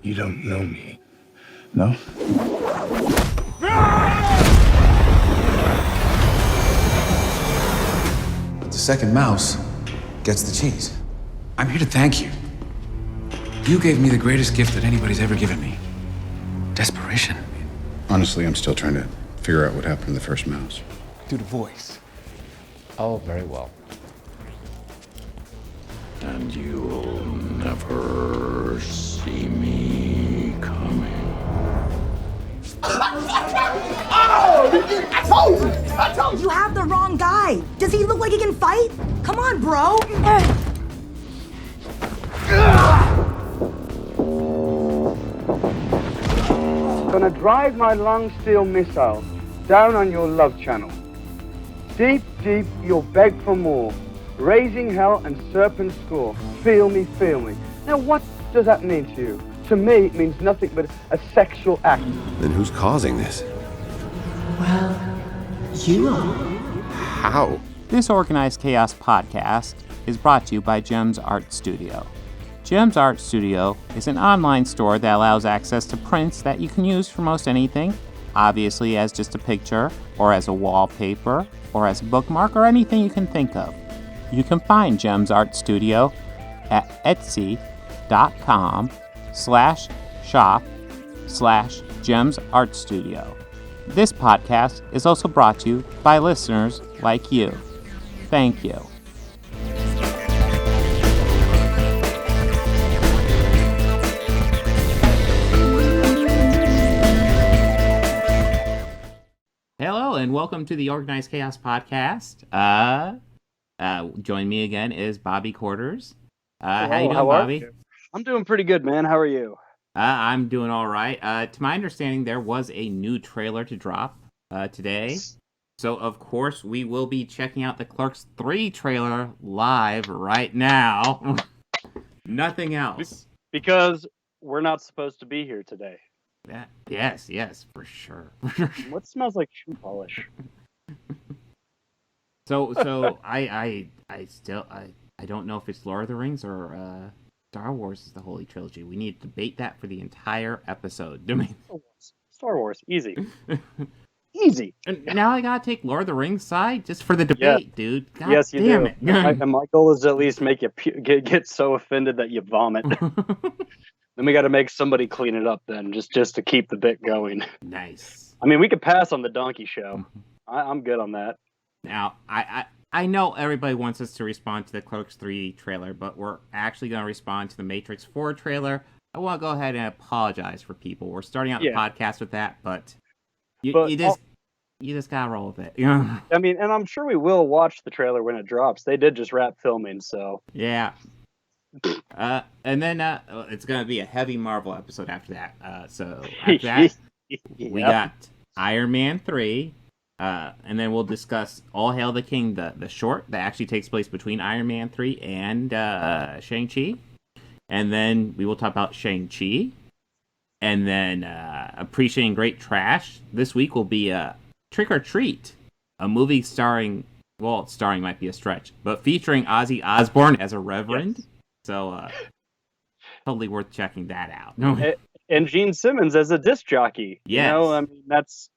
You don't know me. No? The second mouse gets the cheese. I'm here to thank you. You gave me the greatest gift that anybody's ever given me. Desperation. Honestly, I'm still trying to figure out what happened to the first mouse. Do the voice. Oh, very well. And you'll never see me coming. Oh! I told you! You have the wrong guy. Does he look like he can fight? Come on, bro. Gonna drive my long steel missile down on your love channel. Deep, deep, you'll beg for more. Raising hell and serpent score. Feel me, feel me. Now, what does that mean to you? To me, it means nothing but a sexual act. Then who's causing this? Well, you are. How? This Organized Chaos podcast is brought to you by JEMS Art Studio. JEMS Art Studio is an online store that allows access to prints that you can use for most anything, obviously as just a picture, or as a wallpaper, or as a bookmark, or anything you can think of. You can find JEMS Art Studio at etsy.com/shop/JEMS Art Studio. This podcast is also brought to you by listeners like you. Thank you. Hello and welcome to the Organized Chaos podcast. Join me again is Bobby Quarters. How you doing, Bobby? I'm doing pretty good, man. How are you? I'm doing all right. To my understanding, there was a new trailer to drop today. So, of course, we will be checking out the Clerks 3 trailer live right now. Nothing else. Because we're not supposed to be here today. Yes, for sure. What smells like shoe polish? So I don't know if it's Lord of the Rings or Star Wars is the Holy Trilogy. We need to debate that for the entire episode. Star Wars, easy. Easy. And now I gotta take Lord of the Rings side just for the debate, dude. God yes, you damn do. it. And my goal is to at least make you get so offended that you vomit. Then we got to make somebody clean it up then, just to keep the bit going. Nice. I mean, we could pass on the donkey show. I'm good on that. Now, I know everybody wants us to respond to the Clerks 3 trailer, but we're actually going to respond to the Matrix 4 trailer. I want to go ahead and apologize for people. We're starting out the podcast with that, but you just got to roll with it. I mean, and I'm sure we will watch the trailer when it drops. They did just wrap filming, so. Yeah. And then it's going to be a heavy Marvel episode after that. So after that, we got Iron Man 3. And then we'll discuss All Hail the King, the short that actually takes place between Iron Man 3 and Shang-Chi. And then we will talk about Shang-Chi. And then Appreciating Great Trash. This week will be Trick or Treat, a movie starring might be a stretch, but featuring Ozzy Osbourne as a reverend. Yes. So totally worth checking that out. And Gene Simmons as a disc jockey. Yes. You know, I mean, that's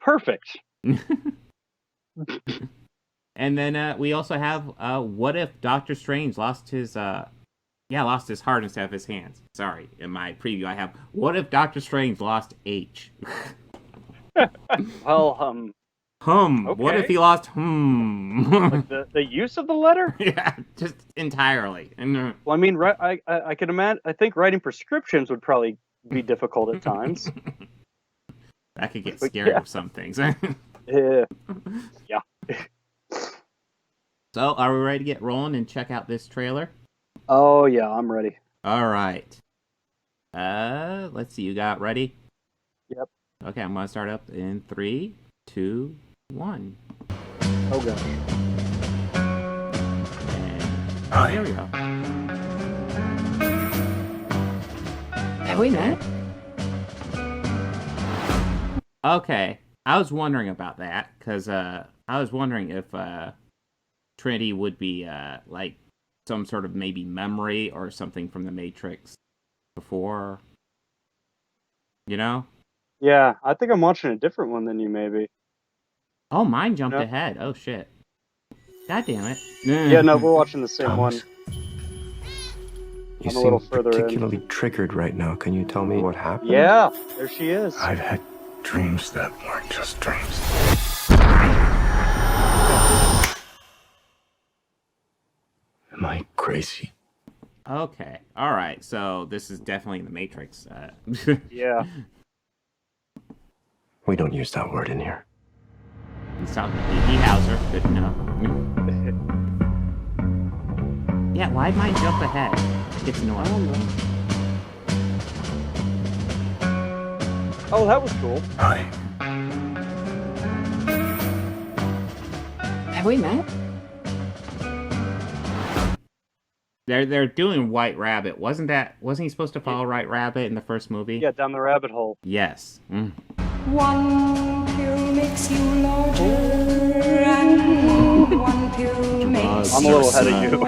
perfect. And then we also have what if Doctor Strange lost his heart instead of his hands. Sorry, in my preview I have what if Doctor Strange lost H. Well, okay. What if he lost like the use of the letter? Yeah, just entirely. And well, I mean, I can imagine. I think writing prescriptions would probably be difficult at times. That could get scary with some things. Yeah. So, are we ready to get rolling and check out this trailer? Oh, yeah, I'm ready. All right. Let's see. You got ready? Yep. Okay, I'm going to start up in 3, 2, 1. Oh, gosh. And there we go. Have we met? Okay. I was wondering about that, because I was wondering if Trinity would be like some sort of maybe memory or something from the Matrix before. You know? Yeah, I think I'm watching a different one than you, maybe. Oh, mine jumped ahead. Oh, shit. God damn it. Yeah, no, we're watching the same one. You I'm a little seem further particularly triggered right now. Can you tell me what happened? Yeah, there she is. I've had dreams that weren't just dreams. Am I crazy? Okay. All right. So this is definitely the Matrix. Yeah. We don't use that word in here. He's talking to P.E. Hauser. Good to know. Yeah, why'd mine jump ahead? It's annoying. I don't know. Oh, that was cool. Hi. Have we met? They're doing White Rabbit. Wasn't he supposed to follow White Rabbit in the first movie? Yeah, down the rabbit hole. Yes. Mm. One pill makes you larger, and one pill makes I'm a little ahead of you.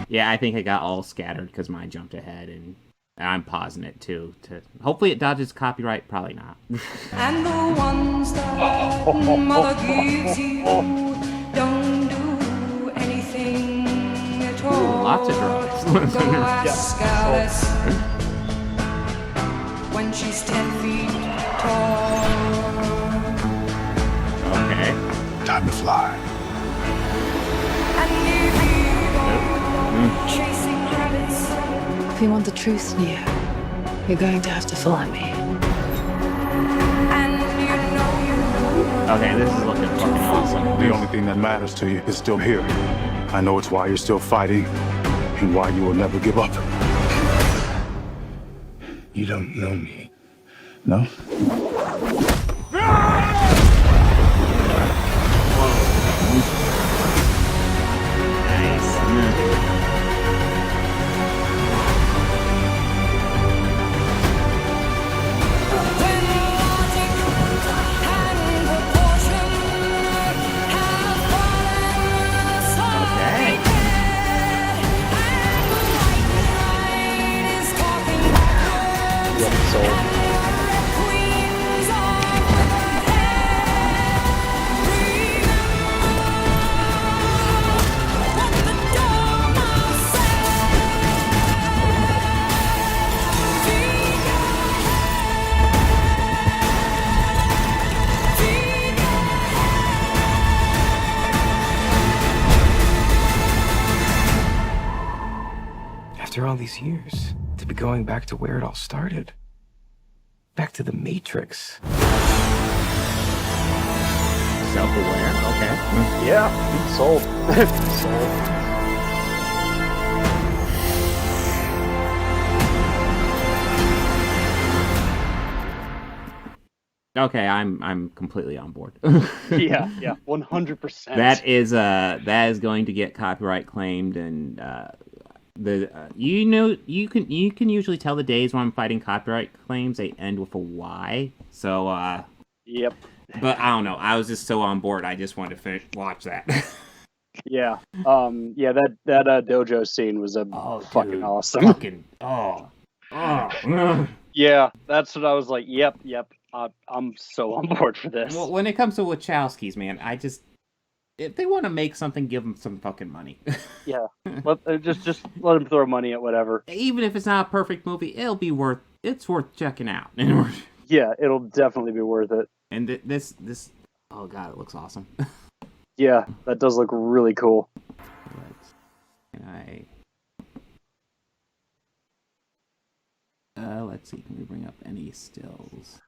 Yeah, I think it got all scattered because mine jumped ahead, and I'm pausing it too. Hopefully it dodges copyright. Probably not. And the ones that mother gives you don't do anything at all. Ooh, lots of drugs. Go ask Alice when she's 10 feet tall. Okay. Time to fly. And if you go chasing rabbits, If you want the truth, Neo, you're going to have to follow me. and you know Okay, this is looking fucking awesome. The only thing that matters to you is still here. I know it's why you're still fighting and why you will never give up. You don't know me, no? After all these years, to be going back to where it all started. Back to the Matrix. Self-aware? Okay. Yeah, sold. Sold. Okay, I'm completely on board. Yeah, 100%. That is going to get copyright claimed, and you can usually tell the days when I'm fighting copyright claims. They end with a Y. So Yep. But I don't know. I was just so on board. I just wanted to watch that. Yeah. Yeah. That dojo scene was fucking dude, awesome. Fucking Yeah, that's what I was like. Yep. I'm so on board for this. Well, when it comes to Wachowskis, man, if they want to make something, give them some fucking money. Yeah. Just let them throw money at whatever. Even if it's not a perfect movie, it's worth checking out. Yeah, it'll definitely be worth it. And this, oh god, it looks awesome. Yeah, that does look really cool. Let's see, can we bring up any stills?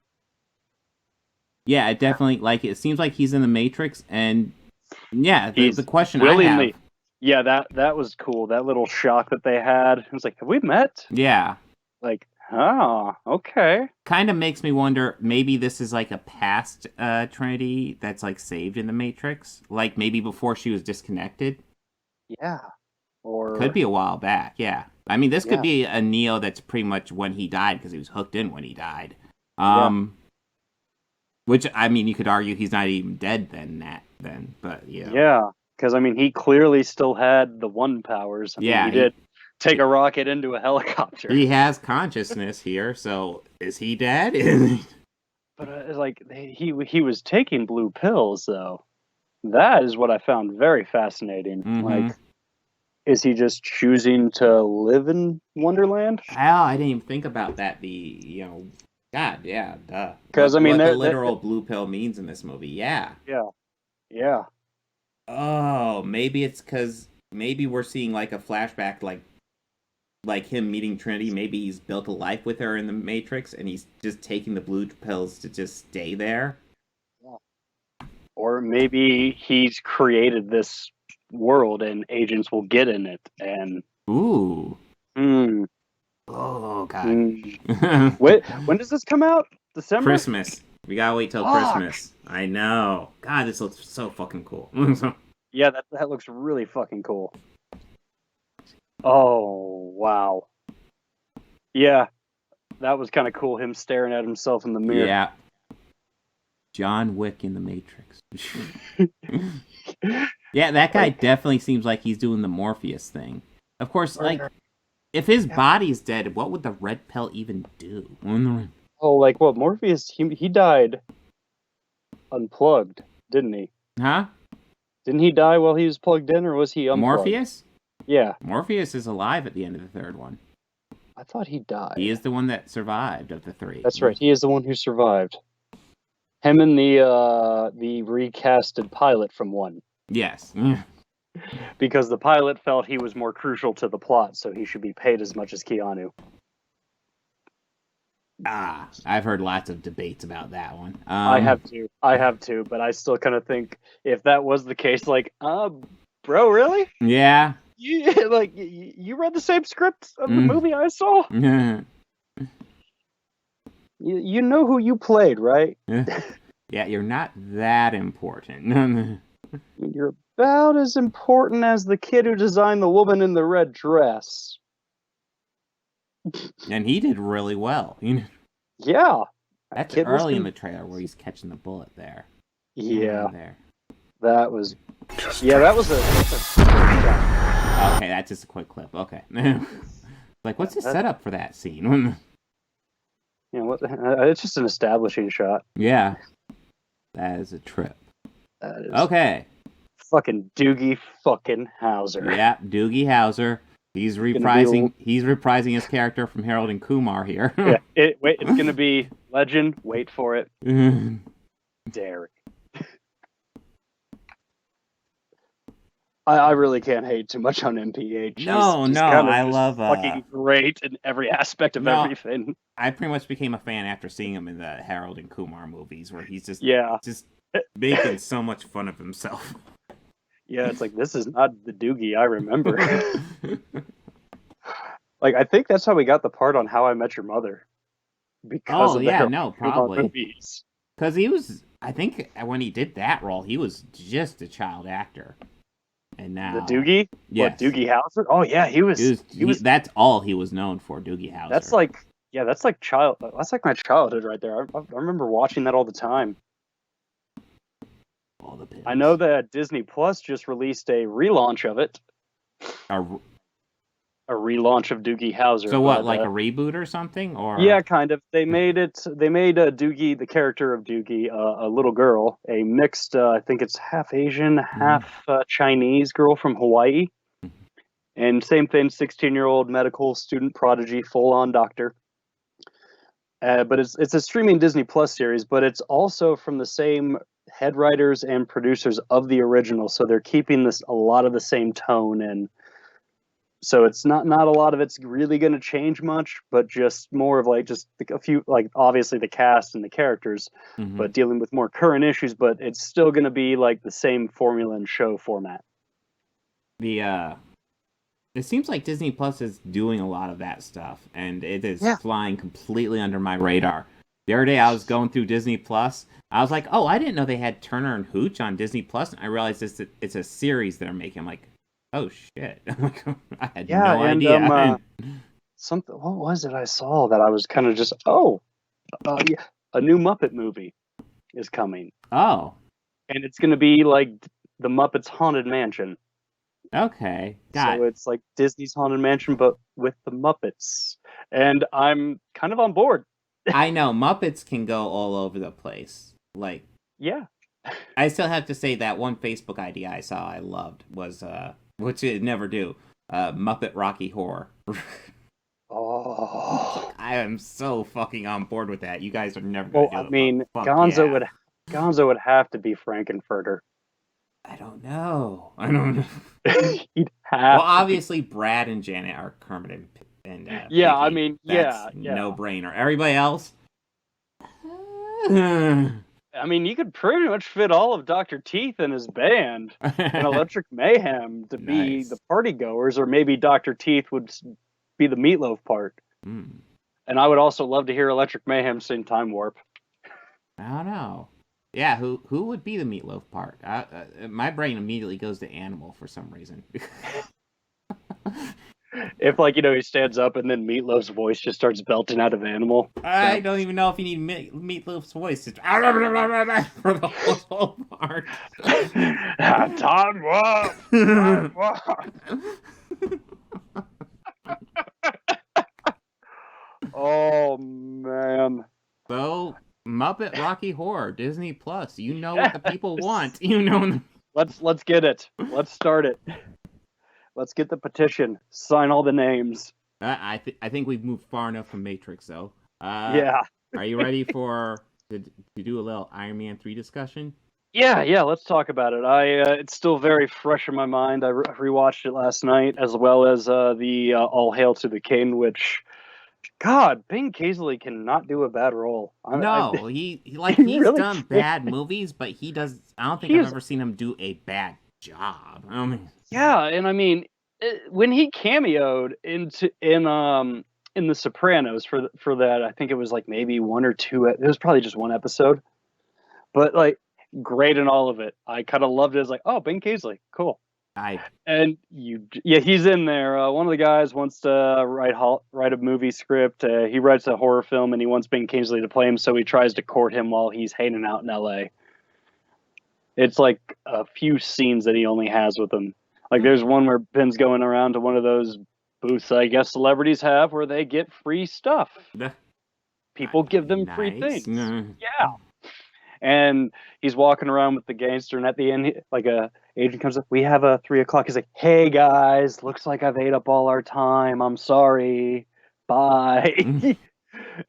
Yeah, it definitely, it seems like he's in the Matrix, and yeah, the question I have... Yeah, that was cool. That little shock that they had. It was like, have we met? Yeah. Like, oh, okay. Kind of makes me wonder, maybe this is like a past Trinity that's like saved in the Matrix? Like maybe before she was disconnected? Yeah. Or could be a while back, yeah. I mean, this could be a Neo that's pretty much when he died, because he was hooked in when he died. Which, I mean, you could argue he's not even dead then, but yeah. Yeah, because, I mean, he clearly still had the one powers. I mean, he did take a rocket into a helicopter. He has consciousness here, so is he dead? But like he was taking blue pills, though. That is what I found very fascinating. Like, is he just choosing to live in Wonderland? Hell, I didn't even think about that. God, yeah, duh. Because I mean, what the literal blue pill means in this movie, yeah. Yeah. Oh, maybe it's because maybe we're seeing like a flashback, like him meeting Trinity. Maybe he's built a life with her in the Matrix, and he's just taking the blue pills to just stay there. Yeah. Or maybe he's created this world, and agents will get in it. And ooh. Oh God. When does this come out? December? Christmas. We gotta wait till Christmas. I know. God, this looks so fucking cool. Yeah, that looks really fucking cool. Oh, wow. Yeah, that was kind of cool, him staring at himself in the mirror. Yeah. John Wick in the Matrix. Yeah, that guy definitely seems like he's doing the Morpheus thing. Of course, like, if his body's dead, what would the red pill even do? Oh, like, what, Morpheus, he died unplugged, didn't he? Huh? Didn't he die while he was plugged in, or was he unplugged? Morpheus? Yeah. Morpheus is alive at the end of the third one. I thought he died. He is the one that survived of the three. That's right, he is the one who survived. Him and the recasted pilot from one. Yes. Because the pilot felt he was more crucial to the plot, so he should be paid as much as Keanu. I've heard lots of debates about that one. I have too, but I still kind of think if that was the case, like, bro, really? Yeah. You read the same script of the movie I saw? You know who you played, right? Yeah, you're not that important. You're about as important as the kid who designed the woman in the red dress. And he did really well. Yeah. That's early in the trailer where he's catching the bullet there. Yeah. There. That was... Yeah, that was a... Okay, that's just a quick clip. Okay. Like, what's the setup for that scene? Yeah, it's just an establishing shot. Yeah. That is a trip. That is... Okay. Fucking Doogie fucking Howser. Yeah, Doogie Howser. He's reprising his character from Harold and Kumar here. Yeah, it's gonna be legend. Wait for it. Dairy. I really can't hate too much on MPH. No, I love fucking great in every aspect of everything. I pretty much became a fan after seeing him in the Harold and Kumar movies, where he's just making so much fun of himself. Yeah, it's like, this is not the Doogie I remember. Like, I think that's how we got the part on How I Met Your Mother. Because of the probably. Movies. Because he was, I think, when he did that role, he was just a child actor. And now the Doogie? Yes. What, Doogie Howser? Oh yeah, he was that's all he was known for, Doogie Howser. That's like my childhood right there. I remember watching that all the time. All the pills. I know that Disney Plus just released a relaunch of it. A relaunch of Doogie Howser. So what, like a reboot or something? Or yeah, kind of. They made Doogie, the character of Doogie, a little girl, a mixed, I think it's half Asian, half Chinese girl from Hawaii. And same thing, 16-year-old medical student prodigy, full-on doctor. But it's a streaming Disney Plus series, but it's also from the same head writers and producers of the original, so they're keeping a lot of the same tone, and so it's not a lot of it's really going to change much, but just more of like just a few, like obviously the cast and the characters, but dealing with more current issues, but it's still going to be like the same formula and show format. It seems like Disney Plus is doing a lot of that stuff, and it is flying completely under my radar. The other day I was going through Disney Plus. I was like, oh, I didn't know they had Turner and Hooch on Disney Plus. And I realized it's a series that they're making. I'm like, oh, shit. I'm like, I had no idea. What was it I saw that I was kind of just, a new Muppet movie is coming. Oh. And it's going to be like the Muppets Haunted Mansion. Okay, So it's like Disney's Haunted Mansion, but with the Muppets. And I'm kind of on board. I know, Muppets can go all over the place. Like, yeah. I still have to say that one Facebook idea I saw I loved was, which it never do, Muppet Rocky Horror. Oh. I am so fucking on board with that. You guys are never gonna do it. I mean, Gonzo would have to be Frankenfurter. I don't know. He'd have well, obviously, Brad and Janet are Kermit and yeah, Mickey. I mean, That's yeah. no brainer. Everybody else? I mean, you could pretty much fit all of Dr. Teeth in his band and Electric Mayhem to be the party goers, or maybe Dr. Teeth would be the Meatloaf part. And I would also love to hear Electric Mayhem sing Time Warp. I don't know. Yeah, who would be the Meatloaf part? My brain immediately goes to Animal for some reason. If, like, you know, he stands up and then Meatloaf's voice just starts belting out of Animal. I don't even know if you need Meatloaf's voice for the whole part. Time Warp! Time Warp! Oh, man. So, Muppet Rocky Horror, Disney Plus. You know what the people want. You know. Let's get it. Let's start it. Let's get the petition. Sign all the names. I think we've moved far enough from Matrix, though. Yeah. Are you ready to do a little Iron Man 3 discussion? Yeah. Let's talk about it. It's still very fresh in my mind. I rewatched it last night, as well as the All Hail to the King, which, God, Ben Kingsley cannot do a bad role. He's really done bad movies, but he does. I don't think I've ever seen him do a bad job. I mean, yeah, and I mean, when he cameoed in The Sopranos for that, I think it was like maybe one or two. It was probably just one episode, but like great in all of it. I kind of loved it. As like, oh, Ben Kingsley, cool. He's in there. One of the guys wants to write a movie script. He writes a horror film, and he wants Ben Kingsley to play him. So he tries to court him while he's hanging out in L.A. It's like a few scenes that he only has with him. Like there's one where Ben's going around to one of those booths I guess celebrities have where they get free stuff. People give them free things. Yeah. And he's walking around with the gangster, and at the end, like a agent comes up. We have a 3:00. He's like, "Hey guys, looks like I've ate up all our time. I'm sorry. Bye."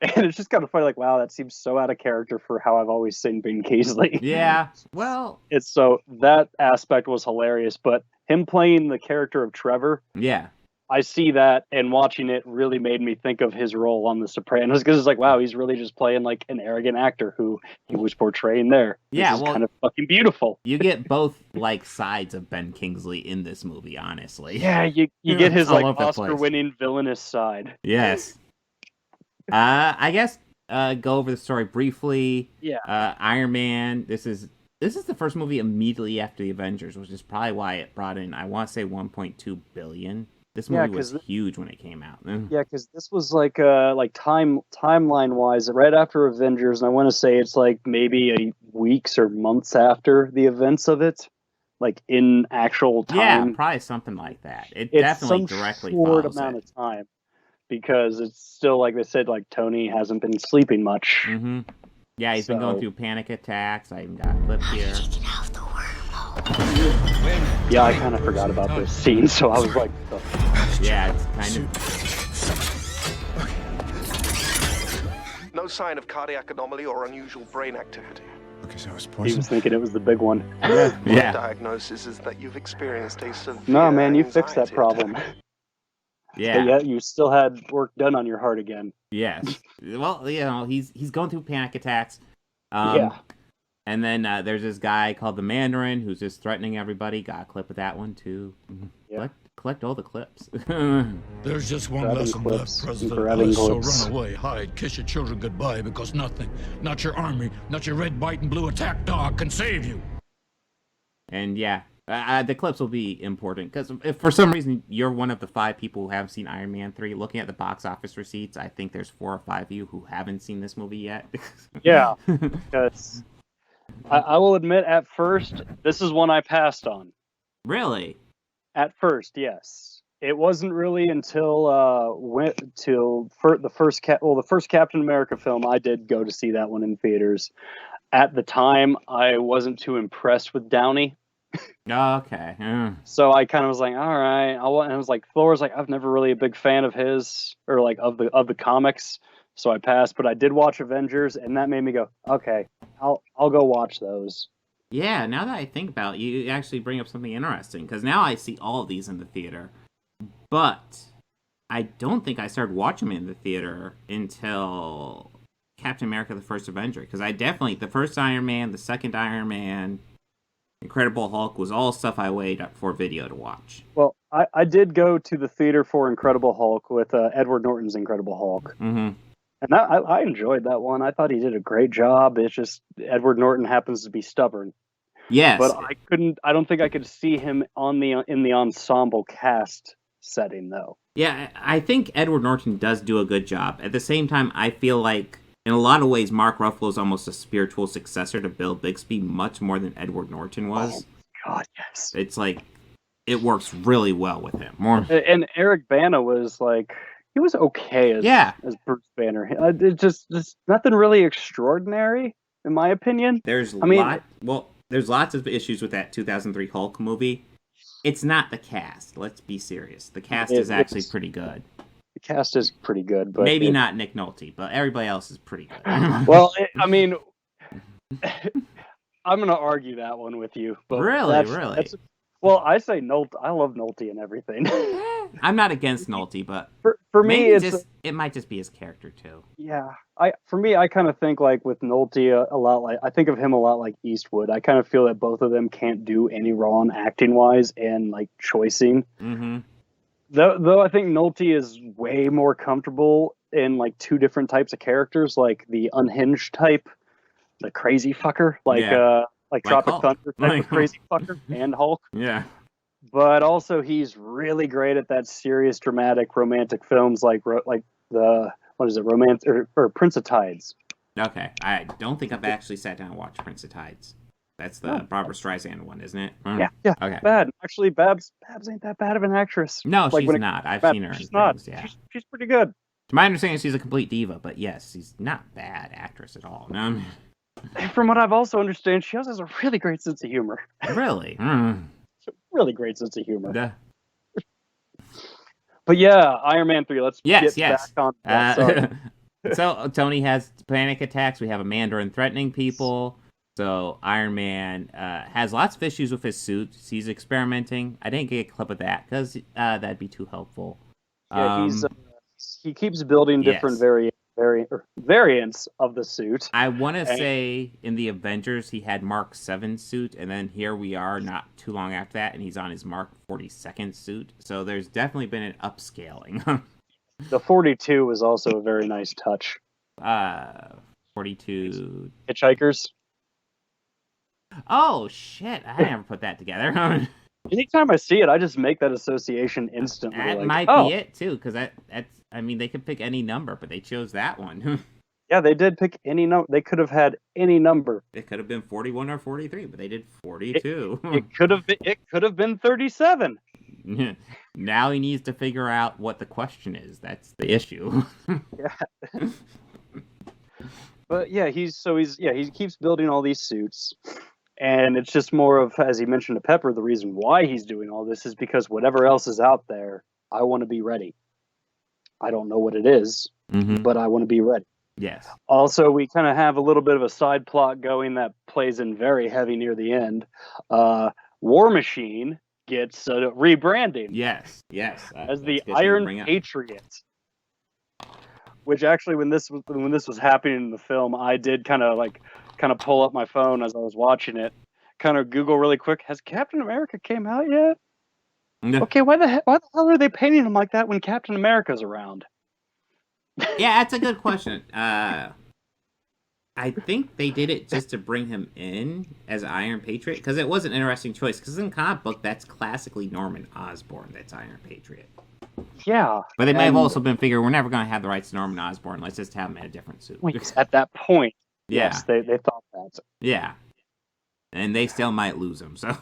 And it's just kind of funny. Like, wow, that seems so out of character for how I've always seen Ben Kingsley. Yeah. Well, that aspect was hilarious, but him playing the character of Trevor. Yeah. I see that, and watching it really made me think of his role on The Sopranos, because it's like, wow, he's really just playing like an arrogant actor who he was portraying there. Yeah, this is kind of fucking beautiful. You get both like sides of Ben Kingsley in this movie, honestly. Yeah, you get his like Oscar-winning villainous side. Yes. I guess go over the story briefly. Yeah. Iron Man. This is the first movie immediately after the Avengers, which is probably why it brought in, I want to say, $1.2 billion. This movie was huge when it came out. Yeah, because this was like timeline wise, right after Avengers, and I want to say it's like maybe weeks or months after the events of it, like in actual time. Yeah, probably something like that. It's definitely directly short follows amount it. of time, because it's still like they said, like Tony hasn't been sleeping much. Mm-hmm. Yeah, he's been going through panic attacks. I even got a clip here. Yeah, I kind of forgot about this scene, so I was like, yeah, it's kind of. No sign of cardiac anomaly or unusual brain activity. Okay, so it was he poison. was thinking it was the big one. Yeah. The diagnosis is that you've experienced a severe No, man, you fixed that anxiety problem. attack. Yeah. But yet you still had work done on your heart again. Yes. Well, you know, he's going through panic attacks. Yeah. And then there's this guy called the Mandarin who's just threatening everybody. Got a clip of that one too. Yeah. Collect all the clips. There's just one Grabbing lesson clips left, President. and grabbing So clips. run away, hide, kiss your children goodbye, because nothing, not your army, not your red, white, and blue attack dog can save you. And yeah, the clips will be important because if for some reason you're one of the 5 people who haven't seen Iron Man 3, looking at the box office receipts, I think there's 4 or 5 of you who haven't seen this movie yet. Yeah, because I will admit, at first, this is one I passed on. Really? At first, yes. It wasn't really until the first Captain America film I did go to see that one in theaters. At the time, I wasn't too impressed with Downey. Okay. So I kind of was like, all right. And I was like, Thor's like, I've never really a big fan of his or like of the comics. So I passed, but I did watch Avengers, and that made me go, okay, I'll go watch those. Yeah, now that I think about it, you actually bring up something interesting, because now I see all of these in the theater, but I don't think I started watching them in the theater until Captain America: The First Avenger, because the first Iron Man, the second Iron Man, Incredible Hulk was all stuff I waited up for video to watch. Well, I did go to the theater for Incredible Hulk with Edward Norton's Incredible Hulk. Mm-hmm. And I enjoyed that one. I thought he did a great job. It's just Edward Norton happens to be stubborn. Yes. But I don't think I could see him in the ensemble cast setting though. Yeah, I think Edward Norton does do a good job. At the same time, I feel like in a lot of ways Mark Ruffalo is almost a spiritual successor to Bill Bixby, much more than Edward Norton was. Oh God, yes. It's like it works really well with him. And Eric Bana was like, he was okay as Bruce Banner. It's just nothing really extraordinary, in my opinion. There's lots of issues with that 2003 Hulk movie. It's not the cast. Let's be serious. The cast is actually pretty good. The cast is pretty good, but maybe not Nick Nolte, but everybody else is pretty good. Well, I mean, I'm going to argue that one with you. But really? Well, I say Nolte. I love Nolte and everything. I'm not against Nolte, but for me, it might just be his character too. Yeah, for me, I kind of think like with Nolte a lot like I think of him a lot like Eastwood. I kind of feel that both of them can't do any wrong acting wise and like choicing. Mm-hmm. Though I think Nolte is way more comfortable in like two different types of characters, like the unhinged type, the crazy fucker, like Tropic Thunder type of crazy fucker, and Hulk. Yeah. But also he's really great at that serious, dramatic, romantic films like the Romance or Prince of Tides. Okay, I don't think I've actually sat down and watched Prince of Tides. That's the Barbra Streisand one, isn't it? Yeah. Okay. Bad. Actually, Babs ain't that bad of an actress. No, she's not. I've seen her. She's not. Yeah. She's pretty good. To my understanding, she's a complete diva, but yes, she's not a bad actress at all. No. From what I've also understood, she also has a really great sense of humor. Really? Really great sense of humor. Yeah. But yeah, Iron Man 3, let's get back on that. So Tony has panic attacks. We have a Mandarin threatening people. So Iron Man has lots of issues with his suit. He's experimenting. I didn't get a clip of that because that'd be too helpful. Yeah, he keeps building different variants of the suit. I want to say in the Avengers he had Mark 7 suit, and then here we are not too long after that, and he's on his Mark 42nd suit. So there's definitely been an upscaling. The 42 was also a very nice touch. 42 Hitchhikers. Oh shit! I never put that together. Anytime I see it, I just make that association instantly. That might be it too, because that's. I mean, they could pick any number, but they chose that one. Yeah, they did pick any number. They could have had any number. It could have been 41 or 43, but they did 42. It could have been 37. Now he needs to figure out what the question is. That's the issue. Yeah. But yeah, he keeps building all these suits. And it's just more of, as he mentioned to Pepper, the reason why he's doing all this is because whatever else is out there, I want to be ready. I don't know what it is, but I want to be ready. Yes. Also, we kind of have a little bit of a side plot going that plays in very heavy near the end. War Machine gets rebranding. Yes. As the Iron Patriot. Which actually, when this was happening in the film, I did kind of pull up my phone as I was watching it, kind of Google really quick. Has Captain America came out yet? No. Okay, why the hell are they painting him like that when Captain America's around? Yeah, that's a good question. I think they did it just to bring him in as Iron Patriot, because it was an interesting choice, because in comic book, that's classically Norman Osborn that's Iron Patriot. Yeah. But they may have also been figuring, we're never going to have the rights to Norman Osborn, let's just have him in a different suit. At that point, yeah. Yes, they thought that. Yeah. And they still might lose him, so...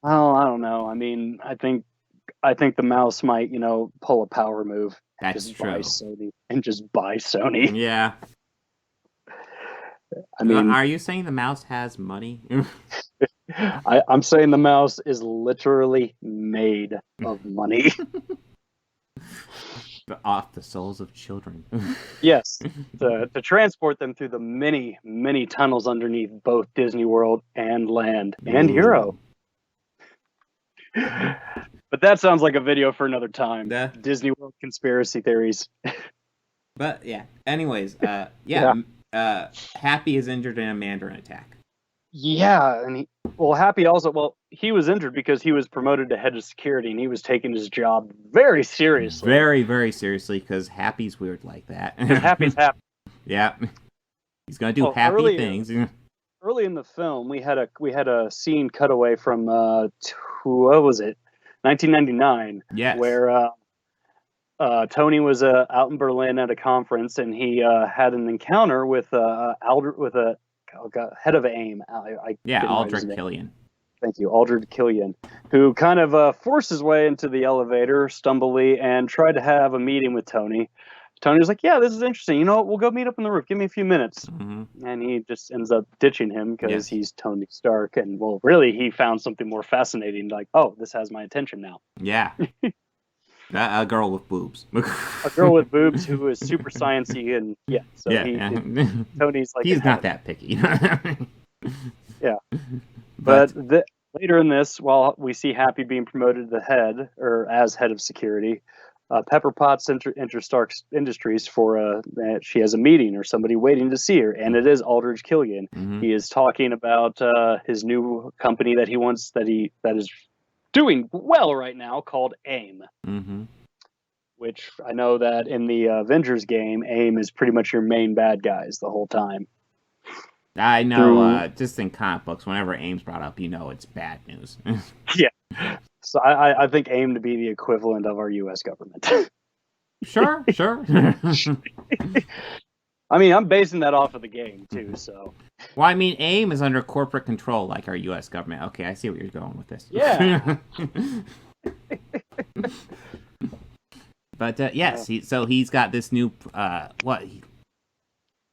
Well, I don't know. I mean, I think I think the mouse might, pull a power move. That's just true. Buy Sony and just buy Sony. Yeah. I mean, are you saying the mouse has money? I'm saying the mouse is literally made of money. Off the souls of children. Yes, to transport them through the many, many tunnels underneath both Disney World and Land and Euro. But that sounds like a video for another time. Disney World conspiracy theories. But yeah. Anyways, Happy is injured in a Mandarin attack. Yeah, and Happy also, he was injured because he was promoted to head of security, and he was taking his job very seriously. Very, very seriously, because Happy's weird like that. Happy's happy. Yeah, he's gonna do happy things. Early in the film, we had a scene cutaway from what was it, 1999? Yes. Where Tony was out in Berlin at a conference, and he had an encounter with head of AIM. Aldrich Killian. Thank you, Aldrich Killian, who kind of forced his way into the elevator, stumbly, and tried to have a meeting with Tony. Tony was like, "Yeah, this is interesting. You know what? We'll go meet up on the roof. Give me a few minutes." Mm-hmm. And he just ends up ditching him because he's Tony Stark. And really, he found something more fascinating. Like, oh, this has my attention now. Yeah. A girl with boobs. A girl with boobs who is super sciencey and Tony's like, he's not that picky. Yeah, but later in this, while we see Happy being promoted to the head or as head of security, Pepper Potts enters Stark's Industries for she has a meeting or somebody waiting to see her, and it is Aldrich Killian. Mm-hmm. He is talking about his new company that is doing well right now called AIM. Mm-hmm. Which I know that in the Avengers game, AIM is pretty much your main bad guys the whole time. I know, just in comic books, whenever AIM's brought up, it's bad news. Yeah. So I think AIM to be the equivalent of our U.S. government. Sure. I mean, I'm basing that off of the game, too, so... Well, I mean, AIM is under corporate control, like our U.S. government. Okay, I see where you're going with this. Yeah. But, yes, he's got this new,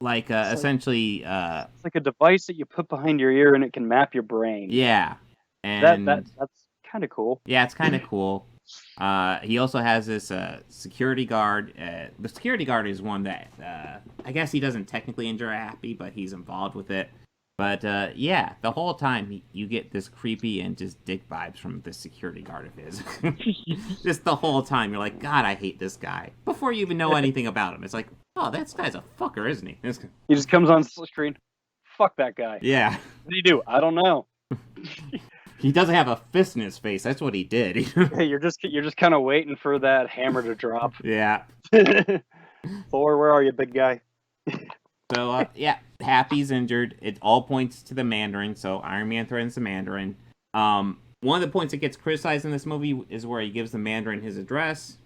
essentially... it's like a device that you put behind your ear and it can map your brain. Yeah. And that's kind of cool. Yeah, it's kind of cool. He also has this security guard. The security guard is one that I guess he doesn't technically injure Happy, but he's involved with it. But the whole time you get this creepy and just dick vibes from this security guard of his. Just the whole time you're like, God, I hate this guy. Before you even know anything about him, it's like, oh, that guy's a fucker, isn't he? He just comes on screen. Fuck that guy. Yeah. What do you do? I don't know. He doesn't have a fist in his face. That's what he did. Hey, you're just kind of waiting for that hammer to drop. Yeah. Thor, where are you, big guy? So, Happy's injured. It all points to the Mandarin, so Iron Man threatens the Mandarin. One of the points that gets criticized in this movie is where he gives the Mandarin his address,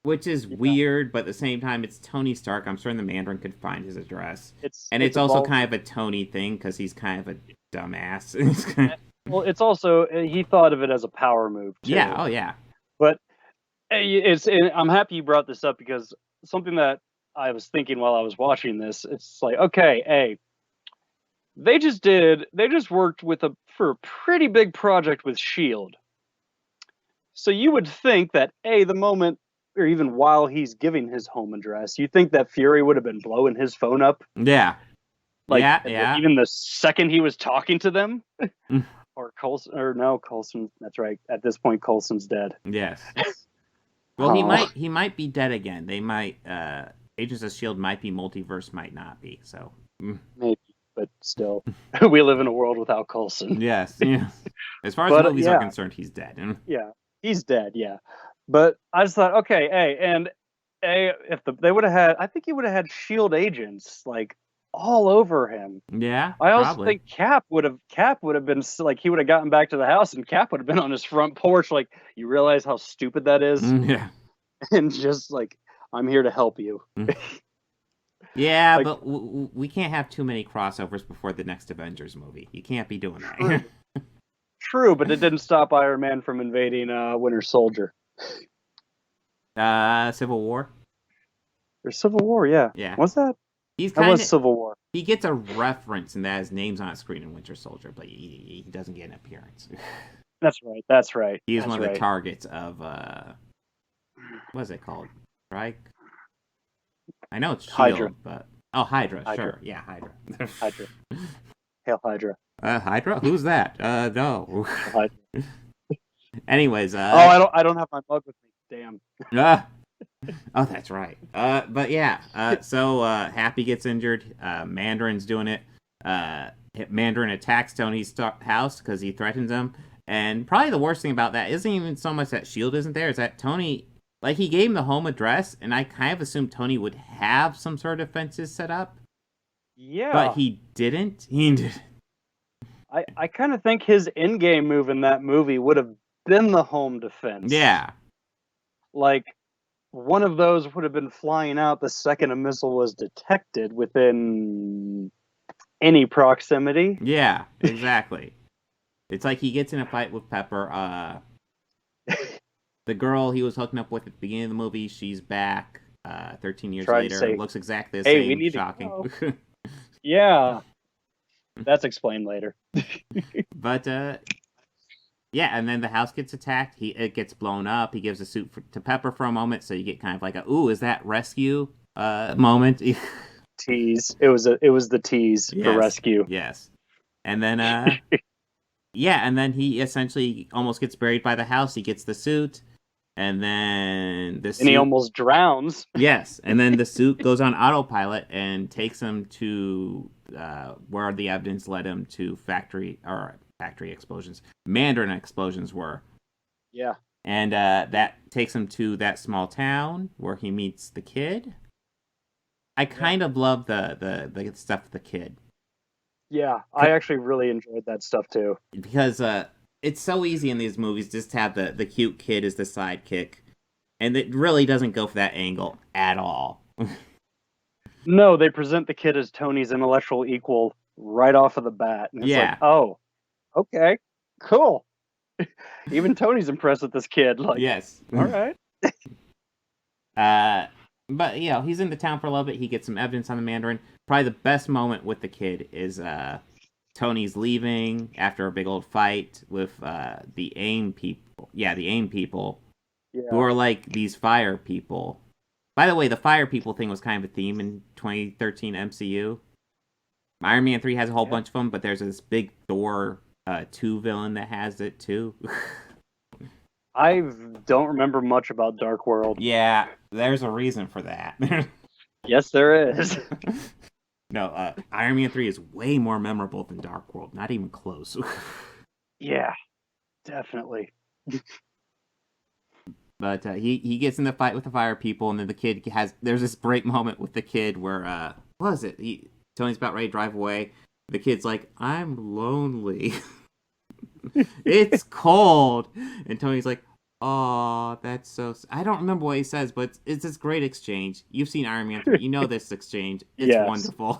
which is weird, but at the same time, it's Tony Stark. I'm sure the Mandarin could find his address. It's also kind of a Tony thing, because he's kind of a dumbass. Well, it's also, he thought of it as a power move, too. Yeah, oh yeah. But I'm happy you brought this up, because something that I was thinking while I was watching this, it's like, okay, they just worked for a pretty big project with S.H.I.E.L.D. So you would think that, the moment, or even while he's giving his home address, you think that Fury would have been blowing his phone up. Yeah. Even the second he was talking to them. Or Coulson, that's right. At this point, Coulson's dead. Yes. Well, he might be dead again. They might, Agents of S.H.I.E.L.D. might be multiverse, might not be, so. Maybe, but still. We live in a world without Coulson. Yes. As far as the movies are concerned, he's dead. Yeah, he's dead, yeah. But I just thought, okay, if they would have had, I think he would have had S.H.I.E.L.D. agents, all over him. Yeah, I also think Cap would have been like, he would have gotten back to the house and Cap would have been on his front porch like, you realize how stupid that is? Yeah. And just like, I'm here to help you. Yeah, but we can't have too many crossovers before the next Avengers movie. You can't be doing that. True, but it didn't stop Iron Man from invading Winter Soldier. Civil War. There's Civil War, yeah. Yeah. What's that? That was Civil War. He gets a reference, and that his name's on screen in Winter Soldier, but he doesn't get an appearance. That's right. He is one of the targets of, what is it called? Strike? I know it's Shield, Hydra. but... Oh, Hydra, sure. Yeah, Hydra. Hydra. Hail Hydra. Hydra? Who's that? No. Hydra. Anyways, I don't have my mug with me. Damn. Oh, that's right. But yeah, so Happy gets injured. Mandarin's doing it. Mandarin attacks Tony's house because he threatens him. And probably the worst thing about that isn't even so much that S.H.I.E.L.D. isn't there, is that Tony, like, he gave him the home address, and I kind of assumed Tony would have some sort of defenses set up. Yeah. But he didn't. I kind of think his in-game move in that movie would have been the home defense. Yeah. Like, one of those would have been flying out the second a missile was detected within any proximity. Yeah, exactly. It's like he gets in a fight with Pepper. The girl he was hooking up with at the beginning of the movie, she's back 13 years later. Looks exactly the same. We need shocking. Yeah. That's explained later. But, yeah, and then the house gets attacked. It gets blown up. He gives a suit to Pepper for a moment, so you get kind of like ooh, is that rescue moment? Tease. It was the tease for rescue. Yes. And then, yeah, and then he essentially almost gets buried by the house. He gets the suit, and then the suit... And he almost drowns. Yes, and then the suit goes on autopilot and takes him to where the evidence led him to factory explosions. Mandarin explosions were. Yeah. And that takes him to that small town where he meets the kid. I kind of love the stuff with the kid. Yeah, I actually really enjoyed that stuff too. Because it's so easy in these movies just to have the cute kid as the sidekick. And it really doesn't go for that angle at all. No, they present the kid as Tony's intellectual equal right off of the bat. And it's like, oh, okay, cool. Even Tony's impressed with this kid. Like, yes. All right. But, he's in the town for a little bit. He gets some evidence on the Mandarin. Probably the best moment with the kid is Tony's leaving after a big old fight with the AIM people. Yeah, the AIM people. Yeah. Who are like these fire people. By the way, the fire people thing was kind of a theme in 2013 MCU. Iron Man 3 has a whole bunch of them, but there's this big Thor 2 villain that has it too. I don't remember much about Dark World. Yeah, there's a reason for that. Yes, there is. No, Iron Man 3 is way more memorable than Dark World. Not even close. Yeah, definitely. But he gets in the fight with the fire people, and then the kid there's this break moment with the kid where, what is it? Tony's about ready to drive away. The kid's like, I'm lonely. It's cold. And Tony's like, oh, that's so... I don't remember what he says, but it's this great exchange. You've seen Iron Man 3. You know this exchange. It's wonderful.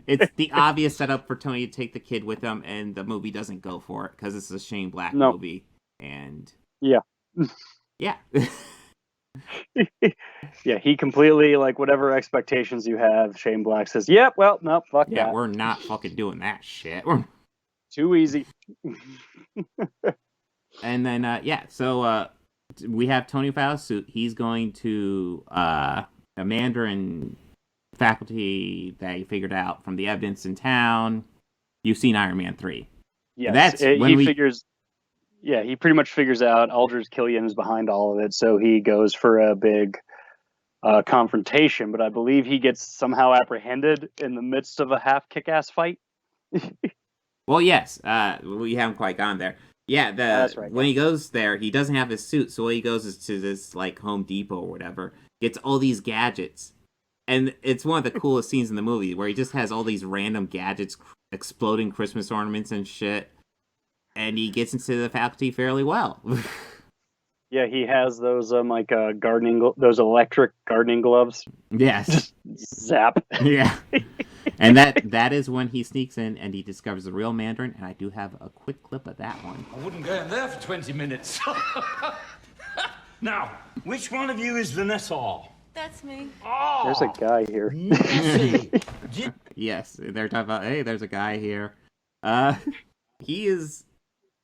It's the obvious setup for Tony to take the kid with him, and the movie doesn't go for it, because it's a Shane Black movie. And... Yeah. Yeah. Yeah, he completely, like, whatever expectations you have, Shane Black says, yep, well, no, fuck that. Yeah, we're not fucking doing that shit. Too easy. And then, so we have Tony without a suit. He's going to a Mandarin faculty that he figured out from the evidence in town. You've seen Iron Man 3. Yes, figures... Yeah, he pretty much figures out Aldrich Killian is behind all of it, so he goes for a big confrontation, but I believe he gets somehow apprehended in the midst of a half kick-ass fight. Well, yes, we haven't quite gone there. Yeah, that's right. When he goes there, he doesn't have his suit, so he goes to this, like, Home Depot or whatever, gets all these gadgets, and it's one of the coolest scenes in the movie, where he just has all these random gadgets, exploding Christmas ornaments and shit. And he gets into the faculty fairly well. Yeah, he has those those electric gardening gloves. Yes. Just zap. Yeah. And that is when he sneaks in and he discovers the real Mandarin, and I do have a quick clip of that one. I wouldn't go in there for 20 minutes. Now, which one of you is Vanessa? That's me. Oh, There's a guy here. Yes, they're talking about, hey, there's a guy here. He is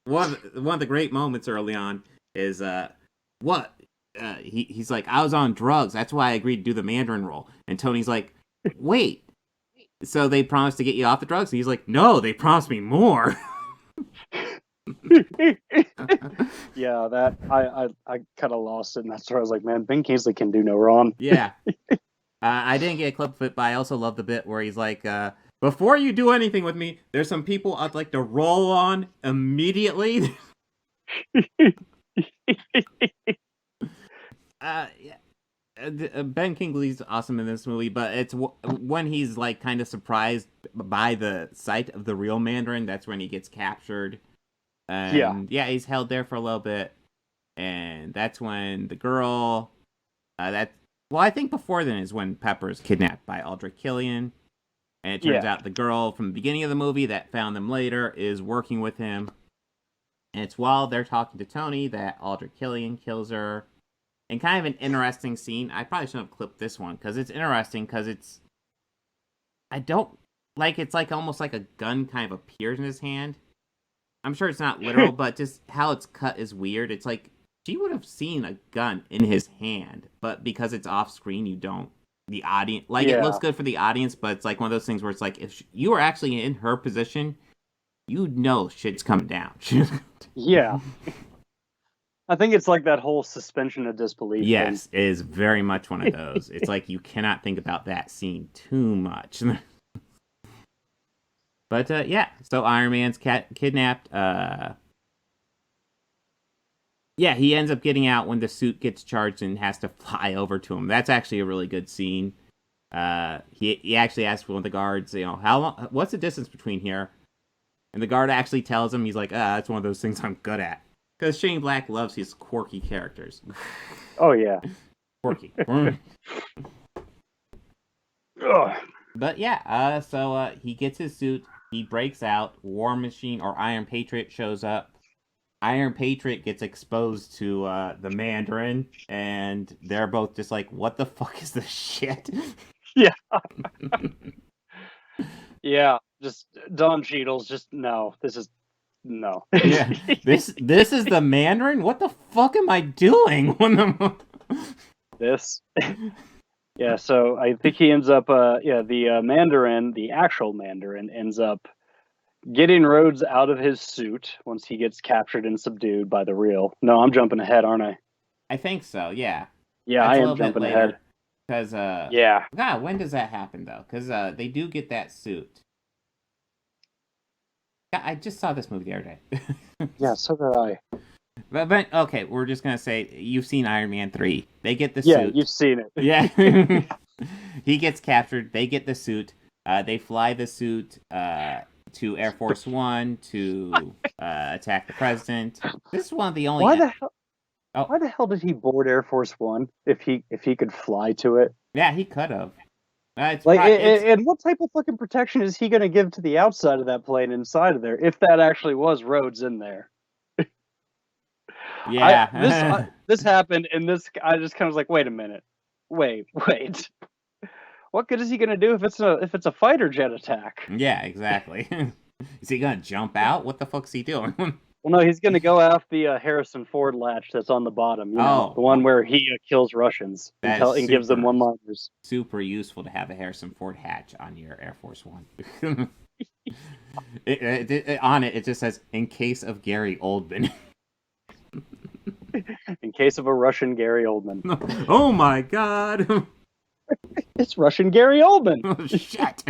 one of the great moments early on is he's like, I was on drugs, that's why I agreed to do the Mandarin role. And Tony's like, wait, so they promised to get you off the drugs? And he's like, no, they promised me more. Yeah, that I kind of lost it, and that's where I was like, man, Ben Kingsley can do no wrong. Yeah. I didn't get a clip of it, but I also love the bit where he's like, before you do anything with me, there's some people I'd like to roll on immediately. Ben Kingsley's awesome in this movie, but it's when he's like kind of surprised by the sight of the real Mandarin, that's when he gets captured. And yeah, he's held there for a little bit, and that's when the girl, I think before then is when Pepper's kidnapped by Aldrich Killian, and it turns out the girl from the beginning of the movie that found them later is working with him, and it's while they're talking to Tony that Aldrich Killian kills her, and kind of an interesting scene. I probably shouldn't have clipped this one, because it's interesting, because it's like almost like a gun kind of appears in his hand. I'm sure it's not literal, but just how it's cut is weird. It's like, she would have seen a gun in his hand, but because it's off screen, you don't. The audience, it looks good for the audience, but it's like one of those things where it's like, if you were actually in her position, you'd know shit's coming down. Yeah. I think it's like that whole suspension of disbelief. Yes, it is very much one of those. It's like you cannot think about that scene too much. But so Iron Man's kidnapped. He ends up getting out when the suit gets charged and has to fly over to him. That's actually a really good scene. He actually asks one of the guards, how long? What's the distance between here? And the guard actually tells him, he's like, that's one of those things I'm good at. Because Shane Black loves his quirky characters. Oh, yeah. Quirky. But so he gets his suit, he breaks out, War Machine or Iron Patriot shows up. Iron Patriot gets exposed to the Mandarin, and they're both just like, what the fuck is this shit? Yeah. Yeah, just Don Cheadle's just, no. Yeah, this is the Mandarin? What the fuck am I doing? This? Yeah, so I think he ends up, the Mandarin, the actual Mandarin, ends up getting Rhodes out of his suit once he gets captured and subdued by the real. No, I'm jumping ahead, aren't I? I think so, yeah. Yeah, I am jumping ahead. Because, God, when does that happen, though? Because they do get that suit. I just saw this movie the other day. Yeah, so did I. But okay, we're just going to say, you've seen Iron Man 3. They get the suit. Yeah, you've seen it. Yeah. He gets captured. They get the suit. They fly the suit to Air Force One to attack the president. This is one of the only... Why the hell did he board Air Force One if he could fly to it? Yeah, he could have. And what type of fucking protection is he going to give to the outside of that plane inside of there if that actually was Rhodes in there? Yeah. This happened, and I just kind of was like, wait a minute. Wait. What good is he going to do if it's a fighter jet attack? Yeah, exactly. Is he going to jump out? What the fuck's he doing? Well, no, he's going to go off the Harrison Ford latch that's on the bottom. The one where he kills Russions and gives them one-liners. Super useful to have a Harrison Ford hatch on your Air Force One. On it just says, in case of Gary Oldman. In case of a Russian Gary Oldman. Oh my god! It's Russian Gary Oldman! Oh, shit!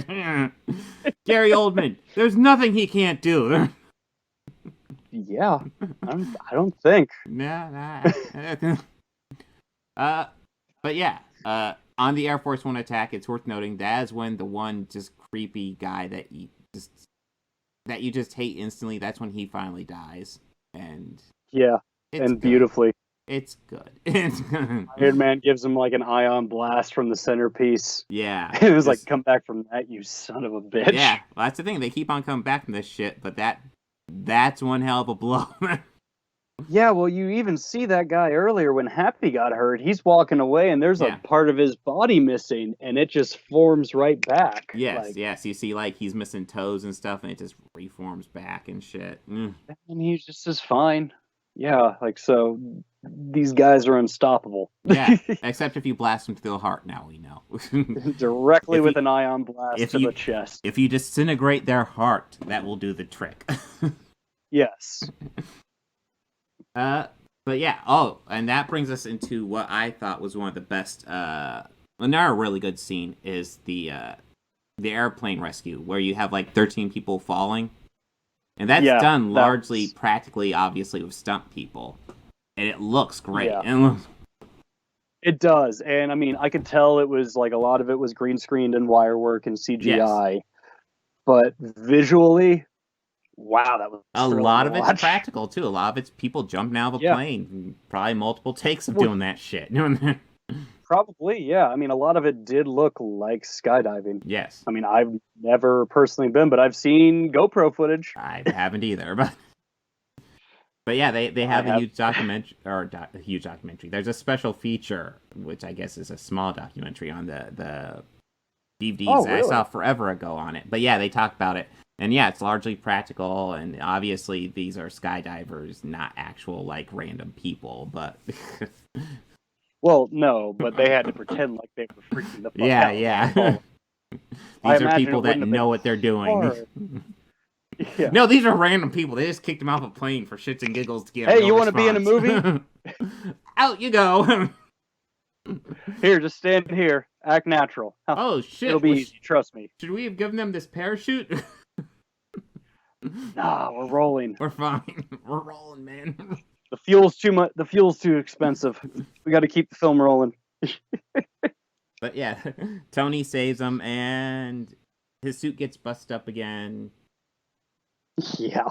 Gary Oldman, there's nothing he can't do. Yeah, I don't think. Nah. But yeah, on the Air Force One attack, it's worth noting that is when the one just creepy guy that you just hate instantly, that's when he finally dies. And yeah, and beautifully. It's good. It's good. Iron Man gives him like an ion blast from the centerpiece. Yeah. It was like, come back from that, you son of a bitch. Yeah, well, that's the thing. They keep on coming back from this shit, but that's one hell of a blow. Yeah, well, you even see that guy earlier when Happy got hurt. He's walking away, and there's like part of his body missing, and it just forms right back. Yes, yes. You see, like, he's missing toes and stuff, and it just reforms back and shit. And he's just as fine. Yeah, like, so these guys are unstoppable. Yeah, except if you blast them through the heart, now we know. Directly with an ion blast to the chest. If you disintegrate their heart, that will do the trick. Yes. But yeah, and that brings us into what I thought was one of the best, another really good scene is the airplane rescue, where you have like 13 people falling. And that's done largely, practically, obviously, with stunt people. And it looks great. Yeah. It does. And I mean, I could tell it was like a lot of it was green screened and wire work and CGI. Yes. But visually, wow, that was a lot of it's practical too. A lot of it's people jumping out of a plane. Probably multiple takes of doing that shit. Probably, yeah. I mean, a lot of it did look like skydiving. Yes. I mean, I've never personally been, but I've seen GoPro footage. I haven't either, but yeah, they have a huge documentary, a huge documentary. There's a special feature, which I guess is a small documentary on the DVDs that I saw forever ago on it. But yeah, they talk about it. And yeah, it's largely practical, and obviously these are skydivers, not actual, like, random people, but... Well, no, but they had to pretend like they were freaking the fuck out. Yeah. These are people that know what they're doing. Yeah. No, these are random people. They just kicked them off a plane for shits and giggles to get. Hey, you want to be in a movie? Out you go. Here, just stand here. Act natural. Oh shit! It'll be easy. Trust me. Should we have given them this parachute? Nah, we're rolling. We're fine. We're rolling, man. The fuel's too much. The fuel's too expensive. We got to keep the film rolling. But yeah, Tony saves him, and his suit gets busted up again. Yeah.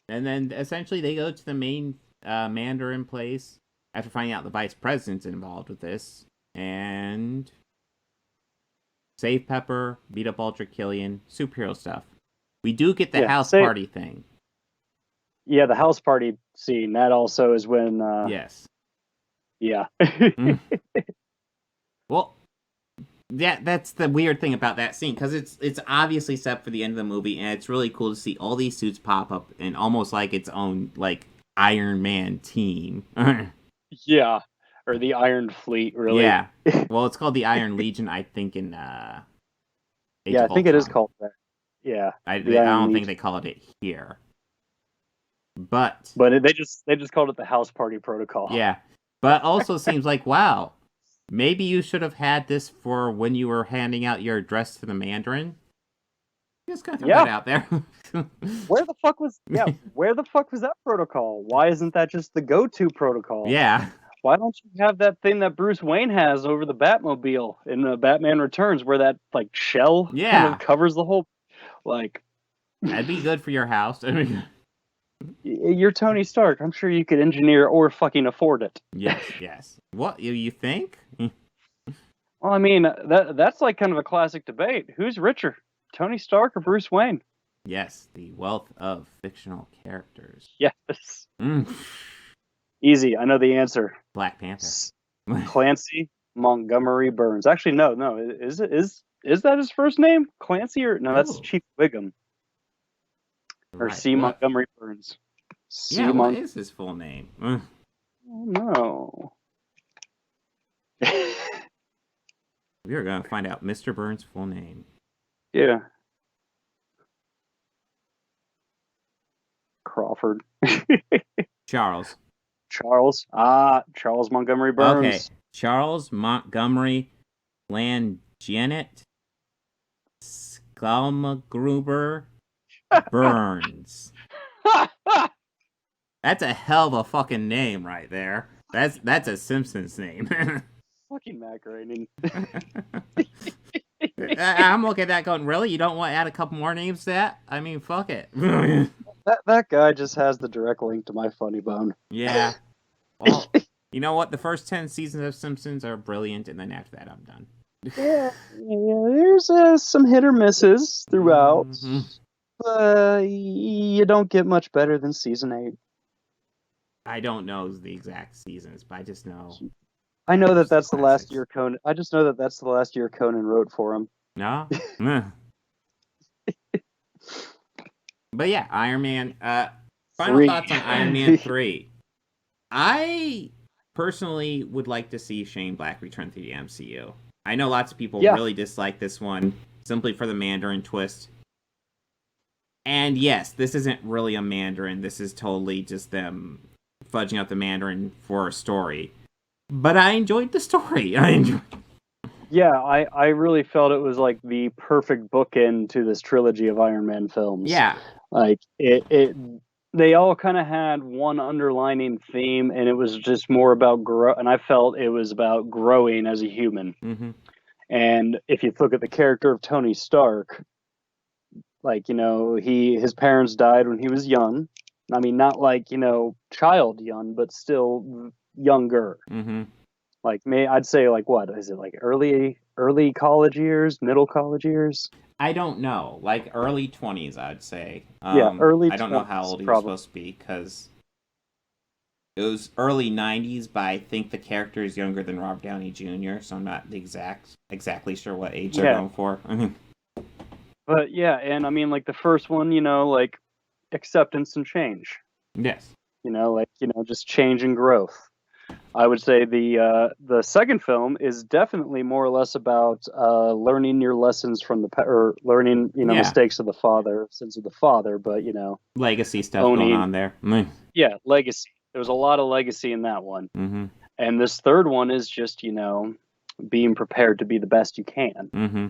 And then essentially they go to the main Mandarin place after finding out the vice president's involved with this, and save Pepper, beat up Ultra Killian, superhero stuff. We do get the house party thing. Yeah, the house party scene. That also is when... Yes. Yeah. Well, that's the weird thing about that scene, because it's obviously set for the end of the movie, and it's really cool to see all these suits pop up in almost like its own, like, Iron Man team. Yeah. Or the Iron Fleet, really. Yeah. Well, it's called the Iron Legion, I think, in Age of I think Ultron. it is called that. Yeah. I don't think they called it here. But they just called it the house party protocol. Yeah. But also seems like, wow, maybe you should have had this for when you were handing out your address to the Mandarin. Just kind of throw that out there. Where the fuck was that protocol? Why isn't that just the go-to protocol? Yeah. Why don't you have that thing that Bruce Wayne has over the Batmobile in Batman Returns, where that like shell kind of covers the whole, like. That'd be good for your house. I mean, you're Tony Stark. I'm sure you could engineer or fucking afford it. Yes. What you think? Well, I mean, that's like kind of a classic debate. Who's richer, Tony Stark or Bruce Wayne? Yes, the wealth of fictional characters. Yes. Easy. I know the answer. Black Panther. Clancy Montgomery Burns. Actually, no. Is that his first name? Clancy or no? That's Chief Wiggum. Or C. Montgomery Burns. What is his full name? Oh, no. We are going to find out Mr. Burns' full name. Yeah. Crawford. Charles. Charles Montgomery Burns. Okay. Charles Montgomery Plangenet Skalmagruber Burns. That's a hell of a fucking name right there. That's a Simpsons name. Fucking macroning. I'm looking at that going, really? You don't want to add a couple more names to that? I mean, fuck it. that guy just has the direct link to my funny bone. Yeah. Well, You know what? The first 10 seasons of Simpsons are brilliant, and then after that, I'm done. Yeah, there's some hit or misses throughout. You don't get much better than season 8. I don't know the exact seasons, but I just know. I know that that's the last year Conan. I just know that that's the last year Conan wrote for him. No. But yeah, Iron Man. Final thoughts on Iron Man 3. I personally would like to see Shane Black return to the MCU. I know lots of people really dislike this one simply for the Mandarin twist. And yes, this isn't really a Mandarin. This is totally just them fudging up the Mandarin for a story. But I enjoyed the story. Yeah, I really felt it was like the perfect bookend to this trilogy of Iron Man films. Yeah. Like they all kind of had one underlining theme, and it was just more about and I felt it was about growing as a human. Mm-hmm. And if you look at the character of Tony Stark, like, his parents died when he was young. I mean, not like, child young, but still younger. Mm-hmm. Like, I'd say, like, what is it, like early college years, middle college years? I don't know, like early 20s, I'd say. Early 20s. I don't know how old he was supposed to be, because it was early 90s, but I think the character is younger than Robert Downey Jr., so I'm not exactly sure what age they're going for. But yeah, and I mean, like the first one, like acceptance and change. Yes. Just change and growth. I would say the second film is definitely more or less about learning your lessons from or learning mistakes of the father, sins of the father, but legacy stuff going on there. Yeah, legacy. There was a lot of legacy in that one. Mm-hmm. And this third one is just being prepared to be the best you can. Mm-hmm.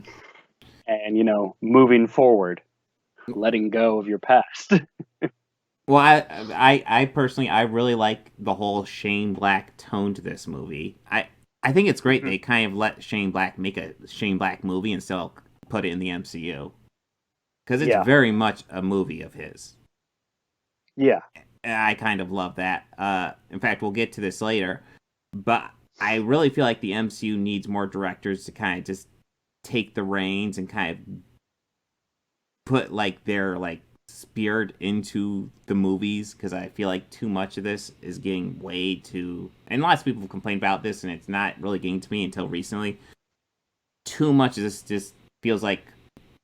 And moving forward, letting go of your past. Well, I personally, I really like the whole Shane Black tone to this movie. I think it's great they kind of let Shane Black make a Shane Black movie and still put it in the MCU. Because it's very much a movie of his. Yeah. And I kind of love that. In fact, we'll get to this later. But I really feel like the MCU needs more directors to kind of just take the reins and kind of put their spirit into the movies, because I feel like too much of this is getting way too, and lots of people have complained about this, and it's not really getting to me until recently. Too much of this just feels like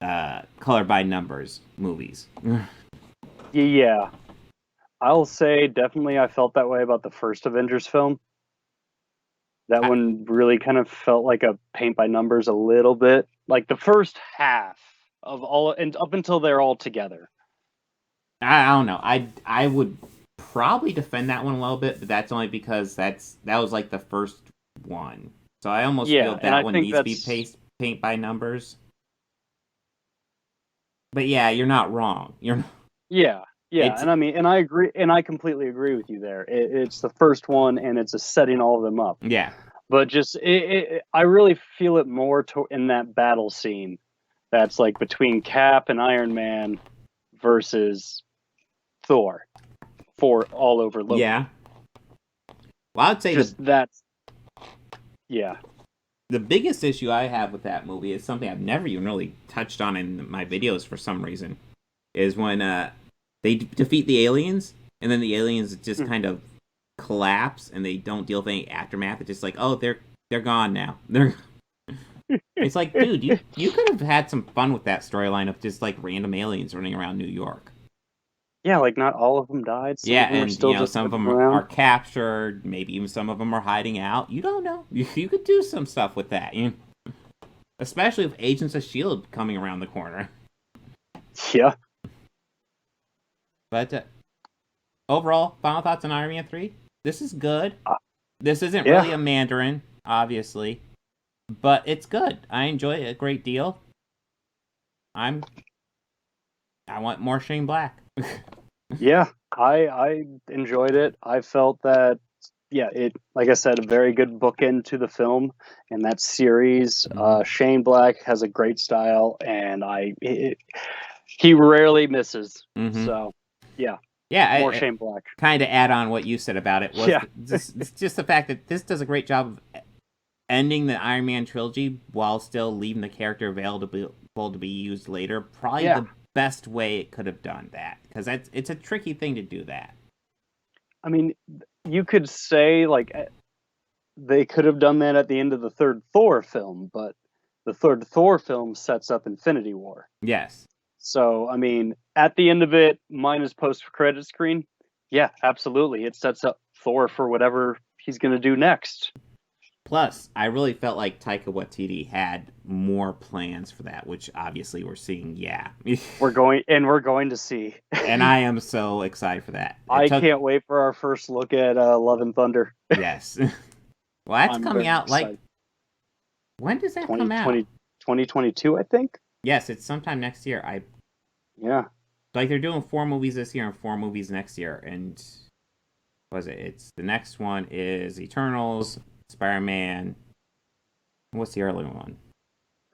color by numbers movies. Yeah. I'll say definitely I felt that way about the first Avengers film. That one really kind of felt like a paint by numbers a little bit. Like the first half of all, and up until they're all together. I don't know. I would probably defend that one a little bit, but that's only because that was like the first one. So I almost feel that one needs to be paint by numbers. But yeah, you're not wrong. Yeah, and I mean, and I agree, and I completely agree with you there. It's the first one, and it's setting all of them up. Yeah, but just I really feel it more in that battle scene. That's like between Cap and Iron Man versus Thor for all over Loki. Yeah. Well, I'd say yeah. The biggest issue I have with that movie is something I've never even really touched on in my videos for some reason, is when they defeat the aliens, and then the aliens just kind of collapse, and they don't deal with any aftermath. It's just like, oh, they're gone now. It's like, dude, you could have had some fun with that storyline of just like random aliens running around New York. Yeah, like not all of them died. Some of them are still just some of them are captured. Maybe even some of them are hiding out. You don't know. You could do some stuff with that. Especially with Agents of S.H.I.E.L.D. coming around the corner. Yeah. But overall, final thoughts on Iron Man 3? This is good. This isn't really a Mandarin, obviously. But it's good. I enjoy it a great deal. I want more Shane Black. Yeah, I enjoyed it. I felt that, it, like I said, a very good bookend to the film and that series. Shane Black has a great style, and he rarely misses. So, yeah. more Shane Black. Kind of add on what you said about it. It's just the fact that this does a great job of ending the Iron Man trilogy while still leaving the character available to be used later. Probably the best way it could have done that, because it's a tricky thing to do that. I mean, you could say like they could have done that at the end of the third Thor film, but the third Thor film sets up Infinity War. Yes. So, I mean, at the end of it, minus post-credit screen, yeah, absolutely. It sets up Thor for whatever he's going to do next. Plus, I really felt like Taika Waititi had more plans for that, which obviously we're seeing, we're going to see. And I am so excited for that. I can't wait for our first look at Love and Thunder. Yes. Well, that's coming out excited. When does that come out? 2022, I think. Yes, it's sometime next year. Yeah. Like, they're doing 4 movies this year and 4 movies next year. And what is it? It's the next one is Eternals, Spider-Man. What's the early one?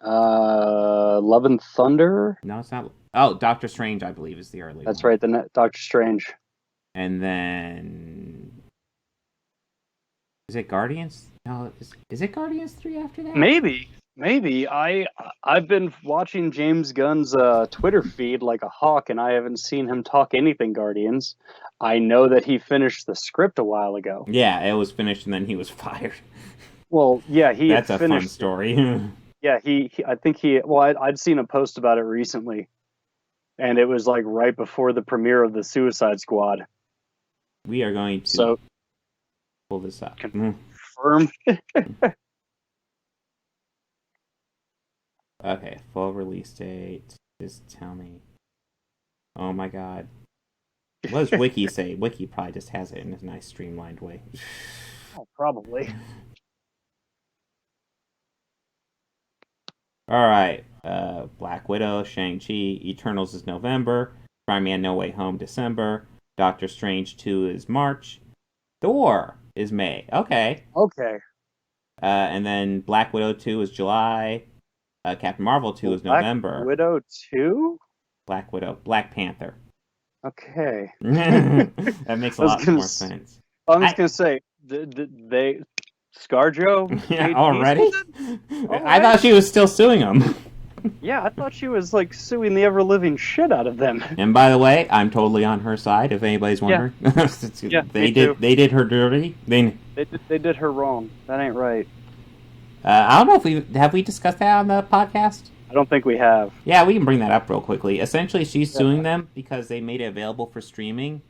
Love and Thunder? No, it's not. Oh, Doctor Strange, I believe, is the early one. That's right, Doctor Strange. And then... Is it Guardians? No, is it Guardians 3 after that? Maybe. I've been watching James Gunn's Twitter feed like a hawk, and I haven't seen him talk anything Guardians. I know that he finished the script a while ago. Yeah, it was finished, and then he was fired. Well, yeah, That's a fun story. Yeah, I'd seen a post about it recently, and it was like right before the premiere of the Suicide Squad. We are going to pull this up. Confirm. Okay, full release date. Just tell me. Oh my god. What does Wiki say? Wiki probably just has it in a nice streamlined way. Oh, probably. Alright. Black Widow, Shang-Chi, Eternals is November, Spider-Man No Way Home December, Doctor Strange 2 is March, Thor is May. Okay. And then Black Widow 2 is July. Captain Marvel 2 is November. Black Widow 2? Black Widow. Black Panther. Okay. That makes a lot more sense. I was going to say, they... ScarJo? Yeah, already? I thought she was still suing them. Yeah, I thought she was like suing the ever-living shit out of them. And by the way, I'm totally on her side, if anybody's wondering. Yeah, they did her dirty. They did her wrong. That ain't right. I don't know if have we discussed that on the podcast? I don't think we have. Yeah, we can bring that up real quickly. Essentially, she's suing them because they made it available for streaming,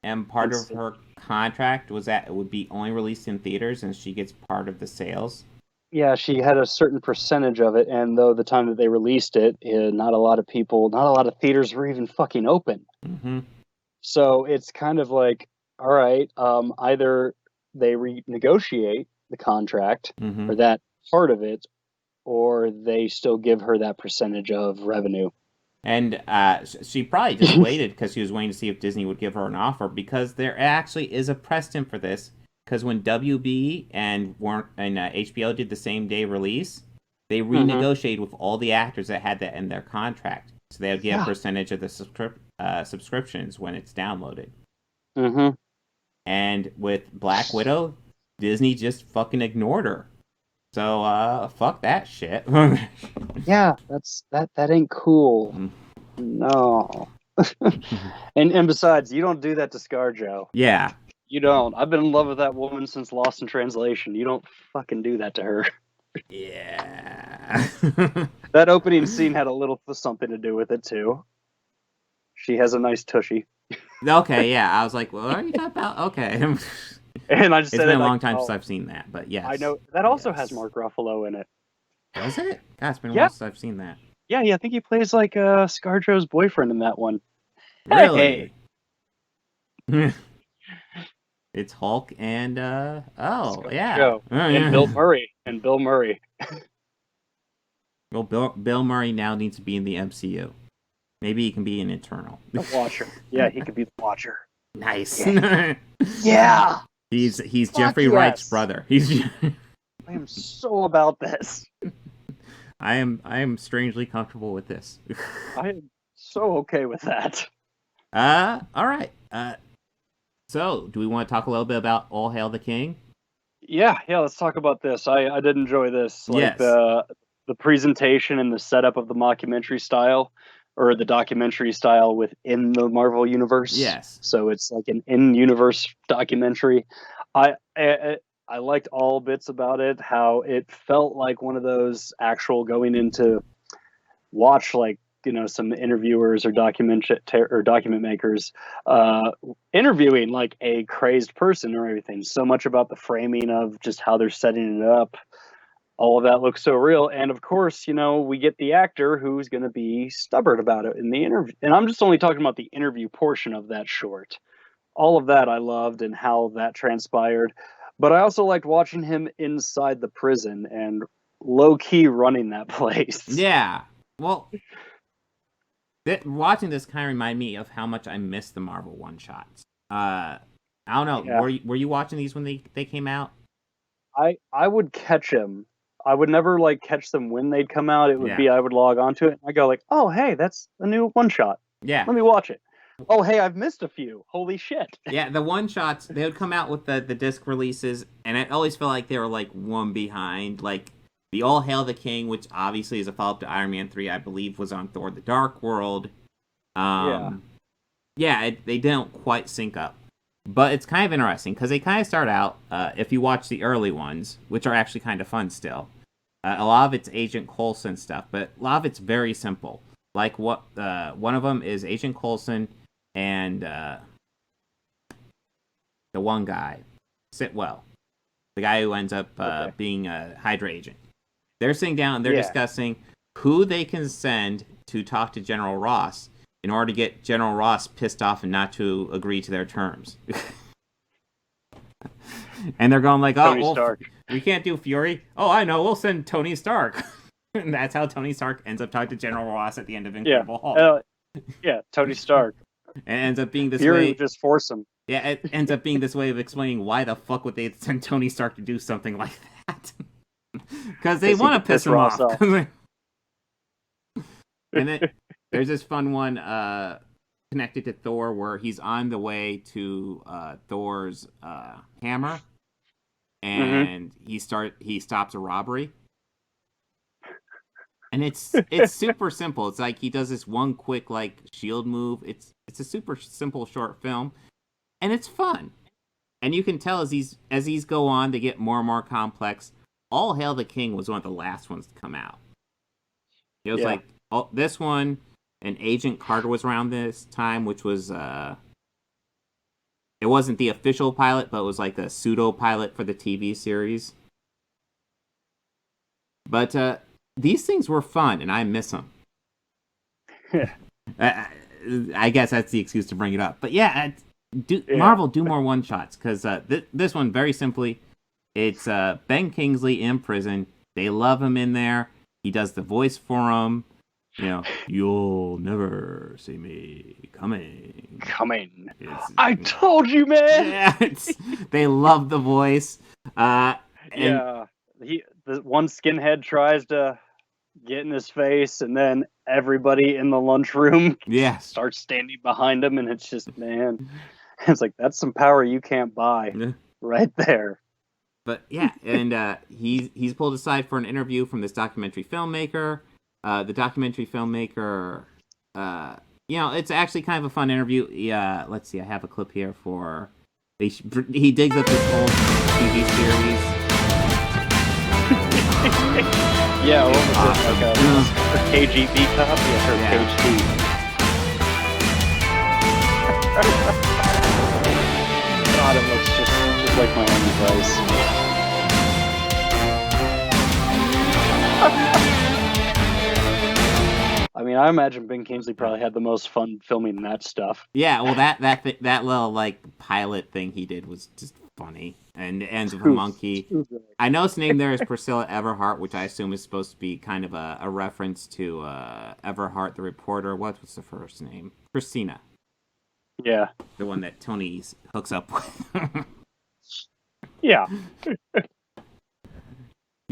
and part of her contract was that it would be only released in theaters, and she gets part of the sales. Yeah, she had a certain percentage of it, and though the time that they released it, not a lot of theaters were even fucking open. Mm-hmm. So it's kind of like, all right, either they renegotiate the contract or that part of it, or they still give her that percentage of revenue. And she probably just waited because she was waiting to see if Disney would give her an offer, because there actually is a precedent for this. Because when WB and HBO did the same day release, they renegotiated with all the actors that had that in their contract. So they would get a percentage of the subscriptions when it's downloaded. Mm-hmm. And with Black Widow, Disney just fucking ignored her. So, fuck that shit. Yeah, that ain't cool. No. and besides, you don't do that to ScarJo. Yeah. You don't. I've been in love with that woman since Lost in Translation. You don't fucking do that to her. Yeah. That opening scene had a little something to do with it, too. She has a nice tushy. Okay, yeah. I was like, well, what are you talking about? Okay. And I just it's said been a long time since I've seen that, but yes. I know. That also has Mark Ruffalo in it. Does it? God, it's been a while since I've seen that. Yeah, I think he plays like ScarJo's boyfriend in that one. Really? Hey. It's Hulk and yeah. And Bill Murray. Well, Bill Murray now needs to be in the MCU. Maybe he can be an Eternal. The Watcher. Yeah, he could be the Watcher. Nice. Yeah. He's Jeffrey Wright's brother. I am so about this. I am strangely comfortable with this. I am so okay with that. All right. So, do we want to talk a little bit about All Hail the King? Yeah, let's talk about this. I did enjoy this. Like Yes. the presentation and the setup of the mockumentary style, or the documentary style within the Marvel universe. Yes. So it's like an in-universe documentary. I liked all bits about it. How it felt like one of those actual going into watch, like, you know, some interviewers or document makers interviewing like a crazed person or everything. So much about the framing of just how they're setting it up. All of that looks so real. And of course, you know, we get the actor who's going to be stubborn about it in the interview. And I'm just only talking about the interview portion of that short. All of that I loved and how that transpired. But I also liked watching him inside the prison and low-key running that place. Yeah. Well, watching this kind of reminded me of how much I missed the Marvel one-shots. I don't know. Yeah. Were you watching these when they came out? I would catch them. I would never like catch them when they'd come out. It would be I would log onto it and I go like, oh hey, that's a new one shot. Yeah. Let me watch it. Oh hey, I've missed a few. Holy shit. Yeah, the one shots, they would come out with the disc releases, and I always felt like they were like one behind. Like the All Hail the King, which obviously is a follow up to Iron Man 3, I believe was on Thor the Dark World. They don't quite sync up. But it's kind of interesting because they kind of start out, if you watch the early ones, which are actually kind of fun still, a lot of it's Agent Coulson stuff, but a lot of it's very simple. Like what one of them is Agent Coulson and the one guy, Sitwell, the guy who ends up being a Hydra agent. They're sitting down and they're discussing who they can send to talk to General Ross in order to get General Ross pissed off and not to agree to their terms. And they're going like, Tony Stark. We can't do Fury. Oh, I know, we'll send Tony Stark. And that's how Tony Stark ends up talking to General Ross at the end of Incredible Hulk. Tony Stark. And it ends up being this Fury way. Would just force him. Yeah, it ends up being this way of explaining why the fuck would they send Tony Stark to do something like that? Because they want to piss him off. And then there's this fun one connected to Thor where he's on the way to Thor's hammer, and he stops a robbery. And it's super simple. It's like he does this one quick like shield move. It's a super simple short film, and it's fun. And you can tell as these go on, they get more and more complex. All Hail the King was one of the last ones to come out. It was like this one, and Agent Carter was around this time, which was it wasn't the official pilot, but it was like a pseudo pilot for the TV series. But these things were fun, and I miss them. I guess that's the excuse to bring it up. But Marvel, do more one-shots, because this one, very simply, it's Ben Kingsley in prison. They love him in there. He does the voice for him. You know, you'll never see me coming. I told you, man! Yeah, they love the voice. The one skinhead tries to get in his face, and then everybody in the lunchroom starts standing behind him, and it's just, man, it's like, that's some power you can't buy right there. But and he's pulled aside for an interview from this documentary filmmaker. The documentary filmmaker, it's actually kind of a fun interview. Let's see, I have a clip here for he digs up this old TV series. What was it? Like her KGB cop? Her KGB. God, it looks just like my own advice. I mean, I imagine Ben Kingsley probably had the most fun filming that stuff. Yeah, well, that little like pilot thing he did was just funny, and it ends with a monkey. I know its name there is Priscilla Everhart, which I assume is supposed to be kind of a reference to Everhart, the reporter. What's the first name? Christina. Yeah, the one that Tony hooks up with. Yeah.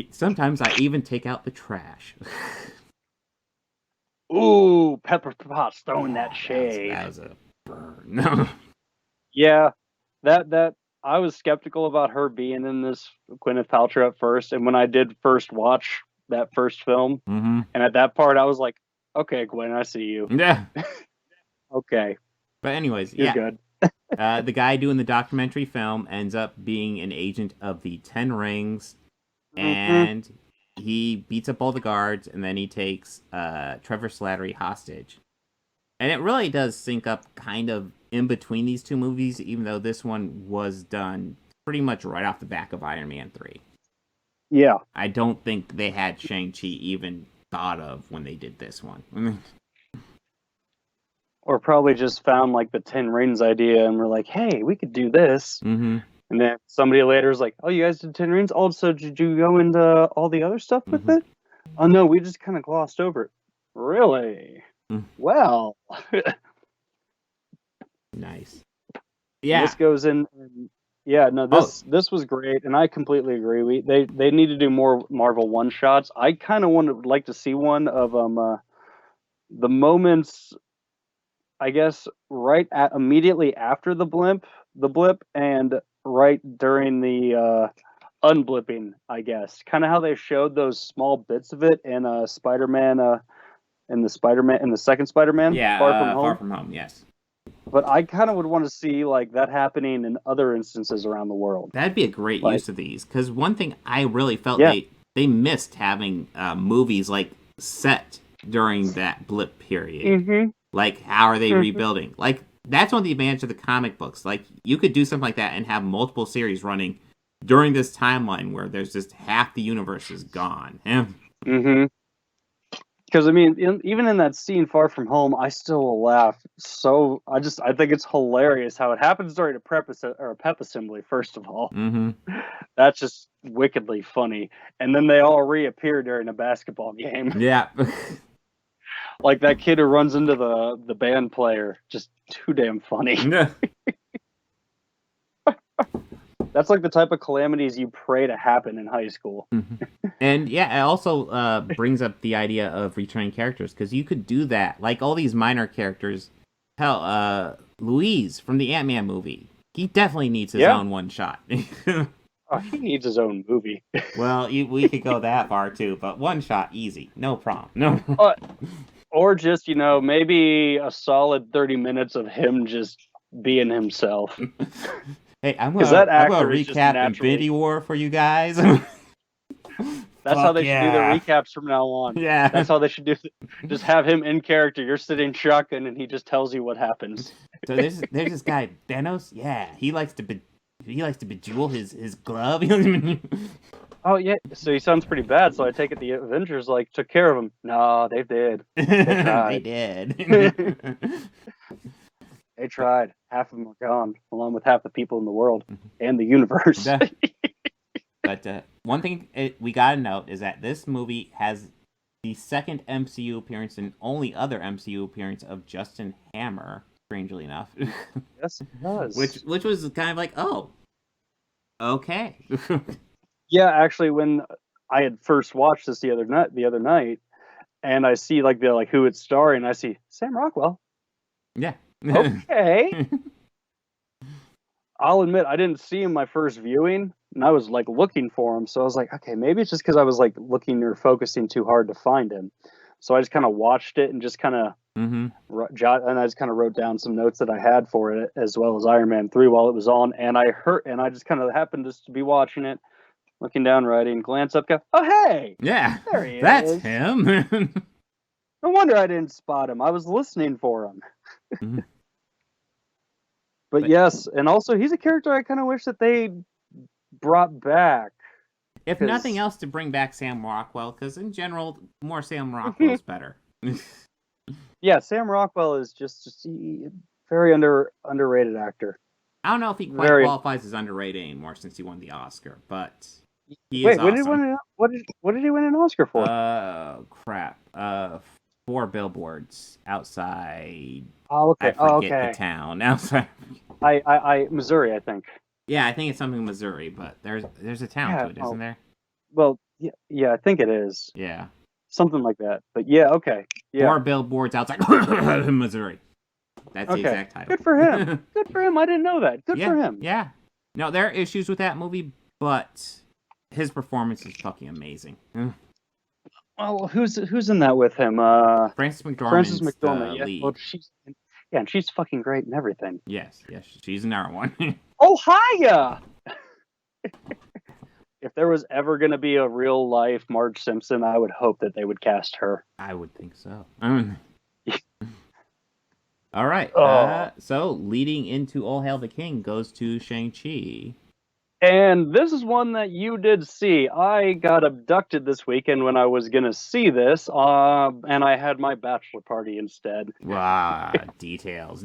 Sometimes I even take out the trash. Ooh, Pepper Potts throwing that shade. That was a No. Yeah, that I was skeptical about her being in this Gwyneth Paltrow at first, and when I did first watch that first film, Mm-hmm. and at that part I was like, okay, Gwen, I see you. Yeah. Okay. But anyways, You're yeah. good. The guy doing the documentary film ends up being an agent of the Ten Rings, and he beats up all the guards, and then he takes Trevor Slattery hostage. And it really does sync up kind of in between these two movies, even though this one was done pretty much right off the back of Iron Man 3. Yeah. I don't think they had Shang-Chi even thought of when they did this one. Or probably just found like the Ten Rings idea and were like, hey, we could do this. Mm-hmm. And then somebody later is like, oh, you guys did Ten Rings? Also, did you go into all the other stuff with it? Oh, no, we just kind of glossed over it. Really? Well. Nice. Yeah. This goes in. Yeah, no, this was great, and I completely agree. They need to do more Marvel one-shots. I kind of would like to see one of the moments, I guess, immediately after the blip, and right during the unblipping, I guess. Kind of how they showed those small bits of it in Spider-Man, in the second Spider-Man, Yeah, Far From Home, yes. But I kind of would want to see like that happening in other instances around the world. That'd be a great use of these, because one thing I really felt they missed having movies like set during that blip period. Mm-hmm. Like, how are they rebuilding? Like, that's one of the advantages of the comic books. Like, you could do something like that and have multiple series running during this timeline where there's just half the universe is gone. Mm-hmm. Because, I mean, even in that scene, Far From Home, I still laugh. So, I think it's hilarious how it happens during a pep assembly, first of all. Mm-hmm. That's just wickedly funny. And then they all reappear during a basketball game. Yeah. Like that kid who runs into the band player. Just too damn funny. Yeah. That's like the type of calamities you pray to happen in high school. Mm-hmm. And yeah, it also brings up the idea of returning characters, because you could do that. Like all these minor characters. Hell, Louise from the Ant-Man movie. He definitely needs his own one shot. Oh, he needs his own movie. Well, we could go that far too, but one shot, easy. No problem. No. Or just, maybe a solid 30 minutes of him just being himself. Hey, I'm gonna recap Infinity War for you guys. That's how they should do their recaps from now on. Yeah. That's how they should do it. Just have him in character. You're sitting shotgun and he just tells you what happens. So there's this guy, Thanos. Yeah, he likes to bejewel his glove. Oh, yeah. So he sounds pretty bad. So I take it the Avengers took care of him. No, they did. They tried. They did. They tried. Half of them are gone, along with half the people in the world and the universe. But one thing we gotta note is that this movie has the second MCU appearance and only other MCU appearance of Justin Hammer, strangely enough. Yes, it does. Which was kind of like, oh, okay. Yeah, actually, when I had first watched this the other night, and I see who it's starring, I see Sam Rockwell. Yeah. Okay. I'll admit I didn't see him my first viewing, and I was looking for him. So I was like, okay, maybe it's just because I was looking or focusing too hard to find him. So I just kind of watched it and just kind of and I just kind of wrote down some notes that I had for it, as well as Iron Man 3 while it was on. And I just kind of happened to be watching it, looking down, writing, glance up, go, oh hey, yeah, there he that's is. him. No wonder I didn't spot him. I was listening for him. But yes, and also he's a character I kind of wish that they brought back. If nothing else, to bring back Sam Rockwell, because in general, more Sam Rockwell is better. Yeah, Sam Rockwell is just a very underrated actor. I don't know if he quite qualifies as underrated anymore since he won the Oscar, but he is awesome. What did he win an Oscar for? Crap. 4 billboards outside. Oh, okay. I forget the town outside. Missouri, I think. Yeah, I think it's something Missouri, but there's a town to it, isn't there? Well, yeah, I think it is. Yeah. Something like that. But yeah, okay. Yeah. 4 billboards outside Missouri. That's the exact title. Good for him. Good for him. I didn't know that. Good for him. Yeah. No, there are issues with that movie, but his performance is fucking amazing. Well, who's in that with him? Frances McDormand's Frances McDormand. Yeah. lead. Well, and she's fucking great and everything. Yes, she's in our one. Oh, hiya! If there was ever going to be a real life Marge Simpson, I would hope that they would cast her. I would think so. All right. So leading into All Hail the King goes to Shang-Chi. And this is one that you did see. I got abducted this weekend when I was going to see this, and I had my bachelor party instead. Wow, details.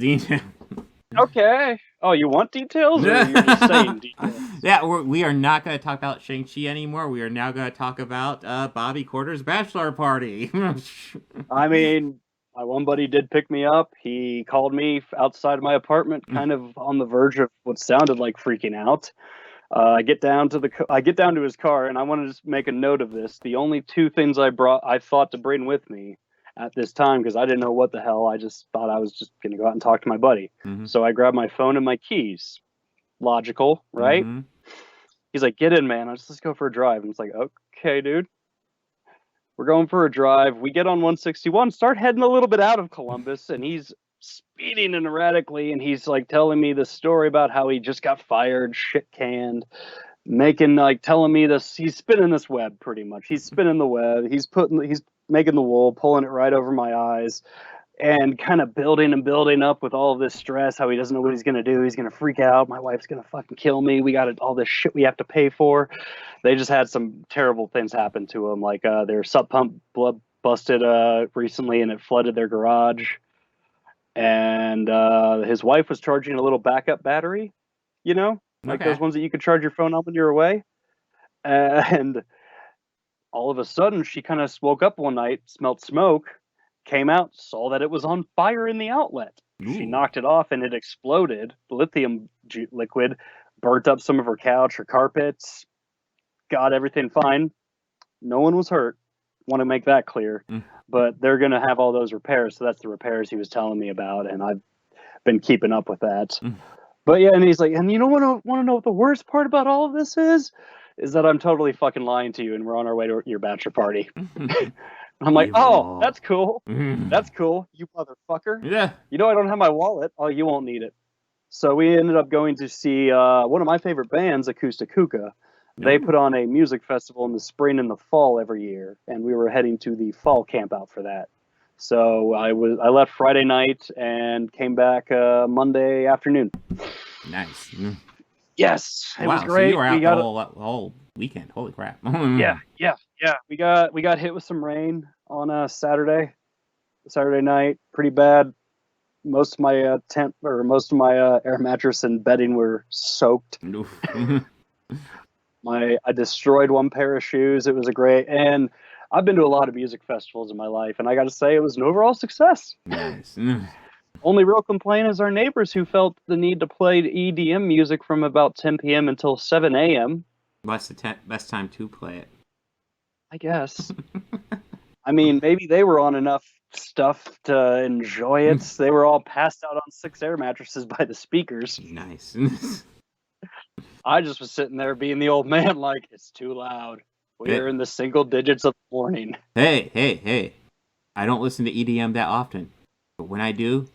Okay. Oh, you want details, or you're just saying details? Yeah, we are not going to talk about Shang-Chi anymore. We are now going to talk about Bobby Corder's bachelor party. I mean, my one buddy did pick me up. He called me outside my apartment, kind of on the verge of what sounded like freaking out. I get down to his car, and I want to just make a note of this. The only two things I thought to bring with me at this time, because I didn't know what the hell. I just thought I was just going to go out and talk to my buddy. Mm-hmm. So I grabbed my phone and my keys. Logical, right? Mm-hmm. He's like, "Get in, man. Let's go for a drive." And it's like, "Okay, dude. We're going for a drive." We get on 161, start heading a little bit out of Columbus, and he's speeding and erratically, and he's like telling me this story about how he just got fired, shit canned, telling me this. He's spinning this web pretty much. He's spinning the web. He's making the wool, pulling it right over my eyes, and kind of building up with all of this stress. How he doesn't know what he's gonna do. He's gonna freak out. My wife's gonna fucking kill me. We got all this shit we have to pay for. They just had some terrible things happen to him, like their sump pump busted recently, and it flooded their garage. And his wife was charging a little backup battery, those ones that you could charge your phone on when you're away. And all of a sudden, she kind of woke up one night, smelled smoke, came out, saw that it was on fire in the outlet. Ooh. She knocked it off, and it exploded. Lithium liquid burnt up some of her couch, her carpets, got everything fine. No one was hurt. Want to make that clear. But they're going to have all those repairs. So that's the repairs he was telling me about. And I've been keeping up with that. But yeah, and he's like, and you want to know what the worst part about all of this is that I'm totally fucking lying to you, and we're on our way to your bachelor party. I'm like, oh, that's cool. That's cool, you motherfucker. Yeah. I don't have my wallet. Oh, you won't need it. So we ended up going to see one of my favorite bands, Acoustic Hookah. They put on a music festival in the spring and the fall every year, and we were heading to the fall camp out for that. So I left Friday night and came back Monday afternoon. Nice. Yes, it was great. So you were out the whole weekend. Holy crap! Yeah. We got hit with some rain on Saturday night. Pretty bad. Most of my tent or most of my air mattress and bedding were soaked. I destroyed one pair of shoes. It was and I've been to a lot of music festivals in my life, and I got to say it was an overall success. Nice. Only real complaint is our neighbors who felt the need to play EDM music from about 10 p.m. until 7 a.m. What's the best time to play it? I guess. I mean, maybe they were on enough stuff to enjoy it. They were all passed out on 6 air mattresses by the speakers. Nice. I just was sitting there being the old man, like, it's too loud. We're in the single digits of the morning. Hey. I don't listen to EDM that often. But when I do,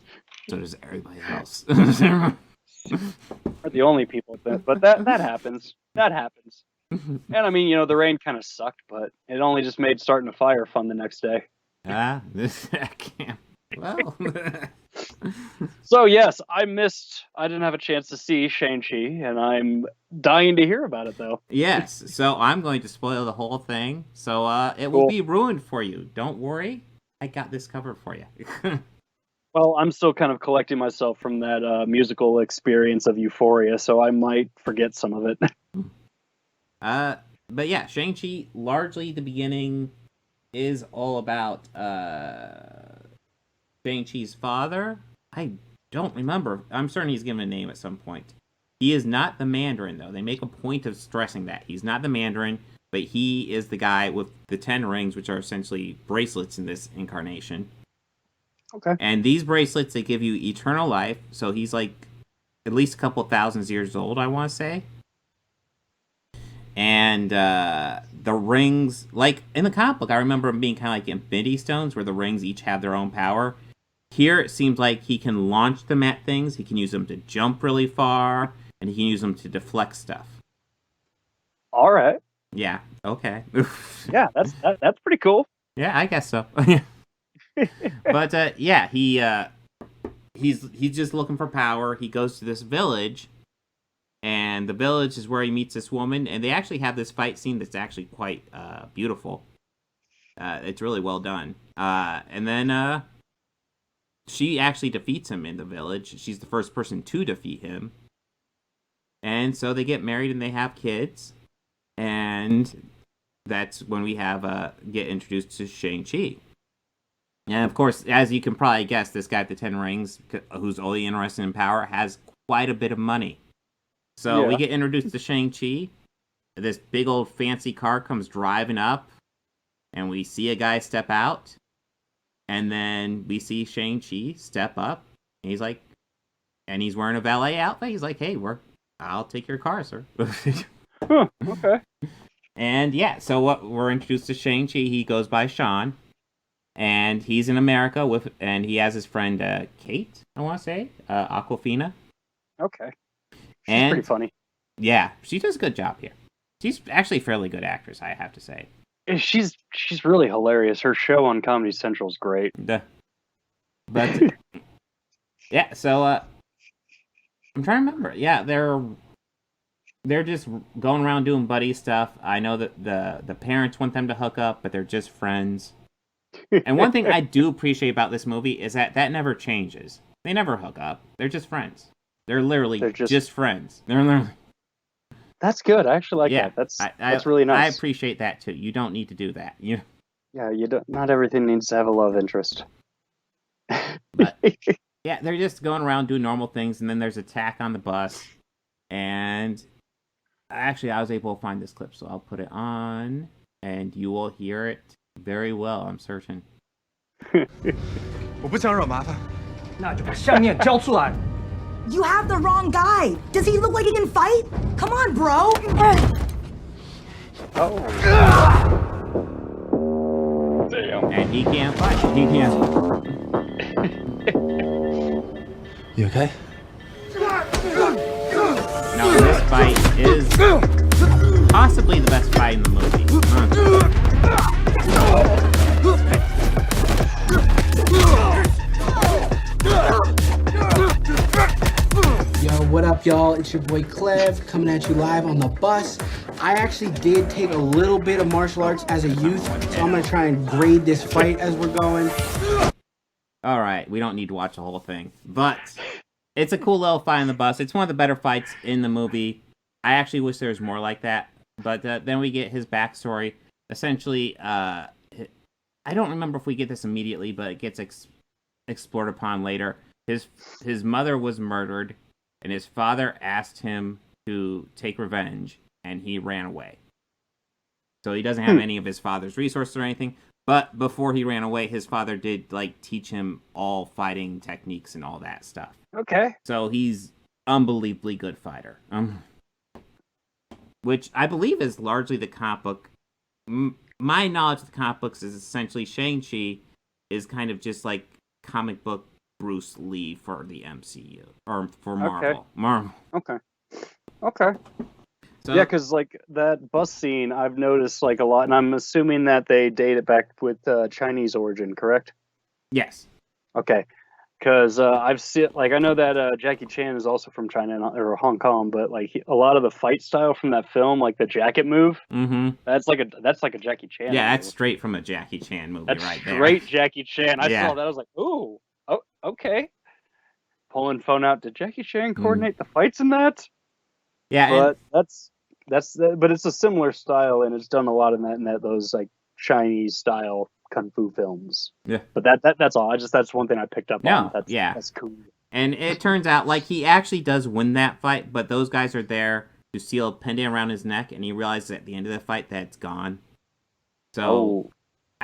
so does everybody else. We're the only people, but that happens. That happens. And I mean, the rain kind of sucked, but it only just made starting a fire fun the next day. I can't. Well. So yes, I didn't have a chance to see Shang-Chi, and I'm dying to hear about it though. Yes, so I'm going to spoil the whole thing. So it will be ruined for you. Don't worry. I got this covered for you. Well, I'm still kind of collecting myself from that musical experience of Euphoria, so I might forget some of it. But yeah, Shang-Chi, largely the beginning is all about Shang-Chi's father. I don't remember. I'm certain he's given a name at some point. He is not the Mandarin, though. They make a point of stressing that. He's not the Mandarin, but he is the guy with the 10 rings, which are essentially bracelets in this incarnation. Okay. And these bracelets, they give you eternal life. So he's like at least a couple thousand years old, I want to say. And the rings, like in the comic book, I remember them being kind of like Infinity Stones, where the rings each have their own power. Here, it seems like he can launch them at things. He can use them to jump really far, and he can use them to deflect stuff. All right. Yeah. Okay. Yeah, that's pretty cool. Yeah, I guess so. But yeah, he's just looking for power. He goes to this village, and the village is where he meets this woman, and they actually have this fight scene that's actually quite beautiful. It's really well done. And then she actually defeats him in the village. She's the first person to defeat him. And so they get married and they have kids. And that's when we get introduced to Shang-Chi. And of course, as you can probably guess, this guy with the 10 rings, who's only interested in power, has quite a bit of money. So we get introduced to Shang-Chi. This big old fancy car comes driving up, and we see a guy step out. And then we see Shang-Chi step up, and he's like, and he's wearing a valet outfit. He's like, hey, I'll take your car, sir. Huh, okay. And yeah, so we're introduced to Shang-Chi. He goes by Sean, and he's in America and he has his friend Kate, I want to say, Aquafina. Okay. She's pretty funny. Yeah, she does a good job here. She's actually a fairly good actress, I have to say. She's really hilarious. Her show on Comedy Central is great. But yeah, so I'm trying to remember. Yeah, they're just going around doing buddy stuff. I know that the parents want them to hook up, but they're just friends. And one thing I do appreciate about this movie is that never changes. They never hook up. They're just friends. They're literally just friends. They're literally. That's good. I actually like that. That's really nice. I appreciate that too. You don't need to do that. Yeah, you don't. Not everything needs to have a love interest. But yeah, they're just going around doing normal things, and then there's attack on the bus. And actually, I was able to find this clip, so I'll put it on, and you will hear it very well, I'm certain. 我不想惹麻烦。那就把项链交出来。You have the wrong guy. Does he look like he can fight? Come on, bro. Oh. Damn. And he can't fight. He can't. You okay? Now, this fight is possibly the best fight in the movie. Yo, what up, y'all? It's your boy Clev coming at you live on the bus. I actually did take a little bit of martial arts as a youth, so I'm gonna try and grade this fight as we're going. All right, we don't need to watch the whole thing, but it's a cool little fight on the bus. It's one of the better fights in the movie. I actually wish there was more like that, but then we get his backstory. Essentially, I don't remember if we get this immediately, but it gets explored upon later. His mother was murdered, and his father asked him to take revenge, and he ran away. So he doesn't have any of his father's resources or anything. But before he ran away, his father did teach him all fighting techniques and all that stuff. Okay. So he's unbelievably good fighter. Which I believe is largely the comic book. My knowledge of the comic books is essentially Shang-Chi is kind of just like comic book Bruce Lee for the MCU or for Marvel. Okay. Marvel. Okay. So, yeah, because that bus scene, I've noticed a lot, and I'm assuming that they date it back with Chinese origin, correct? Yes. Okay, because I've seen I know that Jackie Chan is also from China or Hong Kong, but a lot of the fight style from that film, the jacket move, that's like a Jackie Chan. Yeah, movie. That's straight from a Jackie Chan movie, that's right there. Straight Jackie Chan. I Yeah. saw that, I was like, ooh, oh, okay. Pulling phone out. Did Jackie Chan coordinate the fights in that? Yeah, but but it's a similar style, and it's done a lot in those Chinese style kung fu films. Yeah. But that's all. That's one thing I picked up on. That's cool. And it turns out he actually does win that fight, but those guys are there to seal a pendant around his neck, and he realizes at the end of the fight that it's gone. So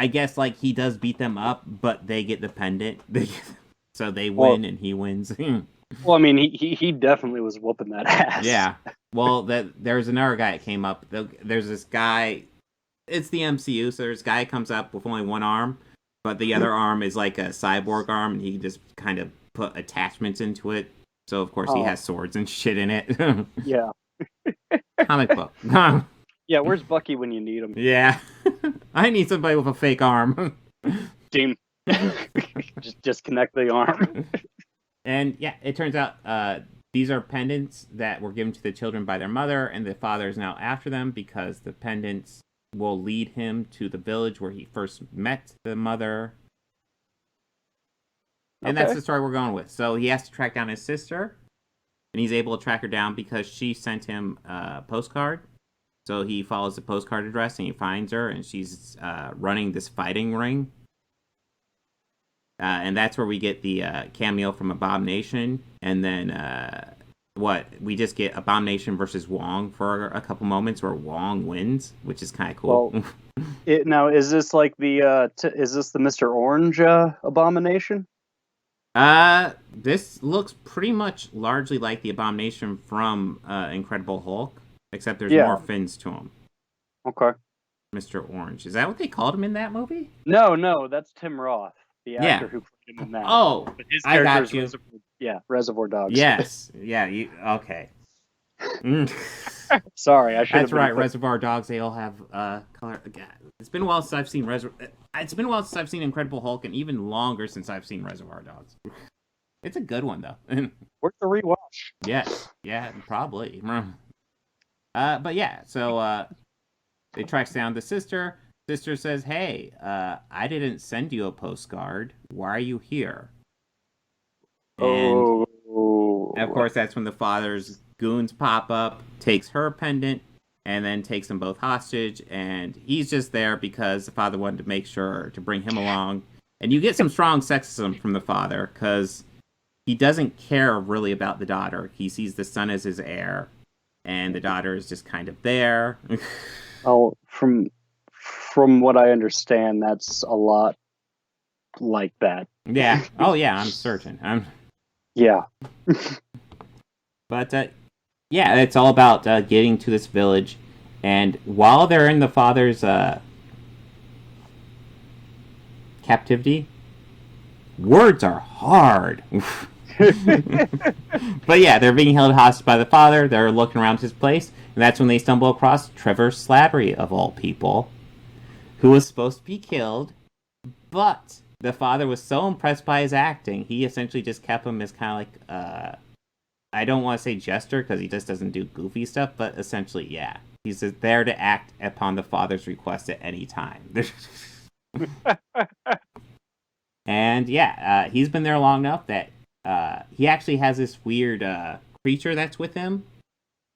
I guess like he does beat them up, but they get the pendant, so they win and he wins. Well, I mean, he definitely was whooping that ass. Yeah. Well, there's another guy that came up. There's this guy. It's the MCU, so there's a guy comes up with only one arm, but the other arm is like a cyborg arm, and he just kind of put attachments into it. So of course he has swords and shit in it. Yeah. Comic book. Yeah, where's Bucky when you need him? Yeah. I need somebody with a fake arm. Team. Just disconnect the arm. And yeah, it turns out these are pendants that were given to the children by their mother, and the father is now after them because the pendants will lead him to the village where he first met the mother. And that's the story we're going with. So he has to track down his sister, and he's able to track her down because she sent him a postcard. So he follows the postcard address, and he finds her, and she's running this fighting ring. And that's where we get the cameo from Abomination, and then we just get Abomination versus Wong for a couple moments where Wong wins, which is kind of cool. Well, now is this like is this the Mr. Orange Abomination? This looks pretty much largely like the Abomination from Incredible Hulk, except there's more fins to him. Okay. Mr. Orange. Is that what they called him in that movie? No, that's Tim Roth. The actor who played him in that. Oh, but his I got you. Reservoir Dogs. Yes. Yeah, okay. Sorry, I should have. That's right, Reservoir Dogs, they all have color. It's been a while since I've seen Incredible Hulk, and even longer since I've seen Reservoir Dogs. It's a good one, though. Worth the rewatch. Yes. Yeah, probably. But yeah, so they tracks down the sister. Sister says, hey, I didn't send you a postcard. Why are you here? And of course, that's when the father's goons pop up, takes her pendant, and then takes them both hostage. And he's just there because the father wanted to make sure to bring him along. And you get some strong sexism from the father because he doesn't care really about the daughter. He sees the son as his heir, and the daughter is just kind of there. Oh, from what I understand, that's a lot like that. Yeah. Oh, yeah, I'm certain. Yeah. But, yeah, it's all about getting to this village. And while they're in the father's captivity, words are hard. But yeah, they're being held hostage by the father. They're looking around his place. And that's when they stumble across Trevor Slattery, of all people, who was supposed to be killed, but the father was so impressed by his acting, he essentially just kept him as kind of like, I don't want to say jester, because he just doesn't do goofy stuff, but essentially, yeah. He's there to act upon the father's request at any time. And yeah, he's been there long enough that he actually has this weird creature that's with him.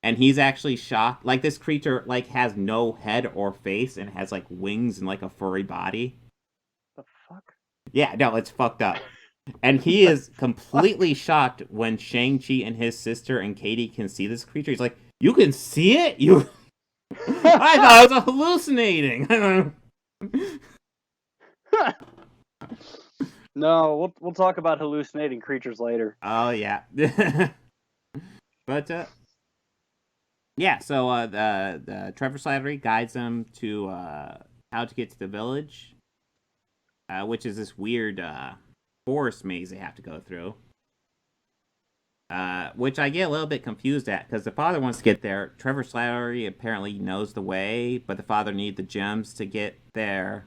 And he's actually shocked. Like, this creature, like, has no head or face and has, like, wings and, like, a furry body. The fuck? Yeah, no, it's fucked up. And he is completely shocked when Shang-Chi and his sister and Katie can see this creature. He's like, you can see it? I thought I was hallucinating. No, we'll talk about hallucinating creatures later. Oh, yeah. But, yeah, so the Trevor Slattery guides them to how to get to the village, which is this weird forest maze they have to go through, which I get a little bit confused at, because the father wants to get there. Trevor Slattery apparently knows the way, but the father needs the gems to get there.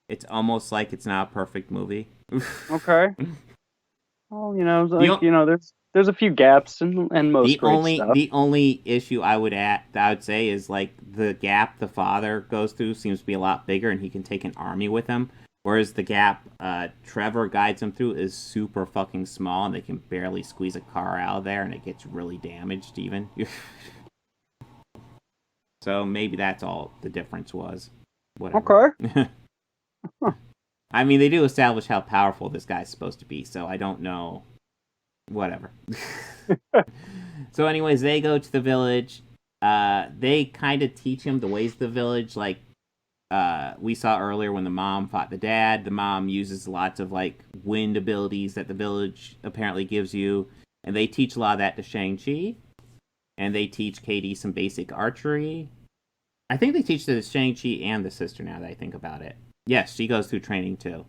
It's almost like it's not a perfect movie. Okay. Well, there's a few gaps and most stuff. The only issue I would say is, like, the gap the father goes through seems to be a lot bigger, and he can take an army with him. Whereas the gap Trevor guides him through is super fucking small, and they can barely squeeze a car out of there, and it gets really damaged even. So maybe that's all the difference was. Whatever. Okay. I mean, they do establish how powerful this guy's supposed to be, so I don't know. Whatever. So anyways, they go to the village. They kind of teach him the ways of the village. Like, we saw earlier when the mom fought the dad. The mom uses lots of like wind abilities that the village apparently gives you, and they teach a lot of that to Shang-Chi, and they teach Katie some basic archery. I think they teach the Shang-Chi and the sister now that I think about it. Yes, she goes through training too.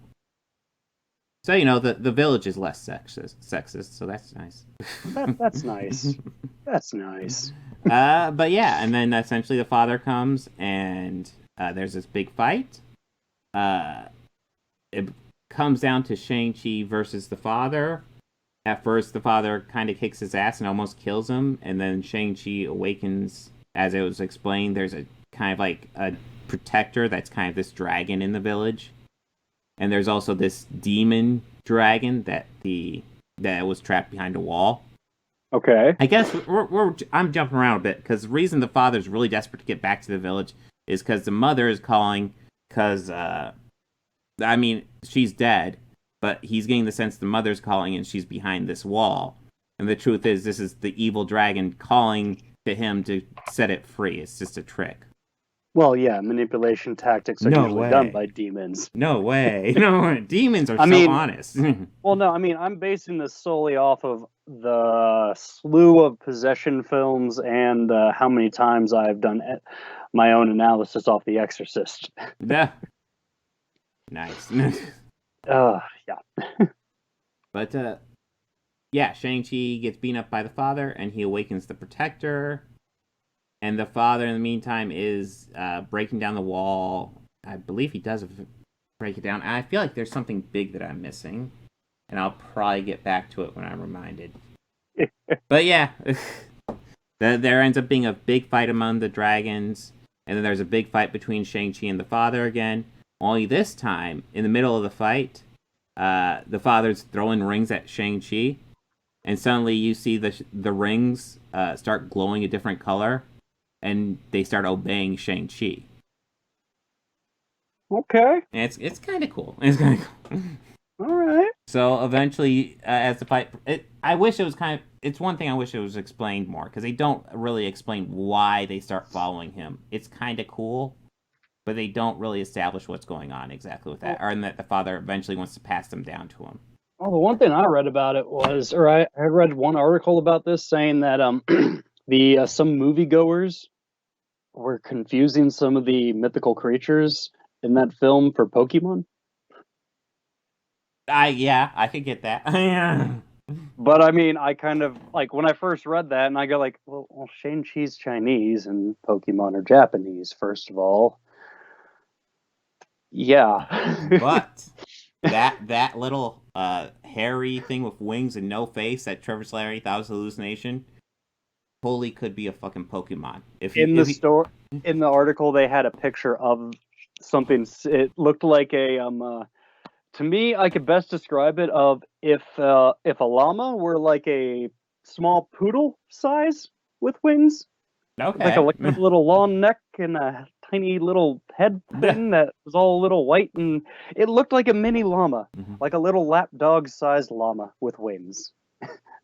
So, the village is less sexist, so that's nice. That's nice. That's nice. But yeah, and then essentially the father comes, and there's this big fight. It comes down to Shang-Chi versus the father. At first, the father kind of kicks his ass and almost kills him, and then Shang-Chi awakens. As it was explained, there's a kind of like a protector that's kind of this dragon in the village. And there's also this demon dragon that was trapped behind a wall. Okay. I guess I'm jumping around a bit, because the reason the father's really desperate to get back to the village is because the mother is calling, because, she's dead, but he's getting the sense the mother's calling and she's behind this wall. And the truth is, this is the evil dragon calling to him to set it free. It's just a trick. Well, yeah, manipulation tactics are usually done by demons. No way. No, demons are so honest. Well, no, I'm basing this solely off of the slew of possession films and how many times I've done my own analysis off The Exorcist. Yeah. Nice. Yeah. But, yeah, Shang-Chi gets beaten up by the father, and he awakens the protector. And the father, in the meantime, is breaking down the wall. I believe he does break it down. And I feel like there's something big that I'm missing. And I'll probably get back to it when I'm reminded. But yeah, there ends up being a big fight among the dragons. And then there's a big fight between Shang-Chi and the father again. Only this time, in the middle of the fight, the father's throwing rings at Shang-Chi. And suddenly you see the rings start glowing a different color. And they start obeying Shang-Chi. Okay. And it's kind of cool. It's kind of cool. All right. So eventually, as the fight... I wish it was it's one thing I wish it was explained more, because they don't really explain why they start following him. It's kind of cool, but they don't really establish what's going on exactly with that, or that the father eventually wants to pass them down to him. Well, the one thing I read about it was, I read one article about this saying that some moviegoers were confusing some of the mythical creatures in that film for Pokemon. I could get that. But I kind of like when I first read that, and I go like, well, Shang-Chi's Chinese and Pokemon are Japanese, first of all. Yeah. But that little hairy thing with wings and no face that Trevor Slattery thought was a hallucination fully could be a fucking Pokemon. In the article, they had a picture of something. It looked like a to me, I could best describe it of if a llama were like a small poodle size with wings. Okay. Like a little long neck and a tiny little head thing that was all a little white, and it looked like a mini llama, like a little lap dog sized llama with wings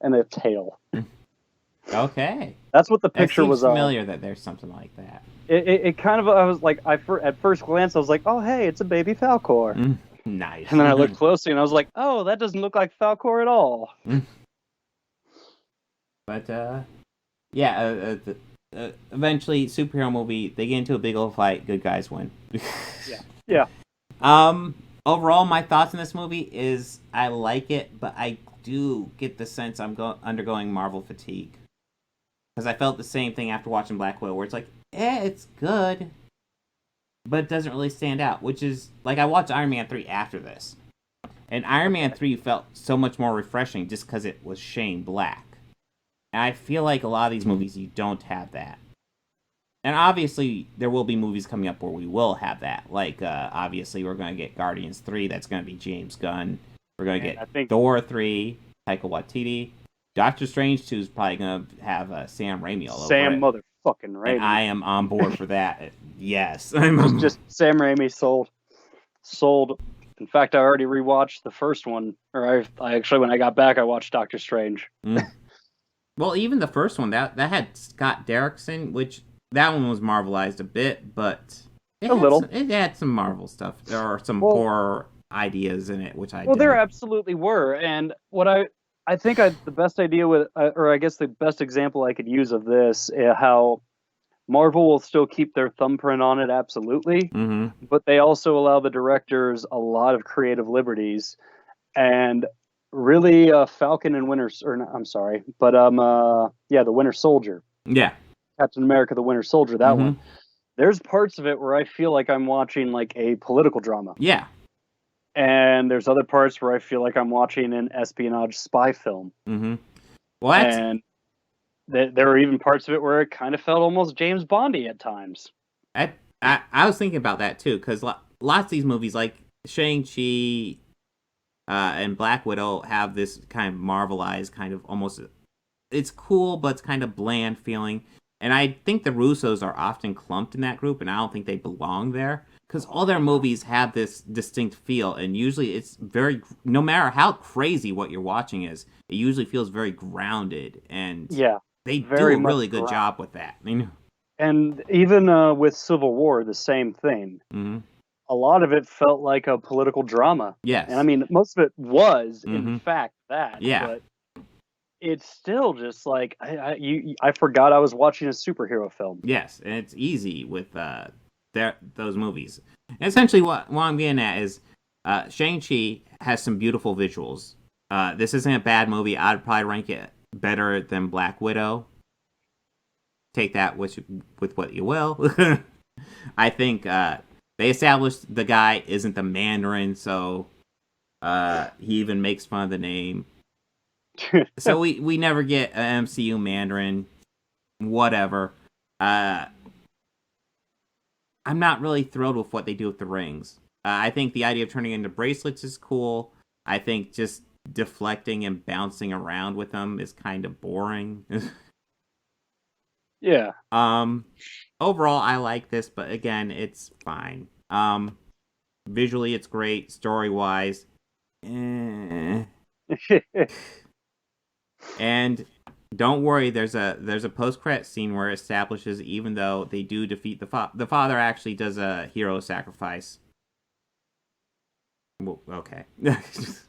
and a tail. Okay. That's what the picture was of. Familiar that there's something like that. It kind of, I was like, at first glance, I was like, oh, hey, it's a baby Falcor. Nice. And then I looked closely and I was like, oh, that doesn't look like Falcor at all. But, eventually, superhero movie, they get into a big old fight, good guys win. Yeah. Overall, my thoughts on this movie is I like it, but I do get the sense I'm undergoing Marvel fatigue. Because I felt the same thing after watching Black Widow, where it's like, it's good, but it doesn't really stand out. Which is, like, I watched Iron Man 3 after this. And Iron Man 3 felt so much more refreshing just because it was Shane Black. And I feel like a lot of these movies, you don't have that. And obviously, there will be movies coming up where we will have that. Like, obviously, we're going to get Guardians 3, that's going to be James Gunn. We're going to get Thor 3, Taika Waititi. Doctor Strange 2 is probably going to have Sam Raimi all over it. Sam motherfucking Raimi. And I am on board for that. Yes. Just Sam Raimi sold. In fact, I already rewatched the first one. Or I actually, when I got back, I watched Doctor Strange. Well, even the first one, that had Scott Derrickson, which that one was Marvelized a bit, but It had some Marvel stuff. There are some horror ideas in it, which I there absolutely were. And what I think the best idea with, or I guess the best example I could use of this, how Marvel will still keep their thumbprint on it, absolutely, but they also allow the directors a lot of creative liberties. And really, Falcon and Winter, or not, I'm sorry, but the Winter Soldier. Yeah. Captain America: The Winter Soldier, that one. There's parts of it where I feel like I'm watching like a political drama. Yeah. And there's other parts where I feel like I'm watching an espionage spy film. Well, and there are even parts of it where it kind of felt almost James Bondy at times. I was thinking about that too, because lots of these movies, like Shang-Chi and Black Widow, have this kind of Marvelized kind of almost. It's cool, but it's kind of bland feeling. And I think the Russos are often clumped in that group, and I don't think they belong there. Because all their movies have this distinct feel, and usually it's very, no matter how crazy what you're watching is, it usually feels very grounded, and they do a really good job with that. And even with Civil War, the same thing. A lot of it felt like a political drama. Yes. And I mean, most of it was, in fact, that. Yeah. But it's still just like, I forgot I was watching a superhero film. Yes, and it's easy with those movies. And essentially, what I'm getting at is Shang-Chi has some beautiful visuals. This isn't a bad movie. I'd probably rank it better than Black Widow. Take that with what you will. I think they established the guy isn't the Mandarin, so he even makes fun of the name. So we never get an MCU Mandarin. Whatever. I'm not really thrilled with what they do with the rings. I think the idea of turning into bracelets is cool. I think just deflecting and bouncing around with them is kind of boring. Yeah. Overall, I like this, but again, it's fine. Visually, it's great. Story-wise, And don't worry, there's a post-credit scene where it establishes even though they do defeat the father actually does a hero sacrifice. Well, okay.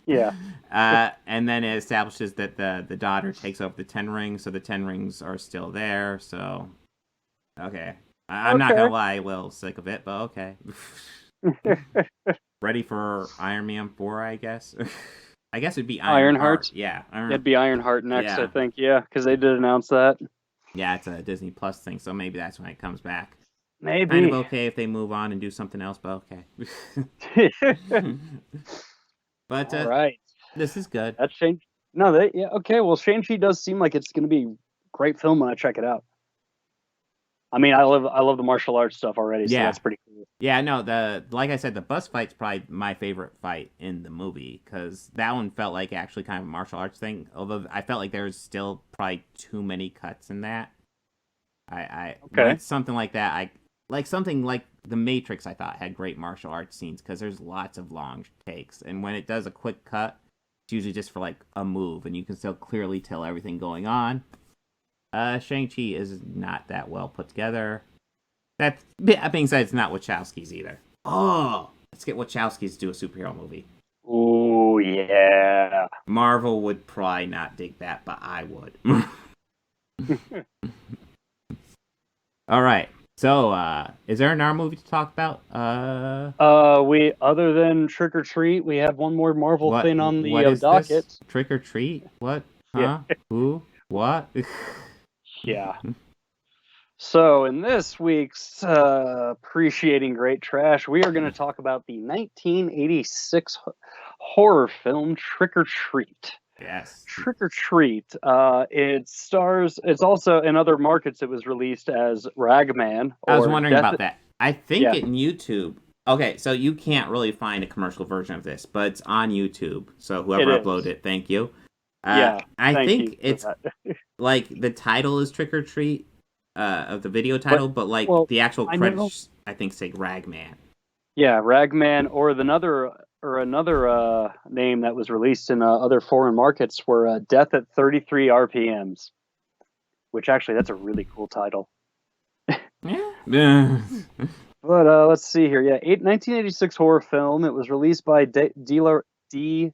Yeah. And then it establishes that the daughter takes over the 10 rings, so the 10 rings are still there, so okay. I'm not gonna lie, a little sick of it, but okay. Ready for Iron Man 4, I guess? I guess it'd be Ironheart. Yeah. It'd be Ironheart next, I think. Yeah, because they did announce that. Yeah, it's a Disney Plus thing, so maybe that's when it comes back. Maybe. Kind of okay if they move on and do something else, but okay. But all right. This is good. That's Shang. No, okay. Well, Shang-Chi does seem like it's going to be a great film when I check it out. I mean, I love the martial arts stuff already, so that's pretty cool. Yeah, no, like I said, the bus fight's probably my favorite fight in the movie, because that one felt like actually kind of a martial arts thing, although I felt like there was still probably too many cuts in that. When something like that, something like The Matrix, I thought had great martial arts scenes, because there's lots of long takes, and when it does a quick cut, it's usually just for like a move, and you can still clearly tell everything going on. Shang-Chi is not that well put together. That being said, it's not Wachowski's either. Oh, let's get Wachowski's to do a superhero movie. Oh, yeah. Marvel would probably not dig that, but I would. All right. So, is there another movie to talk about? We other than Trick or Treat, we have one more Marvel thing on the docket. This? Trick or Treat? What? Huh? Yeah. Who? What? Yeah. So in this week's Appreciating Great Trash, we are going to talk about the 1986 horror film Trick or Treat. Yes. Trick or Treat. It's also in other markets it was released as Ragman. I was wondering about that. I think in YouTube. Okay, so you can't really find a commercial version of this, but it's on YouTube. So whoever uploaded it, thank you. I think it's like the title is Trick or Treat of the video title, but the actual credits I think say Ragman. Yeah, Ragman, or another name that was released in other foreign markets were Death at 33 RPMs, which actually that's a really cool title. Yeah. But let's see here. Yeah, 1986 horror film. It was released by De Laurentiis.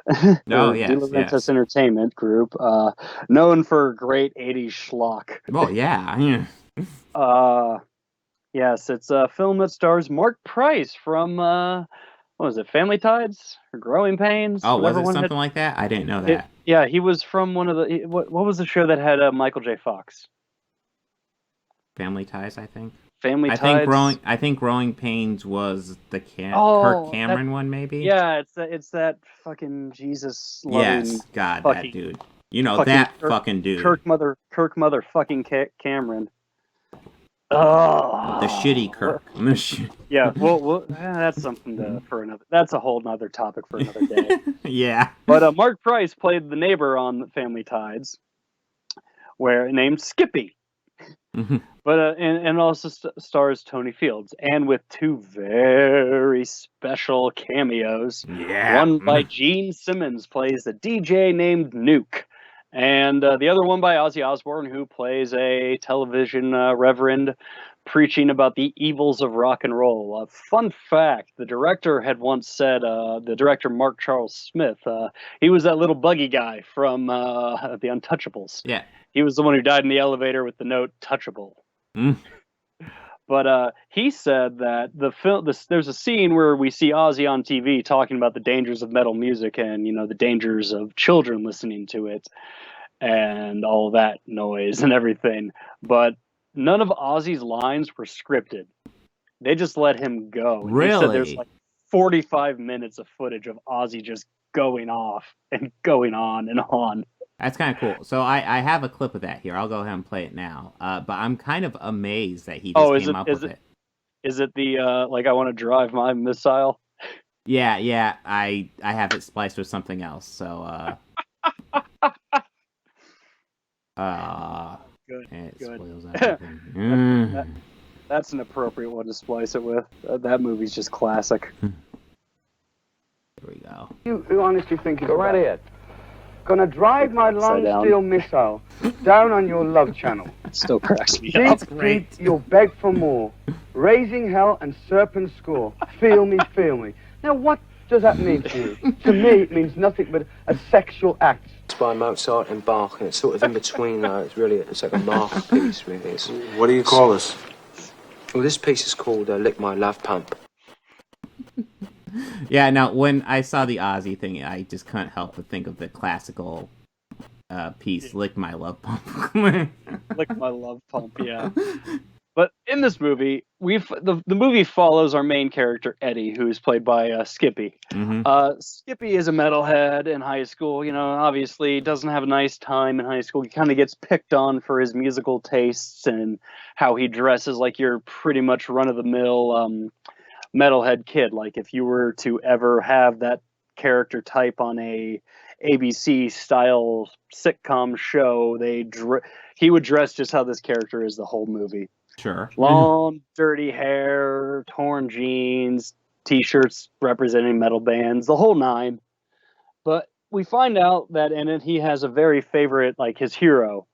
Oh, De yes, Laurentiis yes. Entertainment Group, known for great 80s schlock. Well, yeah. Yes, it's a film that stars Mark Price from what was it, Family Tides or Growing Pains? Oh, was Whatever it one something like that? I didn't know that. Yeah, he was from one of the. What was the show that had Michael J. Fox? Family Ties, I think. Family Tides. I think Growing Pains was the Oh, Kirk Cameron one, maybe. Yeah, it's that fucking Jesus loving. Yes, God, that dude. You know fucking that Kirk, fucking dude. Kirk mother fucking Cameron. Oh, The shitty Kirk. Yeah, well, that's something for another. That's a whole nother topic for another day. Yeah. But Mark Price played the neighbor on Family Tides, named Skippy. But and also stars Tony Fields, and with two very special cameos. Yeah. One by Gene Simmons plays a DJ named Nuke, and the other one by Ozzy Osbourne, who plays a television reverend preaching about the evils of rock and roll. Fun fact: the director had once said, the director Mark Charles Smith, he was that little buggy guy from the Untouchables. Yeah. He was the one who died in the elevator with the note "touchable." But he said that there's a scene where we see Ozzy on TV talking about the dangers of metal music and the dangers of children listening to it and all that noise and everything. But none of Ozzy's lines were scripted. They just let him go. And Really? He said there's like 45 minutes of footage of Ozzy just going off and going on and on. That's kind of cool. So I have a clip of that here. I'll go ahead and play it now. But I'm kind of amazed that he just came up with it. Is it the like I want to drive my missile? Yeah. I have it spliced with something else. So good. It good. spoils everything. That's an appropriate one to splice it with. That movie's just classic. Here we go. You honestly think Go right ahead. Gonna drive my long steel missile down on your love channel. It still cracks me up. Deep, you'll beg for more. Raising hell and serpent score. Feel me, feel me. Now, what does that mean to you? To me, it means nothing but a sexual act. It's by Mozart and Bach, and it's sort of in between, though. It's like a masterpiece, really. What do you call this? Well, this piece is called Lick My Love Pump. Yeah, now, when I saw the Ozzy thing, I just couldn't help but think of the classical piece, Lick My Love Pump. Lick My Love Pump, yeah. But in this movie, the movie follows our main character, Eddie, who is played by Skippy. Skippy is a metalhead in high school. Obviously doesn't have a nice time in high school. He kind of gets picked on for his musical tastes and how he dresses like you're pretty much run-of-the-mill metalhead kid. Like if you were to ever have that character type on a ABC style sitcom show, he would dress just how this character is the whole movie. Sure. Long, dirty hair, torn jeans, t-shirts representing metal bands, the whole nine. But we find out that in it he has a very favorite, like his hero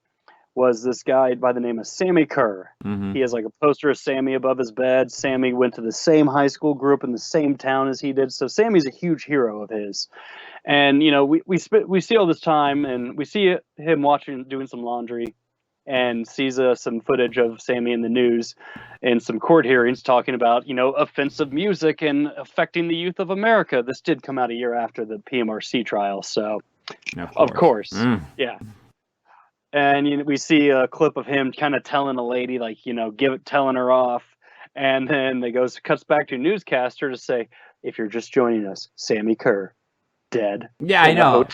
was this guy by the name of Sammy Kerr. He has like a poster of Sammy above his bed. Sammy went to the same high school, grew up in the same town as he did. So Sammy's a huge hero of his. And, we see all this time and we see him doing some laundry and sees some footage of Sammy in the news in some court hearings talking about, offensive music and affecting the youth of America. This did come out a year after the PMRC trial. So of course. Yeah. And we see a clip of him kind of telling a lady, like, telling her off. And then cuts back to a newscaster to say, if you're just joining us, Sammy Kerr, dead. Yeah, I know.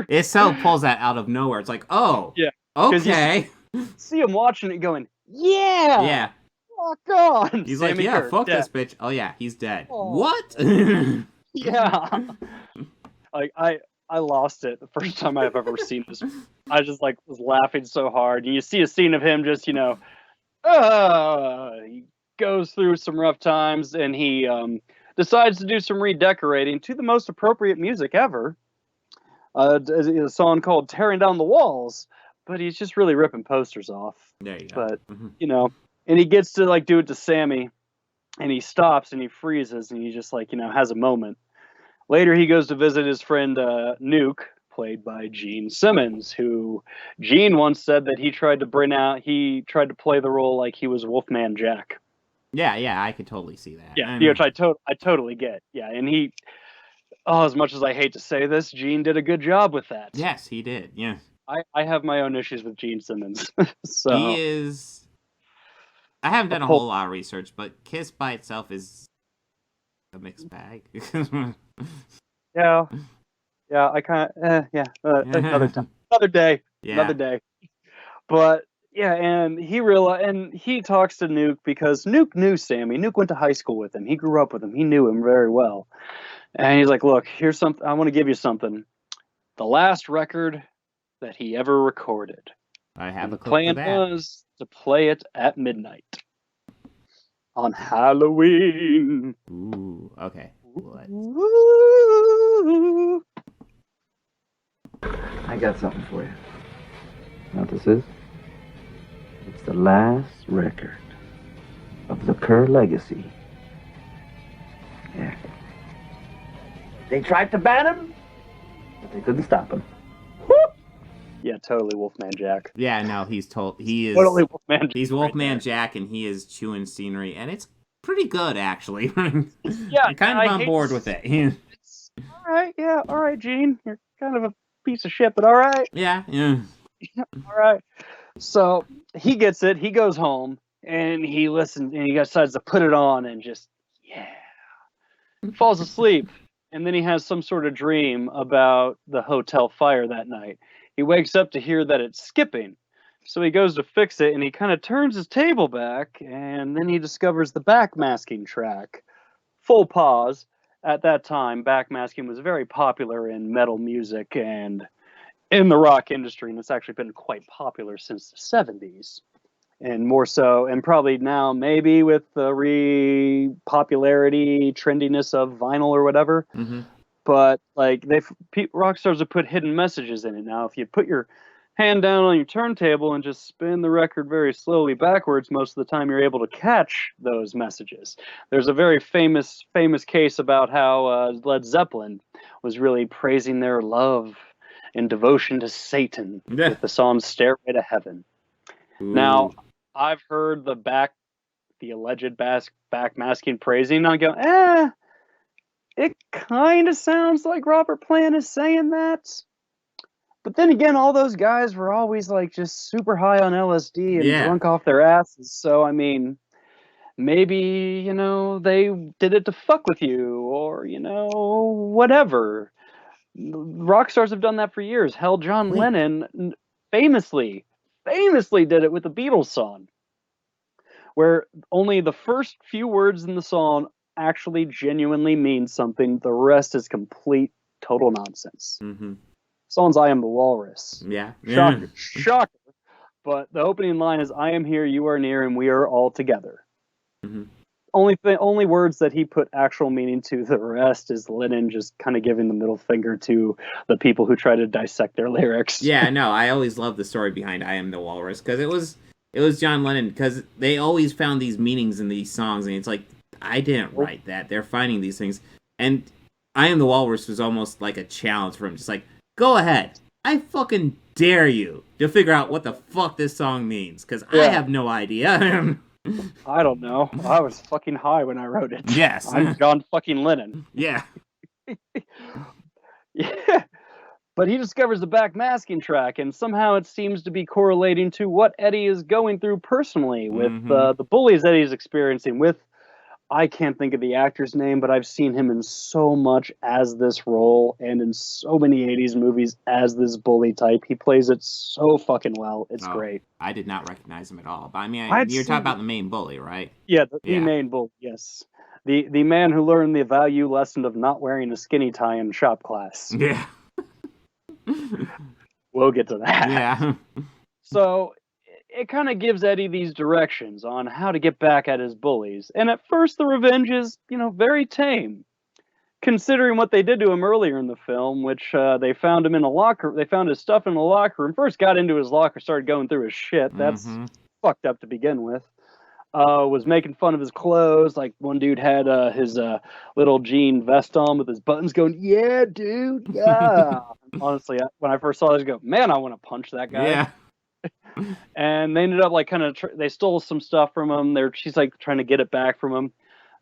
It so pulls that out of nowhere. It's like, oh, yeah, okay. See him watching it going, yeah. Yeah. Fuck on. He's Sammy like, yeah, Kerr, fuck dead. this bitch. Oh, yeah, he's dead. Oh. What? Yeah. Like, I lost it the first time I've ever seen this. I just was laughing so hard. And you see a scene of him just, he goes through some rough times and he decides to do some redecorating to the most appropriate music ever. A song called Tearing Down the Walls, but he's just really ripping posters off. There you go. But, And he gets to like do it to Sammy, and he stops and he freezes and he just like, has a moment. Later, he goes to visit his friend Nuke, played by Gene Simmons, who Gene once said that he tried to play the role like he was Wolfman Jack. Yeah, I could totally see that. Yeah, which I totally get. Yeah, and he, as much as I hate to say this, Gene did a good job with that. Yes, he did. Yeah. I have my own issues with Gene Simmons. So he is. I haven't done a whole lot of research, but Kiss by itself is a mixed bag. Yeah, I kind of, another time, another day. But yeah, and he talks to Nuke because Nuke knew Sammy. Nuke went to high school with him. He grew up with him. He knew him very well. And he's like, "Look, here's something. I want to give you something. The last record that he ever recorded. I have a plan was to play it at midnight on Halloween." Ooh, okay. Ooh. I got something for you. Know what this is? It's the last record of the Kerr legacy. Yeah. They tried to ban him, but they couldn't stop him. Yeah, totally Wolfman Jack. Yeah, no, he is totally Wolfman Jack. He's Wolfman Jack, and he is chewing scenery, and it's pretty good actually. Yeah, I'm kind of on board with it. All right, Gene. You're kind of a piece of shit, but all right. Yeah. All right. So he gets it. He goes home and he listens and he decides to put it on and just falls asleep. And then he has some sort of dream about the hotel fire that night. He wakes up to hear that it's skipping. So he goes to fix it and he kind of turns his table back and then he discovers the backmasking track. Full pause. At that time, backmasking was very popular in metal music and in the rock industry, and it's actually been quite popular since the 70s. And more so, and probably now, maybe with the popularity, trendiness of vinyl or whatever. Mm-hmm. But like rock stars have put hidden messages in it. Now, if you put your hand down on your turntable and just spin the record very slowly backwards, most of the time you're able to catch those messages. There's a very famous case about how Led Zeppelin was really praising their love and devotion to Satan with the song Stairway to Heaven. Ooh. Now, I've heard the alleged backmasking praising, and I go, it kind of sounds like Robert Plant is saying that. But then again, all those guys were always like just super high on LSD and drunk off their asses. So, I mean, maybe, they did it to fuck with you or, whatever. Rock stars have done that for years. Hell, John Lennon famously did it with the Beatles song, where only the first few words in the song actually genuinely mean something. The rest is complete, total nonsense. Mm-hmm. Song's I Am the Walrus. Yeah. Shocker. But the opening line is, I am here, you are near, and we are all together. Mm-hmm. Only words that he put actual meaning to. The rest is Lennon just kind of giving the middle finger to the people who try to dissect their lyrics. Yeah, no, I always loved the story behind I Am the Walrus, because it was John Lennon, because they always found these meanings in these songs, and it's like, I didn't write that. They're finding these things. And I Am the Walrus was almost like a challenge for him, just like, go ahead. I fucking dare you to figure out what the fuck this song means, because I have no idea. I don't know. I was fucking high when I wrote it. Yes. I'm John fucking Lennon. Yeah. Yeah. But he discovers the backmasking track, and somehow it seems to be correlating to what Eddie is going through personally with the bullies that he's experiencing with, I can't think of the actor's name, but I've seen him in so much as this role and in so many 80s movies as this bully type. He plays it so fucking well. It's great. I did not recognize him at all. But I mean, you're talking about the main bully, right? Yeah, the main bully, yes. The man who learned the value lesson of not wearing a skinny tie in shop class. Yeah. We'll get to that. Yeah. So it kind of gives Eddie these directions on how to get back at his bullies. And at first the revenge is, very tame, considering what they did to him earlier in the film, which they found him in a locker. They found his stuff in the locker room. First got into his locker, started going through his shit. That's fucked up to begin with. was making fun of his clothes. Like one dude had his little jean vest on with his buttons going, "Yeah, dude, yeah." Honestly, when I first saw this, I go, "Man, I want to punch that guy." Yeah. And they ended up like kind of they stole some stuff from him. She's like trying to get it back from him.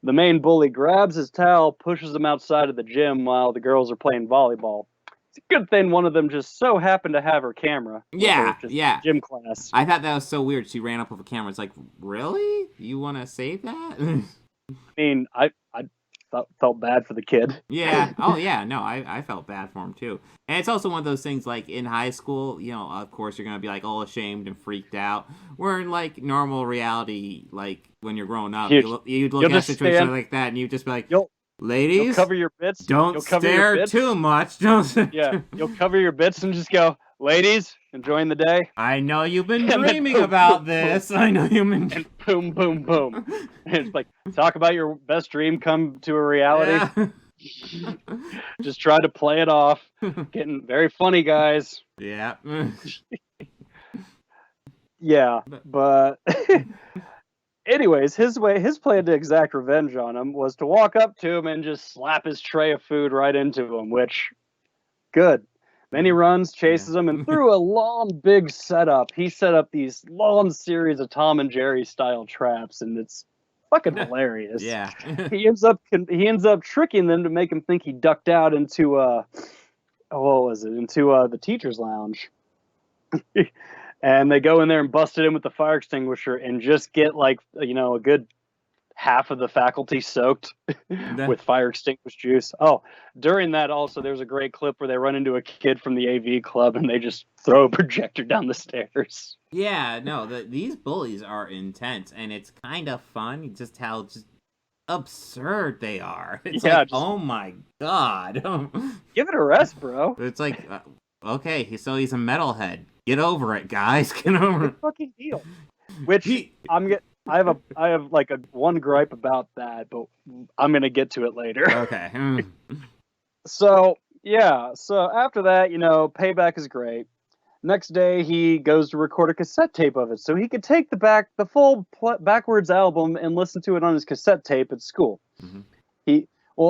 The main bully grabs his towel, pushes him outside of the gym while the girls are playing volleyball. It's a good thing one of them just so happened to have her camera. Yeah, just yeah. Gym class. I thought that was so weird. She ran up with a camera. It's like, really? You want to save that? I mean, I felt bad for the kid. Yeah. Oh, yeah. No, I felt bad for him, too. And it's also one of those things, like, in high school, you know, of course, you're going to be, like, all ashamed and freaked out. Where in, like, normal reality, like, when you're growing up, you'd look at a situation like that, and you'd just be like, ladies, you'll cover your bits. Don't stare too much. Yeah, you'll cover your bits and just go, ladies, enjoying the day. I know you've been dreaming about this. I know you've been... And boom, boom, boom. And it's like, talk about your best dream come to a reality. Yeah. Just try to play it off. Getting very funny, guys. Yeah. Yeah, but... Anyways, his plan to exact revenge on him was to walk up to him and just slap his tray of food right into him, which, good. Then he runs, chases him, and through a long, big setup, he set up these long series of Tom and Jerry style traps, and it's fucking hilarious. Yeah. he ends up tricking them to make him think he ducked out into the teacher's lounge. And they go in there and bust it in with the fire extinguisher and just get like, you know, a good half of the faculty soaked with fire extinguisher juice. Oh, during that also, there's a great clip where they run into a kid from the AV club and they just throw a projector down the stairs. Yeah, no, these bullies are intense, and it's kind of fun just how absurd they are. It's like, oh my god. Give it a rest, bro. It's like, okay, so he's a metalhead. Get over it, guys. Get over it. Fucking deal. Which I have like one gripe about that, but I'm gonna get to it later. Okay. So after that, you know, payback is great. Next day, he goes to record a cassette tape of it, so he could take the full backwards album and listen to it on his cassette tape at school. Mm-hmm.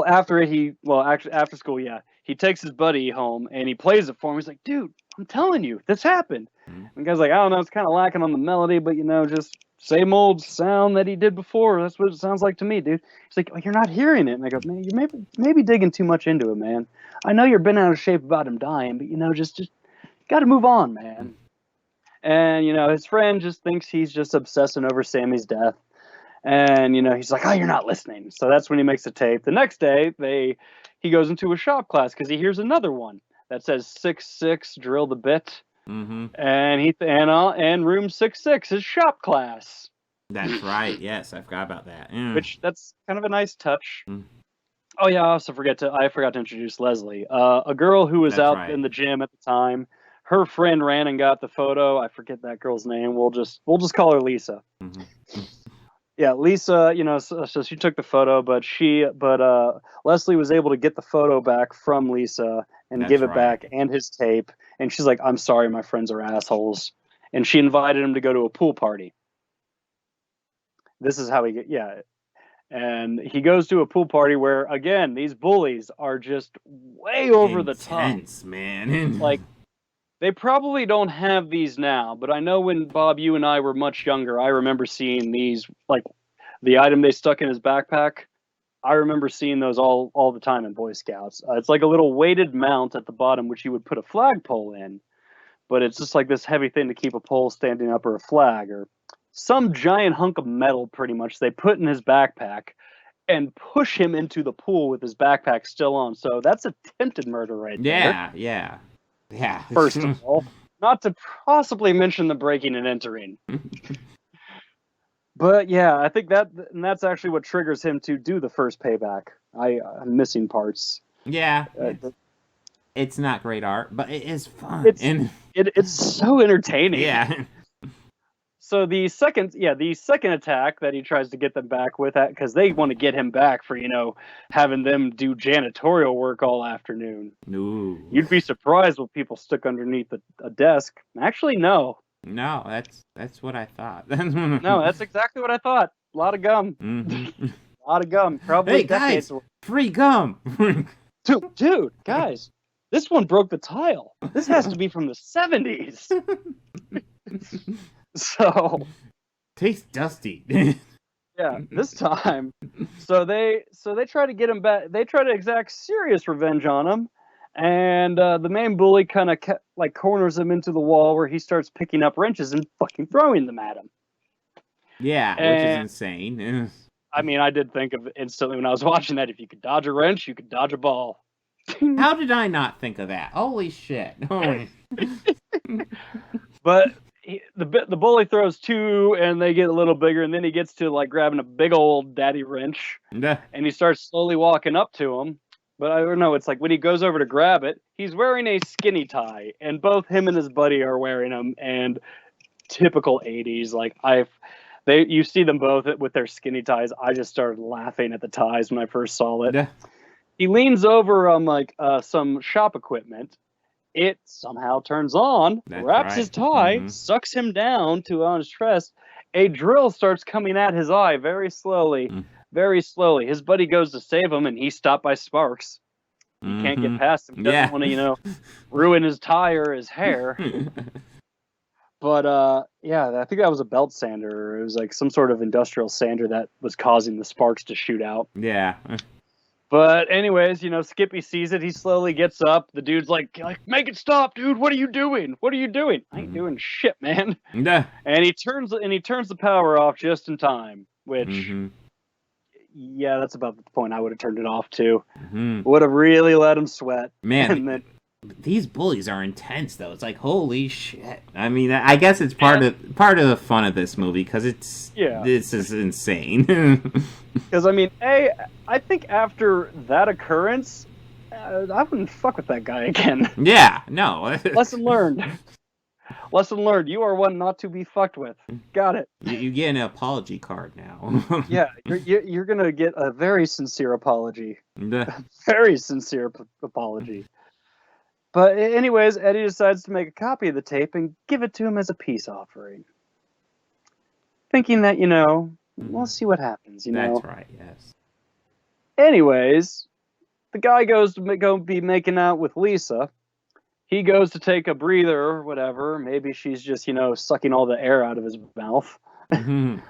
After school, he takes his buddy home and he plays it for him. He's like, dude, I'm telling you, this happened. Mm-hmm. And the guy's like, I don't know, it's kind of lacking on the melody, but, you know, just same old sound that he did before. That's what it sounds like to me, dude. He's like, oh, you're not hearing it. And I go, man, you're maybe digging too much into it, man. I know you're bent out of shape about him dying, but, you know, just got to move on, man. And, you know, his friend just thinks he's just obsessing over Sammy's death. And, you know, he's like, oh, you're not listening. So that's when he makes the tape. The next day, he goes into a shop class because he hears another one that says 6-6, drill the bit. Mm-hmm. And room 6-6 is shop class. That's right. Yes, I forgot about that. Which, that's kind of a nice touch. Oh, yeah, I forgot to introduce Leslie. A girl who was out in the gym at the time. Her friend ran and got the photo. I forget that girl's name. We'll just call her Lisa. Mm-hmm. Yeah, Lisa, you know, so she took the photo, but Leslie was able to get the photo back from Lisa and give it back and his tape. And she's like, I'm sorry, my friends are assholes. And she invited him to go to a pool party. This is how and he goes to a pool party where, again, these bullies are just way over the top. Intense, man. Like, they probably don't have these now, but I know when, Bob, you and I were much younger, I remember seeing these, like, the item they stuck in his backpack. I remember seeing those all the time in Boy Scouts. It's like a little weighted mount at the bottom, which you would put a flagpole in, but it's just like this heavy thing to keep a pole standing up or a flag or some giant hunk of metal, pretty much, they put in his backpack and push him into the pool with his backpack still on. So that's attempted murder right there. Yeah. First of all, not to possibly mention the breaking and entering. But yeah, I think that's actually what triggers him to do the first payback. I'm missing parts. Yeah. It's not great art, but it is fun. It's so entertaining. Yeah. So the second attack that he tries to get them back with, because they want to get him back for, you know, having them do janitorial work all afternoon. Ooh. You'd be surprised what people stuck underneath a desk. Actually, no. No, that's what I thought. No, that's exactly what I thought. A lot of gum. Mm-hmm. A lot of gum. Probably Hey decades. guys, free gum. Dude, guys, this one broke the tile. This has to be from the 70s. So tastes dusty. yeah, this time. So they try to get him back. They try to exact serious revenge on him, and the main bully kind of corners him into the wall where he starts picking up wrenches and fucking throwing them at him. Yeah, which is insane. I mean, I did think of it instantly when I was watching that. If you could dodge a wrench, you could dodge a ball. How did I not think of that? Holy shit! But the bully throws two, and they get a little bigger, and then he gets to grabbing a big old daddy wrench, and he starts slowly walking up to him. But I don't know. It's like when he goes over to grab it, he's wearing a skinny tie, and both him and his buddy are wearing them. And typical 80s, you see them both with their skinny ties. I just started laughing at the ties when I first saw it. Yeah. He leans over on some shop equipment. It somehow turns on, wraps his tie, sucks him down on his chest. A drill starts coming at his eye very slowly, very slowly. His buddy goes to save him, and he's stopped by sparks. He can't get past him. He doesn't want to, ruin his tie or his hair. But, I think that was a belt sander. It was some sort of industrial sander that was causing the sparks to shoot out. Yeah. But anyways, Skippy sees it. He slowly gets up. The dude's like, make it stop, dude. What are you doing? What are you doing? I ain't doing shit, man. Yeah. And he turns the power off just in time, which, yeah, that's about the point I would have turned it off too. Would have really let him sweat. Man. And then, these bullies are intense, though. It's like, holy shit. I mean, I guess it's part of the fun of this movie, because this is insane. Because, I mean, I think after that occurrence, I wouldn't fuck with that guy again. Yeah, no. Lesson learned. Lesson learned. You are one not to be fucked with. Got it. You get an apology card now. Yeah, you're going to get a very sincere apology. A very sincere apology. But anyways, Eddie decides to make a copy of the tape and give it to him as a peace offering. Thinking that, we'll see what happens, That's right, yes. Anyways, the guy goes to go be making out with Lisa. He goes to take a breather or whatever. Maybe she's just, sucking all the air out of his mouth. And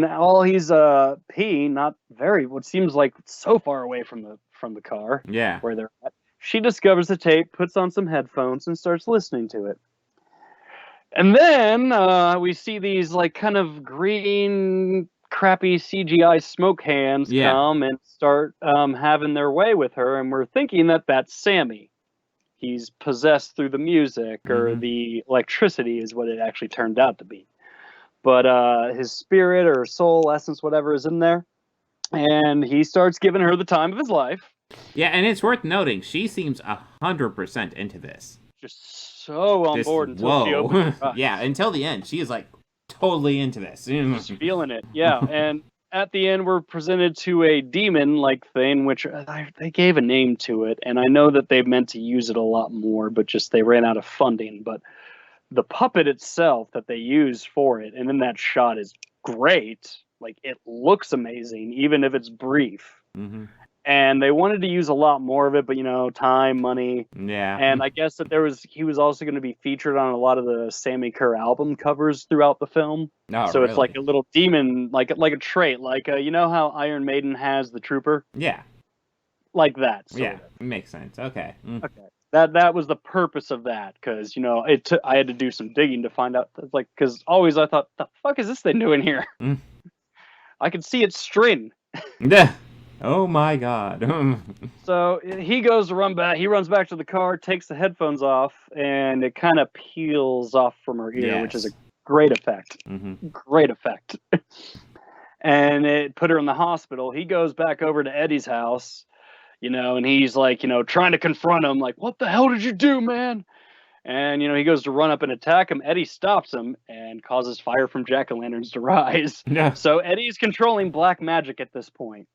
all he's peeing, not very, what seems like so far away from the car. Yeah. Where they're at. She discovers the tape, puts on some headphones, and starts listening to it. And then we see these kind of green, crappy CGI smoke hands come and start having their way with her, and we're thinking that that's Sammy. He's possessed through the music, or the electricity is what it actually turned out to be. But his spirit or soul, essence, whatever is in there, and he starts giving her the time of his life. Yeah, and it's worth noting, she seems 100% into this. Just so on board until she opens her eyes. Yeah, until the end. She is totally into this. Just feeling it, yeah. And at the end, we're presented to a demon-like thing, which they gave a name to it. And I know that they meant to use it a lot more, but just they ran out of funding. But the puppet itself that they use for it, and then that shot is great. It looks amazing, even if it's brief. And they wanted to use a lot more of it, but time, money. Yeah. And I guess that he was also going to be featured on a lot of the Sammy Kerr album covers throughout the film. Oh, so really? It's like a little demon, like a trait, you know how Iron Maiden has the Trooper? Yeah. Like that. Yeah, it makes sense. Okay. Okay. That was the purpose of that, because I had to do some digging to find out, because always I thought, the fuck is this thing doing here? I could see its string. Yeah. Oh my god. So he goes to run back. He runs back to the car, takes the headphones off, and it kind of peels off from her ear, which is a great effect. Great effect. And it put her in the hospital. He goes back over to Eddie's house, and he's trying to confront him, what the hell did you do, man? And, he goes to run up and attack him. Eddie stops him and causes fire from jack-o'-lanterns to rise. Yeah. So Eddie's controlling black magic at this point.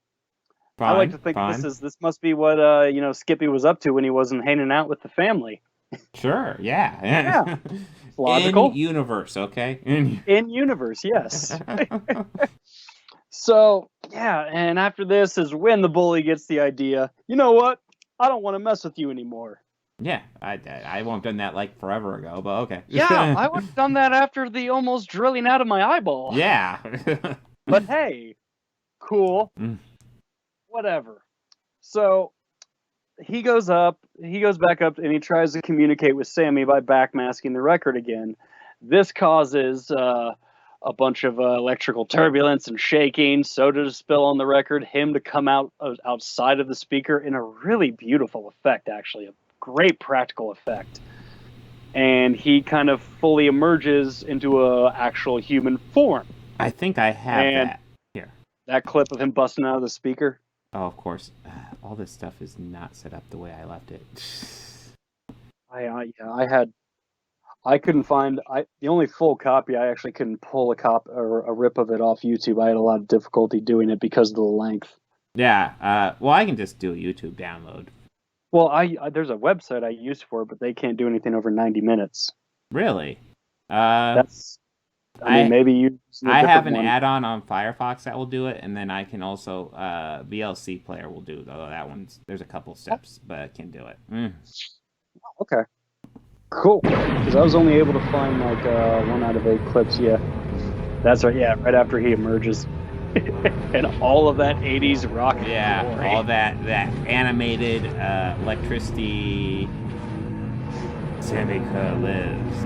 Fine, I like to think this must be what Skippy was up to when he wasn't hanging out with the family. Sure, yeah. Yeah. Logical. In universe, okay? In universe, yes. So, yeah, and after this is when the bully gets the idea, you know what? I don't want to mess with you anymore. Yeah, I won't have done that like forever ago, but okay. Yeah, I would have done that after the almost drilling out of my eyeball. Yeah. But hey, cool. Whatever. So he goes back up, and he tries to communicate with Sammy by backmasking the record again. This causes a bunch of electrical turbulence and shaking, soda to spill on the record, him to come out outside of the speaker in a really beautiful effect, actually, a great practical effect. And he kind of fully emerges into a actual human form. I think I have that here. That clip of him busting out of the speaker. Oh, of course. All this stuff is not set up the way I left it. I couldn't find the only full copy. I actually couldn't pull a rip of it off YouTube. I had a lot of difficulty doing it because of the length. Yeah. Well, I can just do a YouTube download. Well, there's a website I use for it, but they can't do anything over 90 minutes. Really? Maybe you. I have an add-on on Firefox that will do it, and then I can also VLC player will do. Although that one's there's a couple steps, but I can do it. Okay. Cool. Because I was only able to find like 1 out of 8 clips. Yeah, that's right. Yeah, right after he emerges, and all of that 80s rock. Yeah, glory. all that animated electricity. Seneca lives.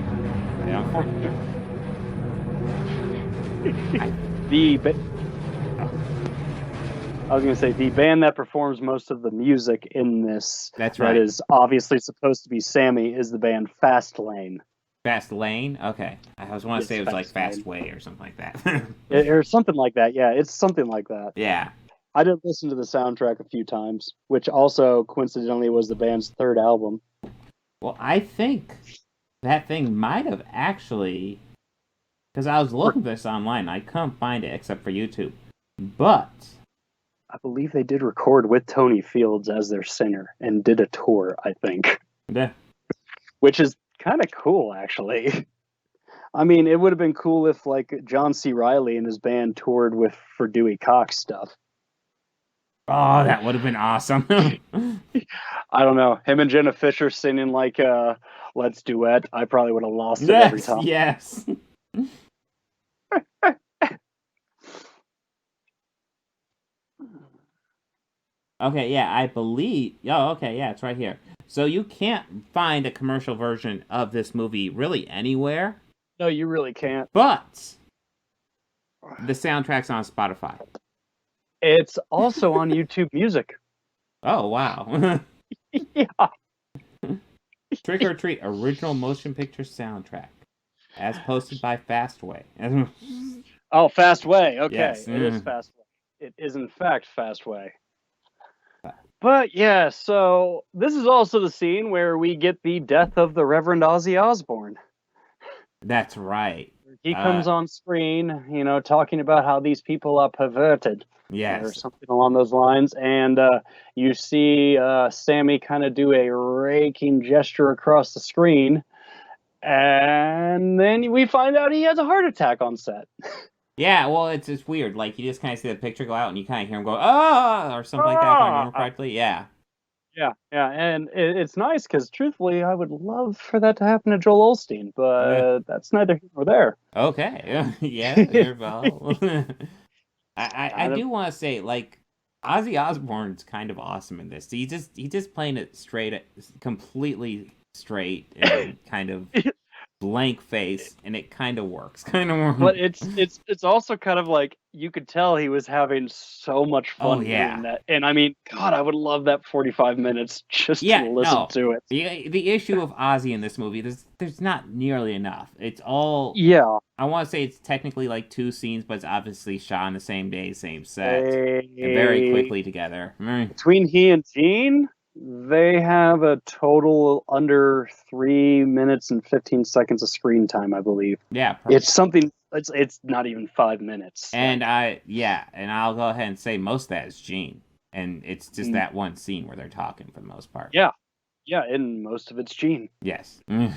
I was going to say the band that performs most of the music in this. That's right. That is obviously supposed to be Sammy. Is the band Fast Lane. Fast Lane? Okay. I was want to say it was like Fast Way or something like that. Or something like that. Yeah, it's something like that. Yeah. I did listen to the soundtrack a few times, which also coincidentally was the band's 3rd album. Well, I think that thing might have actually, because I was looking for this online, I couldn't find it except for YouTube. But I believe they did record with Tony Fields as their singer and did a tour, I think. Yeah. Which is kind of cool, actually. I mean, it would have been cool if, like, John C. Reilly and his band toured for Dewey Cox stuff. Oh, that would have been awesome. I don't know. Him and Jenna Fisher singing, like, Let's Duet, I probably would have lost it every time. Yes. Okay, yeah, I believe. Oh, okay, yeah, it's right here. So you can't find a commercial version of this movie really anywhere. No, you really can't. But the soundtrack's on Spotify. It's also on YouTube Music. Oh, wow. Yeah. Trick or Treat original motion picture soundtrack, as posted by Fastway. Oh, Fastway. Okay, Yes. It is Fastway. It is in fact Fastway. But yeah, so this is also the scene where we get the death of the Reverend Ozzy Osbourne. That's right. He comes on screen, talking about how these people are perverted. Yes. Or something along those lines. And you see Sammy kind of do a raking gesture across the screen. And then we find out he has a heart attack on set. Yeah, well, it's just weird. Like, you just kind of see the picture go out, and you kind of hear him go, ah, or something like that, if I remember correctly. Yeah. Yeah, and it's nice, because truthfully, I would love for that to happen to Joel Osteen, but that's neither here nor there. Okay. Yeah, you're well. I do want to say, like, Ozzy Osbourne's kind of awesome in this. He's just playing it straight, completely straight, and kind of blank face, and it kind of works. But it's also kind of like you could tell he was having so much fun doing that. And I mean, God, I would love that 45 minutes just to listen to it. The issue of Ozzy in this movie, there's not nearly enough. It's all I want to say it's technically like 2 scenes, but it's obviously shot on the same day, same set, and very quickly together. Between he and Gene, they have a total under 3 minutes and 15 seconds of screen time, I believe. Yeah, it's something. It's not even 5 minutes. And I'll go ahead and say most of that is Gene, and it's just that one scene where they're talking for the most part. Yeah, Yeah, and most of it's Gene. Yes. I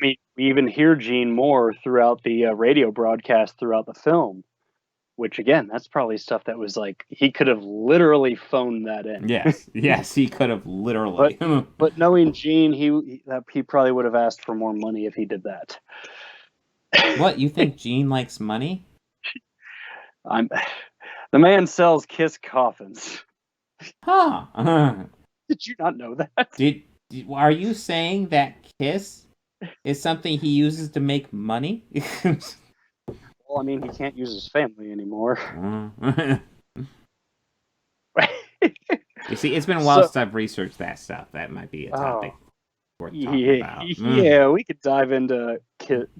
mean, we even hear Gene more throughout the radio broadcast throughout the film, which again, that's probably stuff that was like he could have literally phoned that in. Yes, he could have literally. But knowing Gene, he probably would have asked for more money if he did that. What, you think Gene likes money? The man sells Kiss coffins. Huh. Did you not know that? Are you saying that Kiss is something he uses to make money? Well, I mean, he can't use his family anymore. You see, it's been a while since I've researched that stuff. That might be a topic worth talking about. Yeah, we could dive into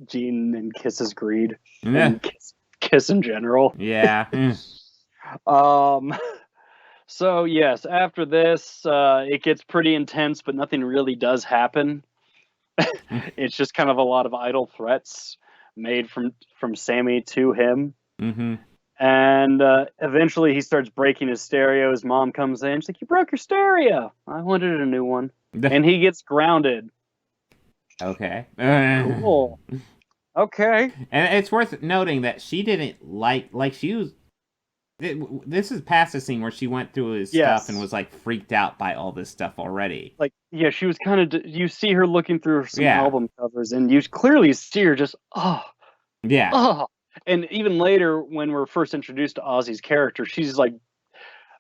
Gene and Kiss's greed. Yeah. And Kiss in general. Yeah. So, yes, after this, it gets pretty intense, but nothing really does happen. It's just kind of a lot of idle threats made from Sammy to him. Mm-hmm. And eventually he starts breaking his stereo. His mom comes in. She's like, "You broke your stereo. I wanted a new one." And he gets grounded. Okay. Cool. Okay. And it's worth noting that she didn't like she was... This is past the scene where she went through his stuff and was like freaked out by all this stuff already. Like, yeah, she was kind of... You see her looking through some album covers and you clearly see her just, Yeah. And even later, when we're first introduced to Ozzy's character, she's like,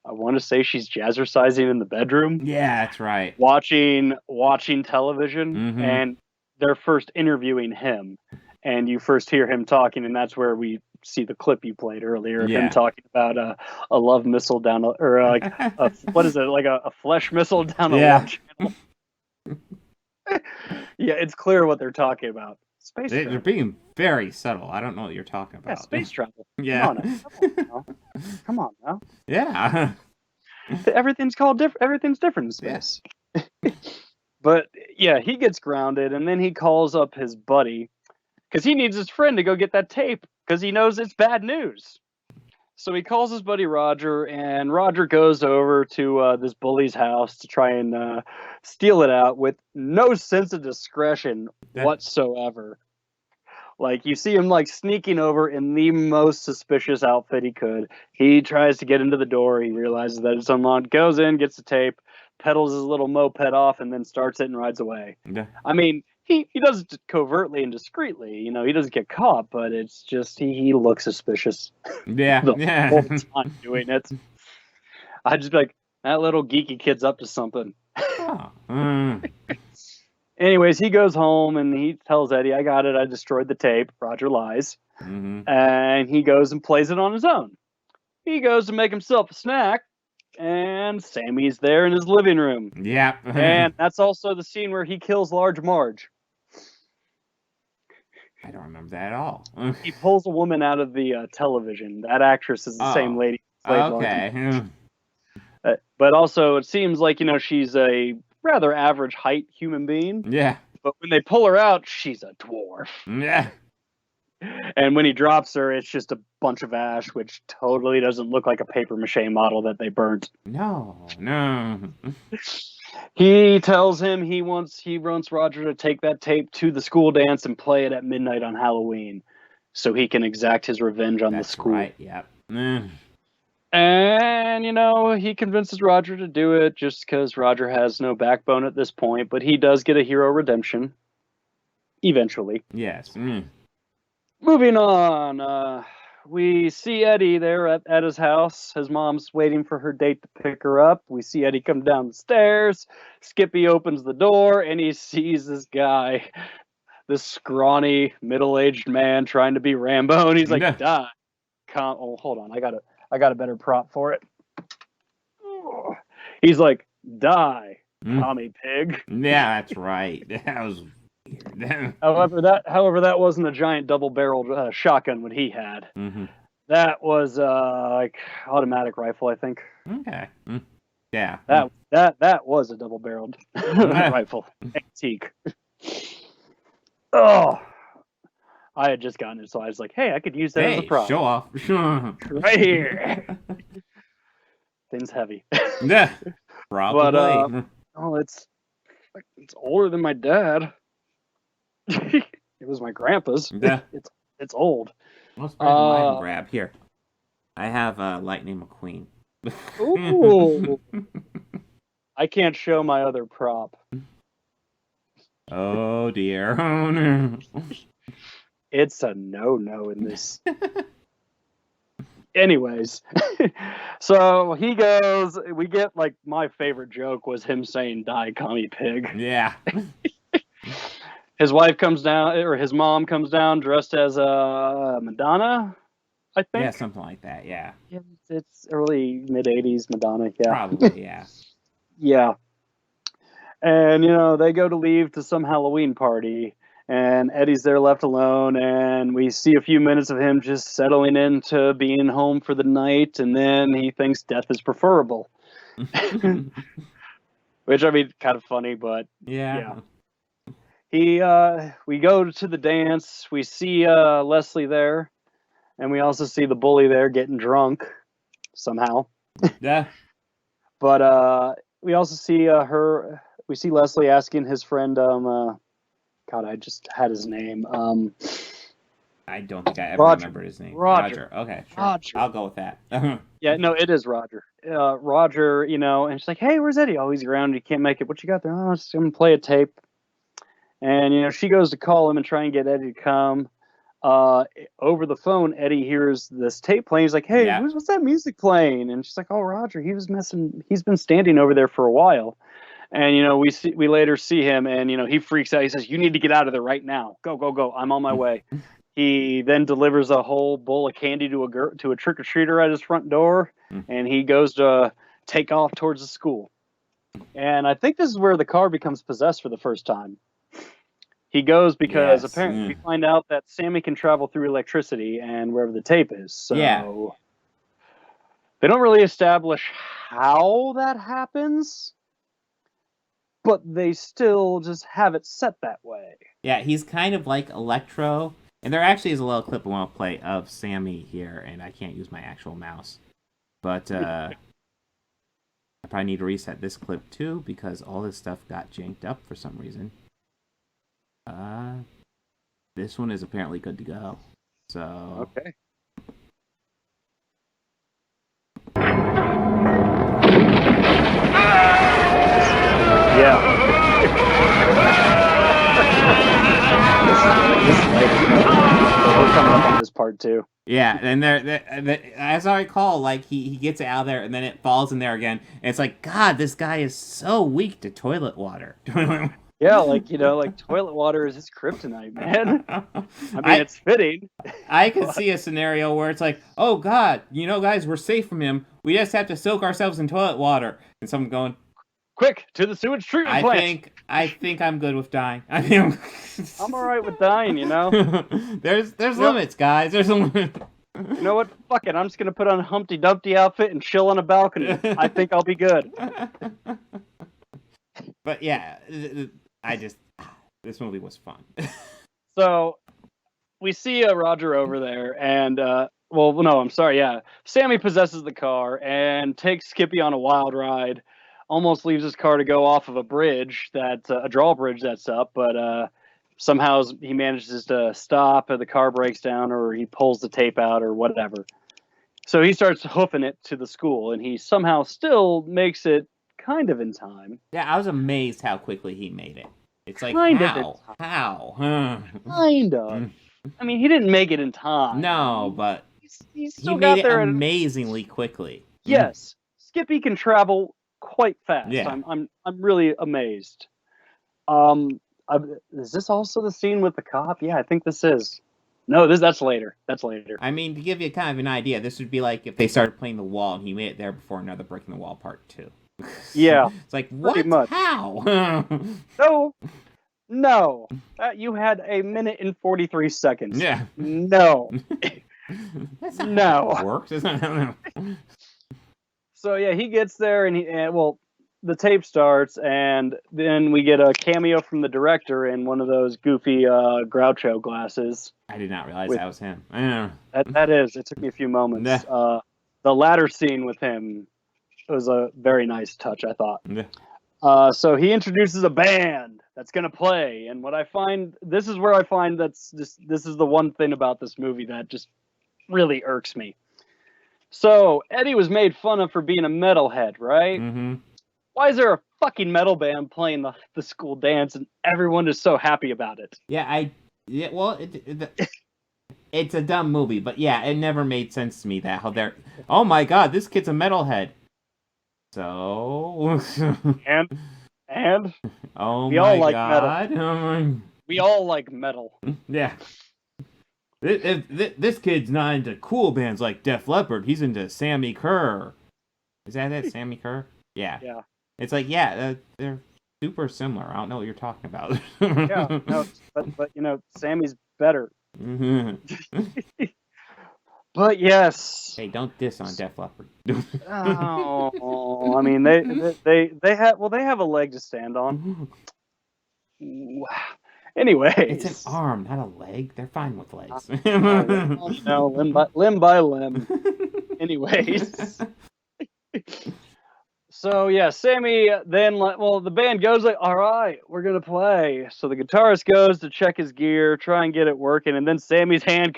I want to say she's jazzercising in the bedroom. Yeah, that's right. Watching television, Mm-hmm. and they're first interviewing him, and you first hear him talking, and that's where we see the clip you played earlier of him talking about a love missile down what is it, like a flesh missile down a love channel. Yeah, it's clear what they're talking about. They're being very subtle. I don't know what you're talking about. Yeah, space travel. Yeah. Come on now. Yeah. Everything's different in space. Yeah. But yeah, he gets grounded, and then he calls up his buddy because he needs his friend to go get that tape because he knows it's bad news. So he calls his buddy Roger, and Roger goes over to this bully's house to try and steal it out with no sense of discretion whatsoever. Like, you see him like sneaking over in the most suspicious outfit he could. He tries to get into the door. He realizes that it's unlocked, goes in, gets the tape, pedals his little moped off, and then starts it and rides away. Yeah. I mean, he does it covertly and discreetly. You know, he doesn't get caught, but it's just he looks suspicious. Yeah. the whole time doing it. I'd just be like, that little geeky kid's up to something. Anyways, he goes home and he tells Eddie, I got it. I destroyed the tape. Roger lies. Mm-hmm. And he goes and plays it on his own. He goes to make himself a snack, and Sammy's there in his living room. Yeah. And that's also the scene where he kills Large Marge. I don't remember that at all. He pulls a woman out of the television. That actress is the same lady. Okay. But also, it seems like, you know, she's a rather average height human being. Yeah. But when they pull her out, she's a dwarf. Yeah. And when he drops her, it's just a bunch of ash, which totally doesn't look like a paper mache model that they burnt. No. He tells him he wants Roger to take that tape to the school dance and play it at midnight on Halloween, so he can exact his revenge on the school. Right. Yep. And, you know, he convinces Roger to do it just because Roger has no backbone at this point, but he does get a hero redemption. Eventually. Yes. Moving on, we see Eddie there at his house. His mom's waiting for her date to pick her up. We see Eddie come down the stairs. Skippy opens the door, and he sees this guy, this scrawny, middle-aged man trying to be Rambo, and he's like, die. Oh, hold on, I got a better prop for it. He's like, die, commie pig. Yeah, that's right. That was weird. However, that wasn't a giant double-barreled shotgun what he had. Mm-hmm. That was like automatic rifle, I think. Okay. Yeah. That was a double-barreled rifle. Antique. Oh, I had just gotten it, so I was like, "Hey, I could use that as a prop." Show off. Right here. Thing's heavy. Yeah. Probably. But It's older than my dad. It was my grandpa's. Yeah. It's old. What's better than I can grab? Here. I have Lightning McQueen. Ooh. I can't show my other prop. Oh dear. Oh no. It's a no-no in this. Anyways, so he goes, we get, like, my favorite joke was him saying, "Die, commie pig." Yeah. His wife comes down, or his mom comes down dressed as Madonna, I think. Yeah, something like that, yeah. It's early, mid-'80s Madonna, yeah. Probably, yeah. Yeah. And, they go to leave to some Halloween party, and Eddie's there left alone, and we see a few minutes of him just settling into being home for the night, and then he thinks death is preferable. Which, I mean, kind of funny, but yeah. We go to the dance, we see Leslie there, and we also see the bully there getting drunk, somehow. Yeah. But we also see we see Leslie asking his friend, God, I just had his name. I don't think I ever remembered his name. Roger. Okay, sure. Roger. I'll go with that. Yeah, no, it is Roger. Roger, and she's like, "Hey, where's Eddie? Oh, he's around. He can't make it. What you got there?" "Oh, I'm just going to play a tape." And, she goes to call him and try and get Eddie to come. Over the phone, Eddie hears this tape playing. He's like, "Hey, what's that music playing?" And she's like, "Oh, Roger, he's been standing over there for a while." And, we later see him, and, he freaks out. He says, "You need to get out of there right now. Go, go, go. I'm on my way." He then delivers a whole bowl of candy to a trick-or-treater at his front door, and he goes to take off towards the school. And I think this is where the car becomes possessed for the first time. He goes because apparently we find out that Sammy can travel through electricity and wherever the tape is. So they don't really establish how that happens, but they still just have it set that way. Yeah, he's kind of like Electro. And there actually is a little clip I want to play of Sammy here, and I can't use my actual mouse. But I probably need to reset this clip too, because all this stuff got janked up for some reason. This one is apparently good to go. So okay. Yeah. We're coming up on this part too. Yeah, and as I recall, like he gets out of there and then it falls in there again. And it's like, God, this guy is so weak to toilet water. Yeah, like toilet water is his kryptonite, man. I mean, it's fitting. I could see a scenario where it's like, oh God, guys, we're safe from him. We just have to soak ourselves in toilet water. And someone going, quick to the sewage treatment plant. I think I'm good with dying. I mean, I'm all right with dying. There's limits, guys. There's a limit. You know what? Fuck it. I'm just gonna put on a Humpty Dumpty outfit and chill on a balcony. I think I'll be good. But yeah, this movie was fun. So we see Roger over there, and well, no, I'm sorry. Yeah, Sammy possesses the car and takes Skippy on a wild ride. Almost leaves his car to go off of a bridge a drawbridge that's up, but somehow he manages to stop, and the car breaks down, or he pulls the tape out, or whatever. So he starts hoofing it to the school, and he somehow still makes it kind of in time. Yeah, I was amazed how quickly he made it. It's like, how? Kind of. I mean, he didn't make it in time. No, but he still made it there amazingly quickly. Yes, Skippy can travel quite fast. Yeah. I'm really amazed. Is this also the scene with the cop? Yeah, I think this is. No, that's later. That's later. I mean, to give you kind of an idea, this would be like if they started playing the wall and he made it there before another Brick in the Wall Part 2. Yeah. It's like, what? Much. How? No. You had 1 minute and 43 seconds. Yeah. No. That's not how it works. So yeah, he gets there and the tape starts, and then we get a cameo from the director in one of those goofy Groucho glasses. I did not realize that was him. That is. It took me a few moments. The latter scene with him was a very nice touch, I thought. So he introduces a band that's going to play. And this is where I find this is the one thing about this movie that just really irks me. So Eddie was made fun of for being a metalhead, right? Mm-hmm. Why is there a fucking metal band playing the school dance and everyone is so happy about it? Well, it's a dumb movie, but yeah, it never made sense to me that how they're, oh my god, this kid's a metalhead. So and oh we my all like god, metal. We all like metal. Yeah. This kid's not into cool bands like Def Leppard. He's into Sammy Kerr. Is that it? Sammy Kerr? Yeah. Yeah. It's like, they're super similar. I don't know what you're talking about. Yeah, no, but Sammy's better. Mm-hmm. But yes. Hey, don't diss on Def Leppard. Oh, I mean they have a leg to stand on. Anyway, it's an arm, not a leg. They're fine with legs. Limb by limb. Anyways. So yeah, Sammy then the band goes like, all right, we're gonna play. So the guitarist goes to check his gear, try and get it working, and then Sammy's hand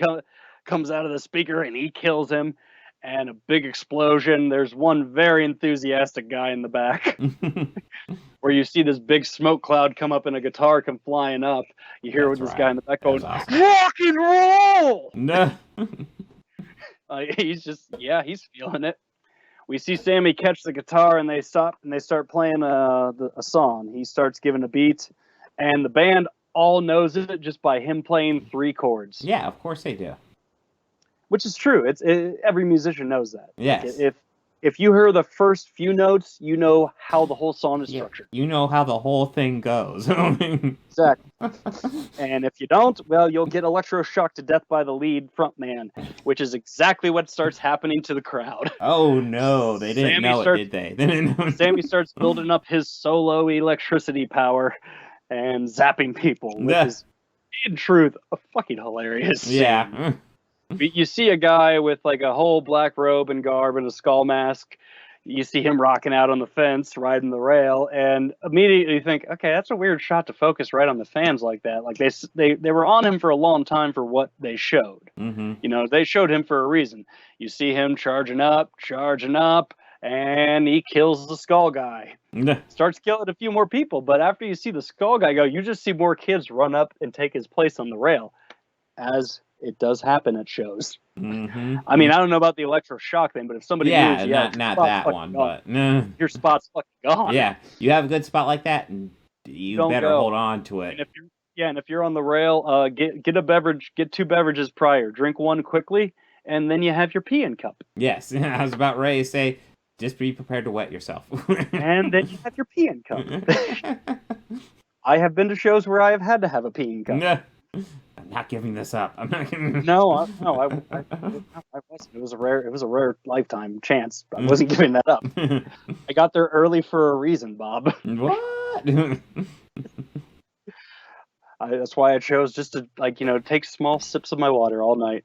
comes out of the speaker and he kills him. And a big explosion. There's one very enthusiastic guy in the back where you see this big smoke cloud come up and a guitar come flying up. You hear with this guy in the back going, rock and roll! No. He's feeling it. We see Sammy catch the guitar and they stop and they start playing a song. He starts giving a beat and the band all knows it just by him playing 3 chords. Yeah, of course they do. Which is true. Every musician knows that. Yes. Like if you hear the first few notes, you know how the whole song is structured. You know how the whole thing goes. Exactly. And if you don't, well, you'll get electroshocked to death by the lead frontman, which is exactly what starts happening to the crowd. Oh no, they didn't know it, did they? They didn't know. Sammy starts building up his solo electricity power and zapping people, which is, in truth, a fucking hilarious scene. Yeah. You see a guy with like a whole black robe and garb and a skull mask. You see him rocking out on the fence, riding the rail, and immediately you think, okay, that's a weird shot to focus right on the fans like that. Like they were on him for a long time for what they showed. Mm-hmm. They showed him for a reason. You see him charging up, and he kills the skull guy. Starts killing a few more people, but after you see the skull guy go, you just see more kids run up and take his place on the rail, as it does happen at shows. Mm-hmm. I mean, I don't know about the electroshock thing, but if somebody moves, not that one, but your spot's fucking gone. Yeah, you have a good spot like that, and you better hold on to it. And if you're on the rail, get a beverage, get 2 beverages prior, drink one quickly, and then you have your peeing cup. Yes, I was about ready to say, just be prepared to wet yourself. And then you have your peeing cup. I have been to shows where I have had to have a peeing cup. I'm not giving this up. I'm not giving. No, I wasn't. It was a rare lifetime chance. I wasn't giving that up. I got there early for a reason, Bob. What? That's why I chose just to take small sips of my water all night.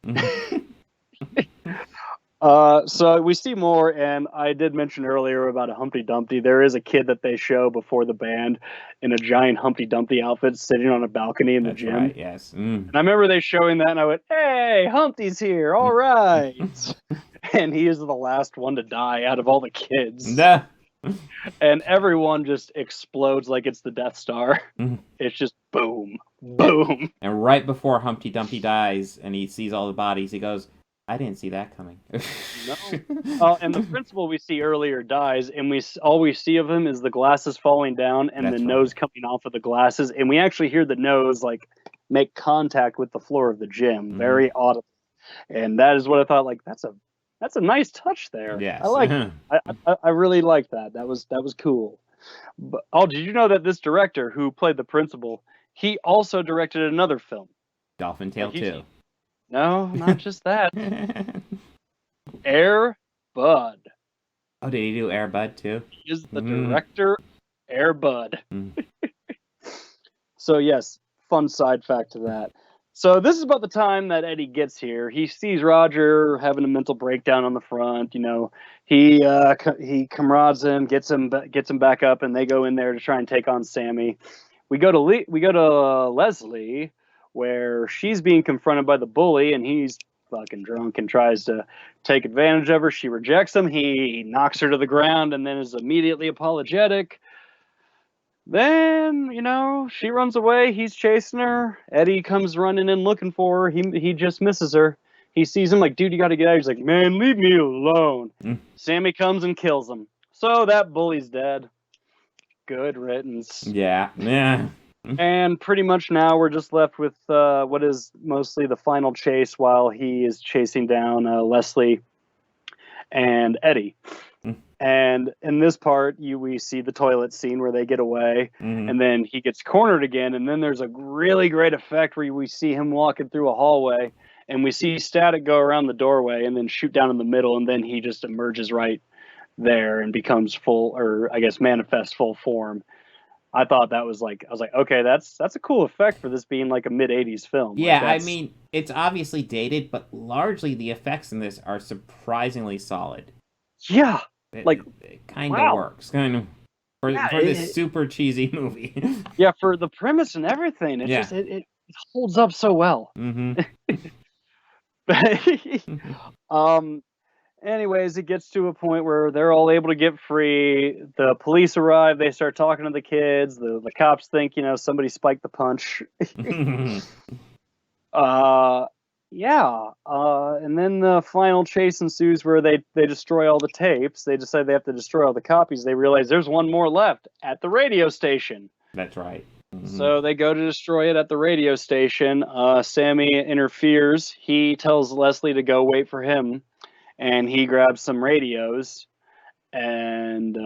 So we see more, and I did mention earlier about a Humpty Dumpty. There is a kid that they show before the band in a giant Humpty Dumpty outfit sitting on a balcony in the gym. Right, yes. And I remember they showing that, and I went, hey, Humpty's here, all right. And he is the last one to die out of all the kids. And everyone just explodes like it's the Death Star. It's just boom, boom. And right before Humpty Dumpty dies, and he sees all the bodies, he goes, I didn't see that coming. No. And the principal we see earlier dies, and all we see of him is the glasses falling down and the nose coming off of the glasses, and we actually hear the nose make contact with the floor of the gym, very audibly. And that is what I thought. That's a nice touch there. Yes. I like. I really like that. That was cool. But, did you know that this director who played the principal, he also directed another film, Dolphin Tale 2. No, not just that. Air Bud. Oh, did he do Air Bud too? He is the director, Air Bud. So yes, fun side fact to that. So this is about the time that Eddie gets here. He sees Roger having a mental breakdown on the front. You know, he comrades him, gets him back up, and they go in there to try and take on Sammy. We go to Leslie, where she's being confronted by the bully, and he's fucking drunk and tries to take advantage of her. She rejects him. He knocks her to the ground and then is immediately apologetic. Then, you know, she runs away. He's chasing her. Eddie comes running in looking for her. He just misses her. He sees him like, dude, you got to get out. He's like, man, leave me alone. Sammy comes and kills him. So that bully's dead. Good riddance. Yeah. And pretty much now we're just left with what is mostly the final chase while he is chasing down Leslie and Eddie. And in this part, we see the toilet scene where they get away, and then he gets cornered again, and then there's a really great effect where we see him walking through a hallway, and we see Static go around the doorway and then shoot down in the middle, and then he just emerges right there and becomes manifests full form. I thought that was like, I was like, okay, that's a cool effect for this being like a mid-'80s film. Yeah, I mean, it's obviously dated, but largely the effects in this are surprisingly solid. Yeah. It kind of works, for this super cheesy movie. Yeah, for the premise and everything, it holds up so well. Anyways, it gets to a point where they're all able to get free. The police arrive. They start talking to the kids. The cops think, you know, somebody spiked the punch. And then the final chase ensues where they destroy all the tapes. They decide they have to destroy all the copies. They realize there's one more left at the radio station. That's right. So they go to destroy it at the radio station. Sammy interferes. He tells Leslie to go wait for him, and he grabs some radios, and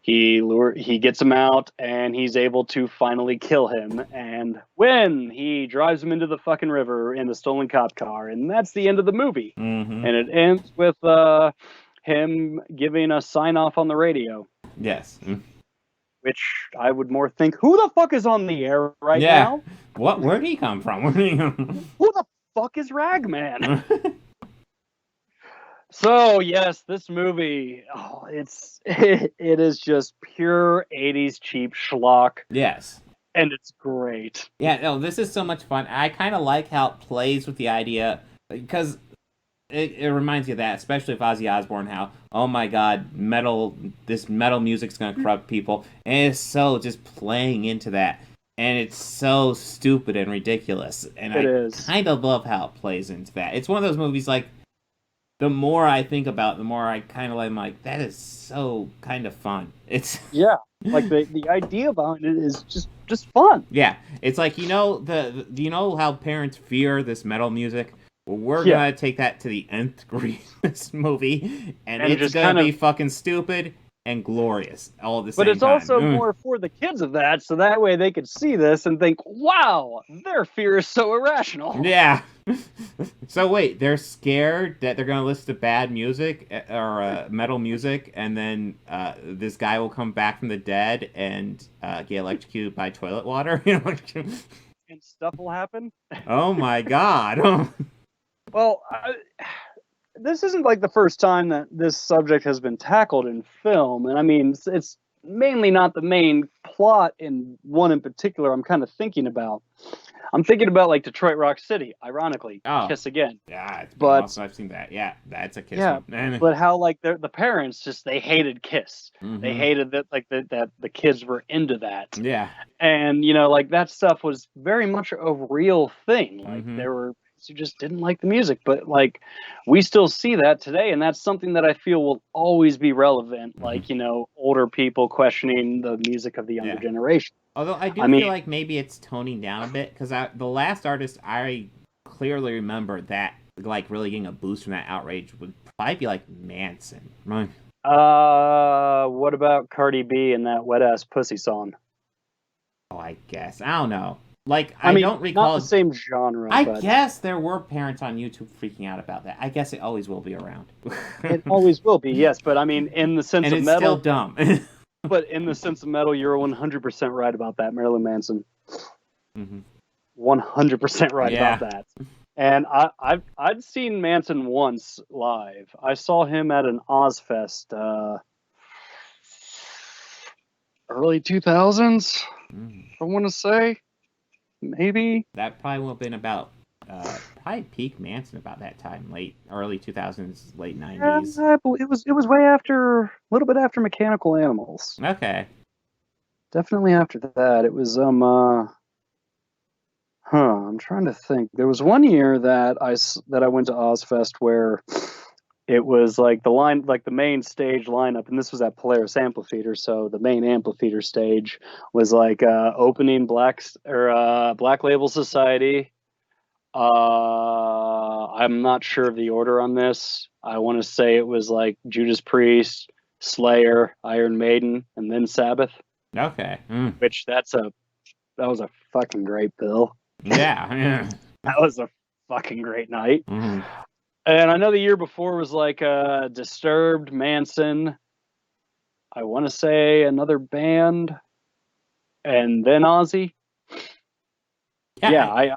he gets him out, and he's able to finally kill him. And when he drives him into the fucking river in the stolen cop car, and that's the end of the movie. And it ends with him giving a sign off on the radio. Yes. Which I would more think, who the fuck is on the air right now? Where'd he come from? Who the fuck is Ragman? So yes, this movie, it is just pure 80s cheap schlock. Yes. And it's great. Yeah, no, this is so much fun. I kind of like how it plays with the idea, because it reminds you of that, especially with Ozzy Osbourne, how, oh my god, this metal music's gonna corrupt people, and it's so just playing into that, and it's so stupid and ridiculous, and I kind of love how it plays into that. It's one of those movies, like, the more I think about it, the more I kind of I'm like, that is so kind of fun. It's like the idea behind it is just fun. Yeah, it's like, do you know how parents fear this metal music? Well, we're gonna take that to the nth degree in this movie, and it's gonna be fucking stupid and glorious all at the same time. But it's also more for the kids of that, so that way they could see this and think, wow, their fear is so irrational. Yeah. So wait, they're scared that they're gonna listen to bad music or metal music, and then this guy will come back from the dead and get electrocuted by toilet water? And stuff will happen? Oh my god. Well, this isn't like the first time that this subject has been tackled in film, and I mean, it's mainly not the main plot in one in particular I'm kind of thinking about. I'm thinking about like Detroit Rock City, ironically. Kiss Again. Yeah, it's been awesome. I've seen that. Yeah, that's a Kiss one. But how like the parents they hated Kiss. They hated that that the kids were into that. Yeah. And like that stuff was very much a real thing. Like there were who just didn't like the music, but like we still see that today, and that's something that I feel will always be relevant. Like older people questioning the music of the younger generation. Although I feel like maybe it's toning down a bit, because the last artist I clearly remember that like really getting a boost from that outrage would probably be like Manson. Right? What about Cardi B and that Wet Ass Pussy song? Oh, I guess I don't know. Like, I don't recall... Not the same genre. I guess there were parents on YouTube freaking out about that. I guess it always will be around. It always will be, yes. But, I mean, in the sense of metal... And it's still dumb. But in the sense of metal, you're 100% right about that, Marilyn Manson. 100% right about that. And I'd seen Manson once live. I saw him at an Ozfest early 2000s. I want to say, maybe that probably would have been about probably peak Manson about that time, early 2000s, late 90s. Yeah, it was way after, a little bit after Mechanical Animals. Okay. Definitely after that. It was I'm trying to think. There was one year that I went to Ozfest where it was like the main stage lineup, and this was at Polaris Amphitheater. So the main amphitheater stage was like opening Black Label Society. I'm not sure of the order on this. I want to say it was like Judas Priest, Slayer, Iron Maiden, and then Sabbath. Okay. Which that was a fucking great bill. Yeah. That was a fucking great night. Mm-hmm. And I know the year before was like Disturbed, Manson, I want to say another band, and then Ozzy. Yeah,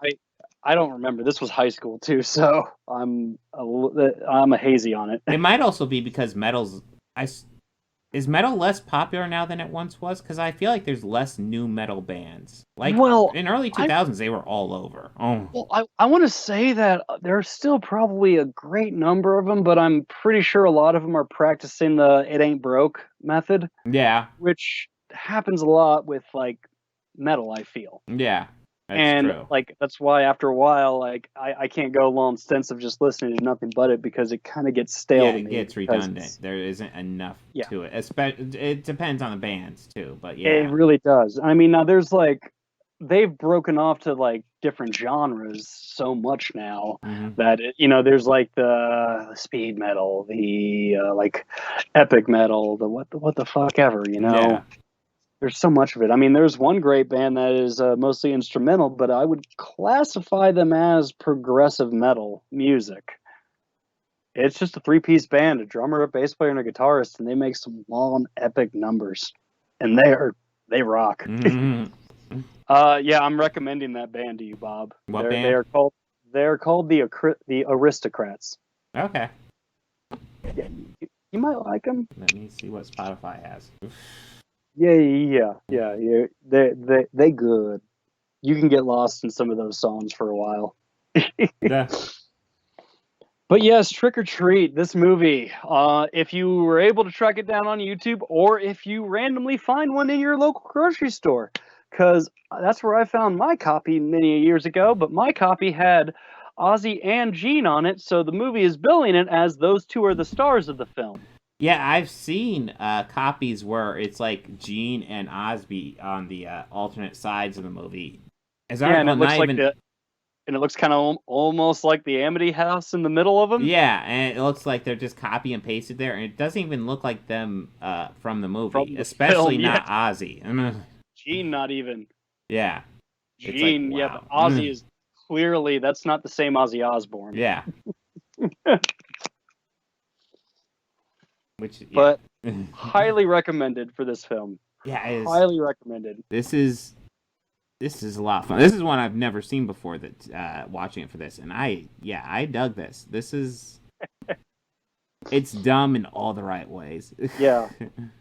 I don't remember. This was high school too, so I'm a hazy on it. It might also be because is metal less popular now than it once was? Because I feel like there's less new metal bands. Like, in early 2000s, they were all over. Oh. Well, I want to say that there's still probably a great number of them, but I'm pretty sure a lot of them are practicing the "it ain't broke" method. Yeah. Which happens a lot with like metal, I feel. Yeah. That's true. Like that's why after a while, like I can't go long stints of just listening to nothing but it because it kind of gets stale to me. It gets redundant. There isn't enough to it. It depends on the bands too, but yeah, it really does. I mean, now there's like they've broken off to like different genres so much now that there's like the speed metal, the like epic metal, the what the fuck ever, Yeah. There's so much of it. I mean, there's one great band that is mostly instrumental, but I would classify them as progressive metal music. It's just a 3-piece band, a drummer, a bass player, and a guitarist, and they make some long, epic numbers. And they rock. Mm-hmm. Yeah, I'm recommending that band to you, Bob. What band? They're called the Aristocrats. Okay. Yeah, you might like them. Let me see what Spotify has. Yeah. They good. You can get lost in some of those songs for a while. Yeah. But yes, Trick or Treat, this movie. If you were able to track it down on YouTube, or if you randomly find one in your local grocery store, because that's where I found my copy many years ago. But my copy had Ozzy and Gene on it, so the movie is billing it as those two are the stars of the film. Yeah, I've seen copies where it's like Gene and Ozzy on the alternate sides of the movie. And it looks kind of almost like the Amity house in the middle of them. Yeah, and it looks like they're just copy and pasted there, and it doesn't even look like them from the movie, especially not Ozzy. Gene, not even. Yeah. Gene, like, wow. But Ozzy is clearly, that's not the same Ozzy Osbourne. Yeah. But highly recommended for this film. Yeah, it is. Highly recommended. This is a lot of fun. This is one I've never seen before. That watching it for this, and I dug this. It's dumb in all the right ways. Yeah,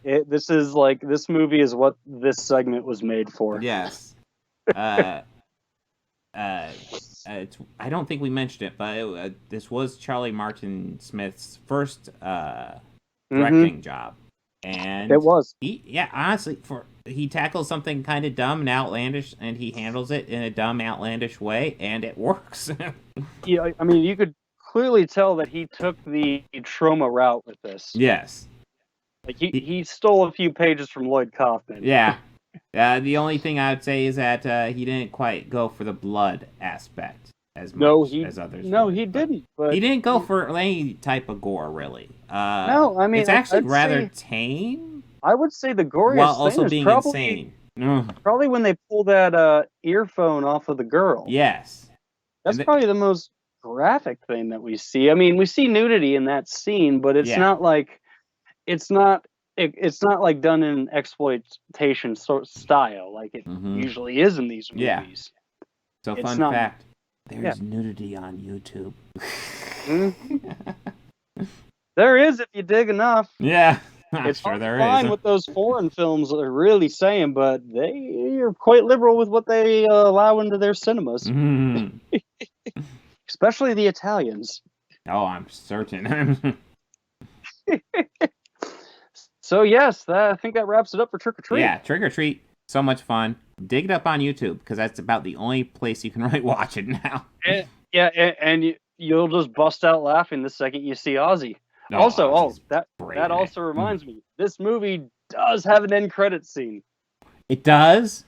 this movie is what this segment was made for. Yes. I don't think we mentioned it, but this was Charlie Martin Smith's first directing job, and it was. Honestly, he tackles something kind of dumb and outlandish, and he handles it in a dumb, outlandish way, and it works. Yeah, I mean, you could clearly tell that he took the trauma route with this. Yes, like he stole a few pages from Lloyd Kaufman. Yeah. The only thing I would say is that he didn't quite go for the blood aspect as much as others. No, he didn't. But he didn't go for any type of gore, really. No, I mean, it's actually rather tame. I would say the goriest while thing also is being probably, insane. Probably when they pull that earphone off of the girl. Yes. That's probably the most graphic thing that we see. I mean, we see nudity in that scene, but it's not like it's not like done in an exploitation style like it usually is in these movies. So, it's fun not, fact, there's nudity on YouTube. There is if you dig enough. Yeah, I'm it's sure hard there to find is. what those foreign films are really saying, but they are quite liberal with what they allow into their cinemas. Especially the Italians. Oh, I'm certain. So yes, I think that wraps it up for Trick or Treat. Yeah, Trick or Treat, so much fun. Dig it up on YouTube, because that's about the only place you can really watch it now. And you'll just bust out laughing the second you see Ozzy. That also reminds me, this movie does have an end credits scene. It does?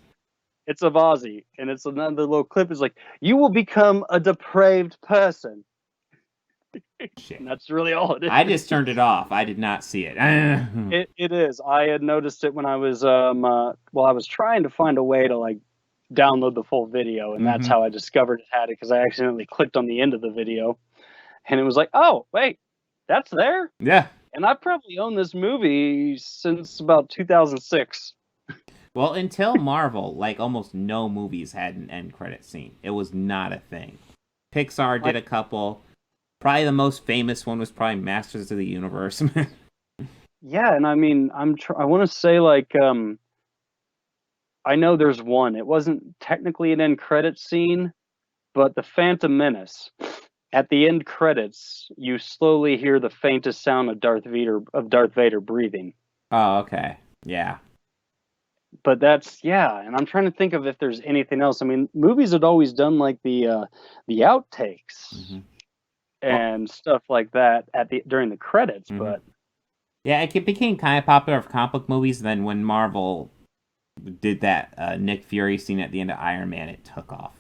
It's of Ozzy, and it's another little clip. Is like, you will become a depraved person. And that's really all it is. I just turned it off. I did not see it. It is. I had noticed it when I was I was trying to find a way to like download the full video, and that's how I discovered it had it, because I accidentally clicked on the end of the video, and it was like, oh wait, that's there. Yeah. And I've probably owned this movie since about 2006. Well, until Marvel, like almost no movies had an end credit scene. It was not a thing. Pixar did a couple. Probably the most famous one was probably Masters of the Universe. Yeah, and I mean, I want to say like I know there's one. It wasn't technically an end credit scene, but the Phantom Menace. At the end credits, you slowly hear the faintest sound of Darth Vader breathing. Oh, okay. Yeah. But and I'm trying to think of if there's anything else. I mean, movies had always done like the outtakes and stuff like that during the credits, but yeah, it became kind of popular for comic book movies. Then when Marvel did that Nick Fury scene at the end of Iron Man, it took off.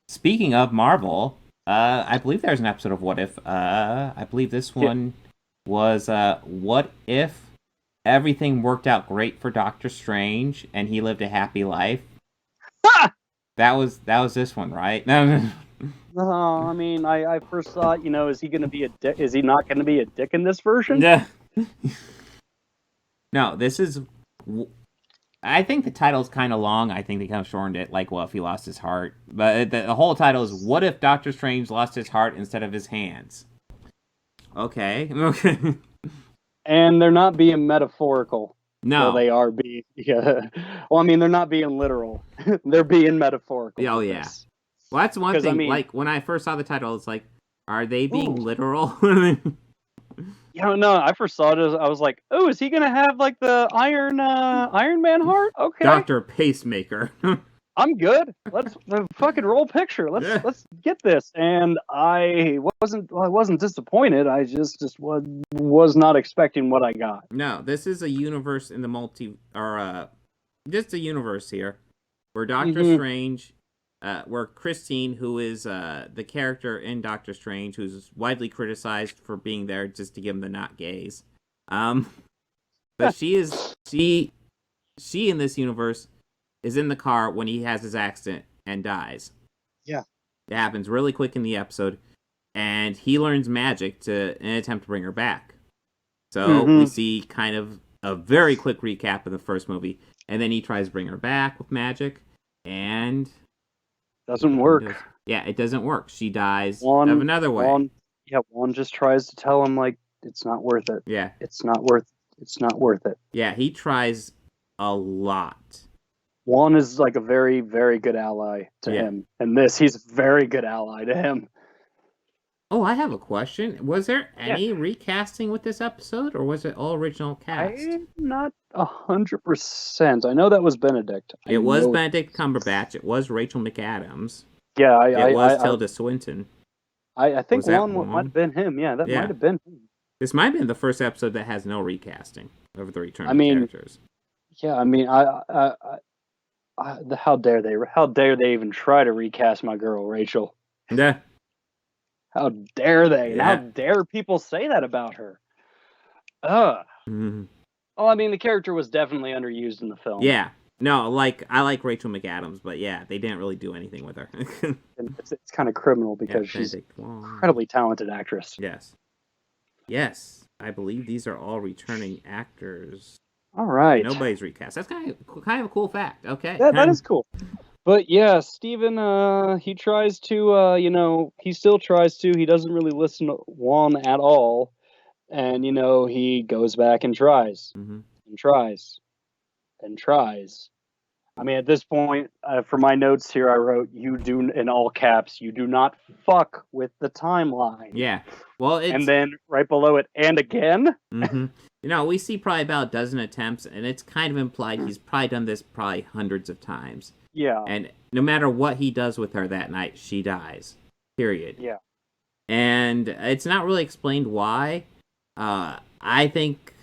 Speaking of Marvel, I believe there's an episode of What If. I believe this one was What If everything worked out great for Doctor Strange and he lived a happy life. That was this one, right? I mean, I first thought, is he going to be a dick? Is he not going to be a dick in this version? Yeah. No, this is. I think the title's kind of long. I think they kind of shortened it, like, well, if he lost his heart. But the whole title is What If Doctor Strange Lost His Heart Instead of His Hands? Okay. And they're not being metaphorical. No. Well, they are being. Yeah. Well, I mean, they're not being literal. They're being metaphorical. Oh, yeah. Well, that's one thing. I mean, like, when I first saw the title, it's like, are they being literal? No, I first saw it as I was like, oh, is he going to have, like, the Iron Man heart? Okay. Dr. Pacemaker. I'm good. Let's fucking roll picture. Let's get this. And I wasn't disappointed. I just was not expecting what I got. No, this is a universe in the just a universe here where Doctor Strange, where Christine, who is the character in Doctor Strange, who's widely criticized for being there just to give him the not gays, but she in this universe is in the car when he has his accident and dies. Yeah. It happens really quick in the episode, and he learns magic in an attempt to bring her back. So we see kind of a very quick recap of the first movie, and then he tries to bring her back with magic, and doesn't work. It doesn't work. She dies of another way. Juan just tries to tell him, like, it's not worth it. Yeah. It's not worth it. Yeah, he tries a lot. Juan is like a very, very good ally to him. And he's a very good ally to him. Oh, I have a question. Was there any recasting with this episode, or was it all original cast? I'm not 100%. I know that was Benedict. It was Benedict Cumberbatch. It was Rachel McAdams. Yeah, it was Tilda Swinton. I think Juan might have been him. Yeah, that might have been him. This might have been the first episode that has no recasting of the returning characters. Yeah, I mean, how dare they? How dare they even try to recast my girl Rachel? Yeah. How dare they? Yeah. How dare people say that about her? Well, I mean, the character was definitely underused in the film. Yeah. No, I like Rachel McAdams, but yeah, they didn't really do anything with her. And it's kind of criminal because she's an incredibly talented actress. Yes. I believe these are all returning actors. All right. Nobody's recast. That's kind of a cool fact. Okay. That is cool. But yeah, Steven, he tries to, he still tries to. He doesn't really listen to Juan at all. And, he goes back and tries. Mm-hmm. And tries. And tries. I mean, at this point, for my notes here, I wrote, you do, in all caps, you do not fuck with the timeline. Yeah. Well, And then right below it, and again? Mm-hmm. We see probably about a dozen attempts, and it's kind of implied he's probably done this probably hundreds of times. Yeah. And no matter what he does with her that night, she dies. Period. Yeah. And it's not really explained why. I think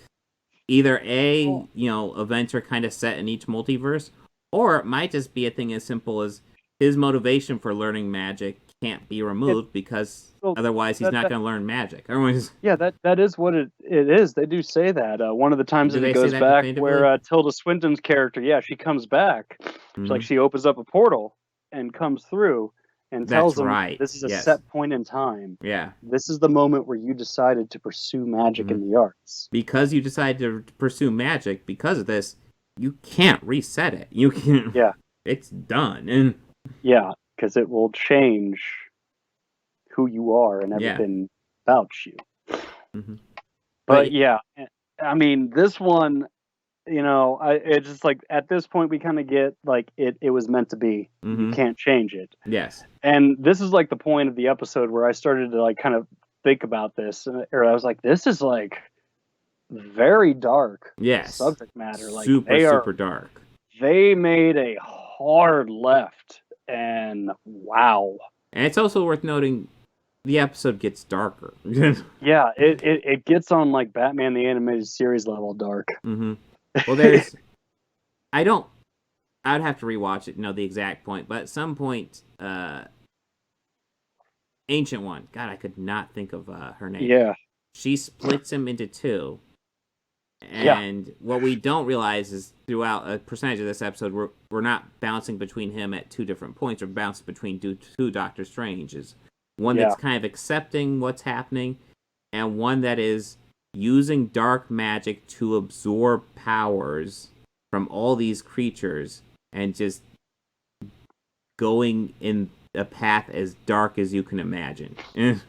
either events are kind of set in each multiverse, or it might just be a thing as simple as his motivation for learning magic can't be removed because otherwise he's not going to learn magic. Yeah, that is what it is. They do say that. One of the times that it goes back where Tilda Swinton's character, she comes back. It's like she opens up a portal and comes through and tells him this is a set point in time. Yeah. This is the moment where you decided to pursue magic in the arts. Because you decided to pursue magic, because of this, you can't reset it. You can. Yeah. It's done. And yeah, because it will change who you are and everything about you. Mm-hmm. But yeah, I mean, this one, it's just like at this point we kind of get like it was meant to be. Mm-hmm. You can't change it. Yes. And this is like the point of the episode where I started to like kind of think about this, or I was like, this is like very dark. Yes. Subject matter, like super dark. They made a hard left, and wow. And it's also worth noting the episode gets darker. Yeah, it gets on like Batman the Animated Series level dark. Mm-hmm. Well, I'd have to rewatch it to know the exact point, but at some point, Ancient One, God, I could not think of her name. Yeah. She splits him into two. And what we don't realize is throughout a percentage of this episode, we're not bouncing between him at two different points. We're bouncing between two Doctor Stranges. One that's kind of accepting what's happening, and one that is using dark magic to absorb powers from all these creatures and just going in a path as dark as you can imagine. I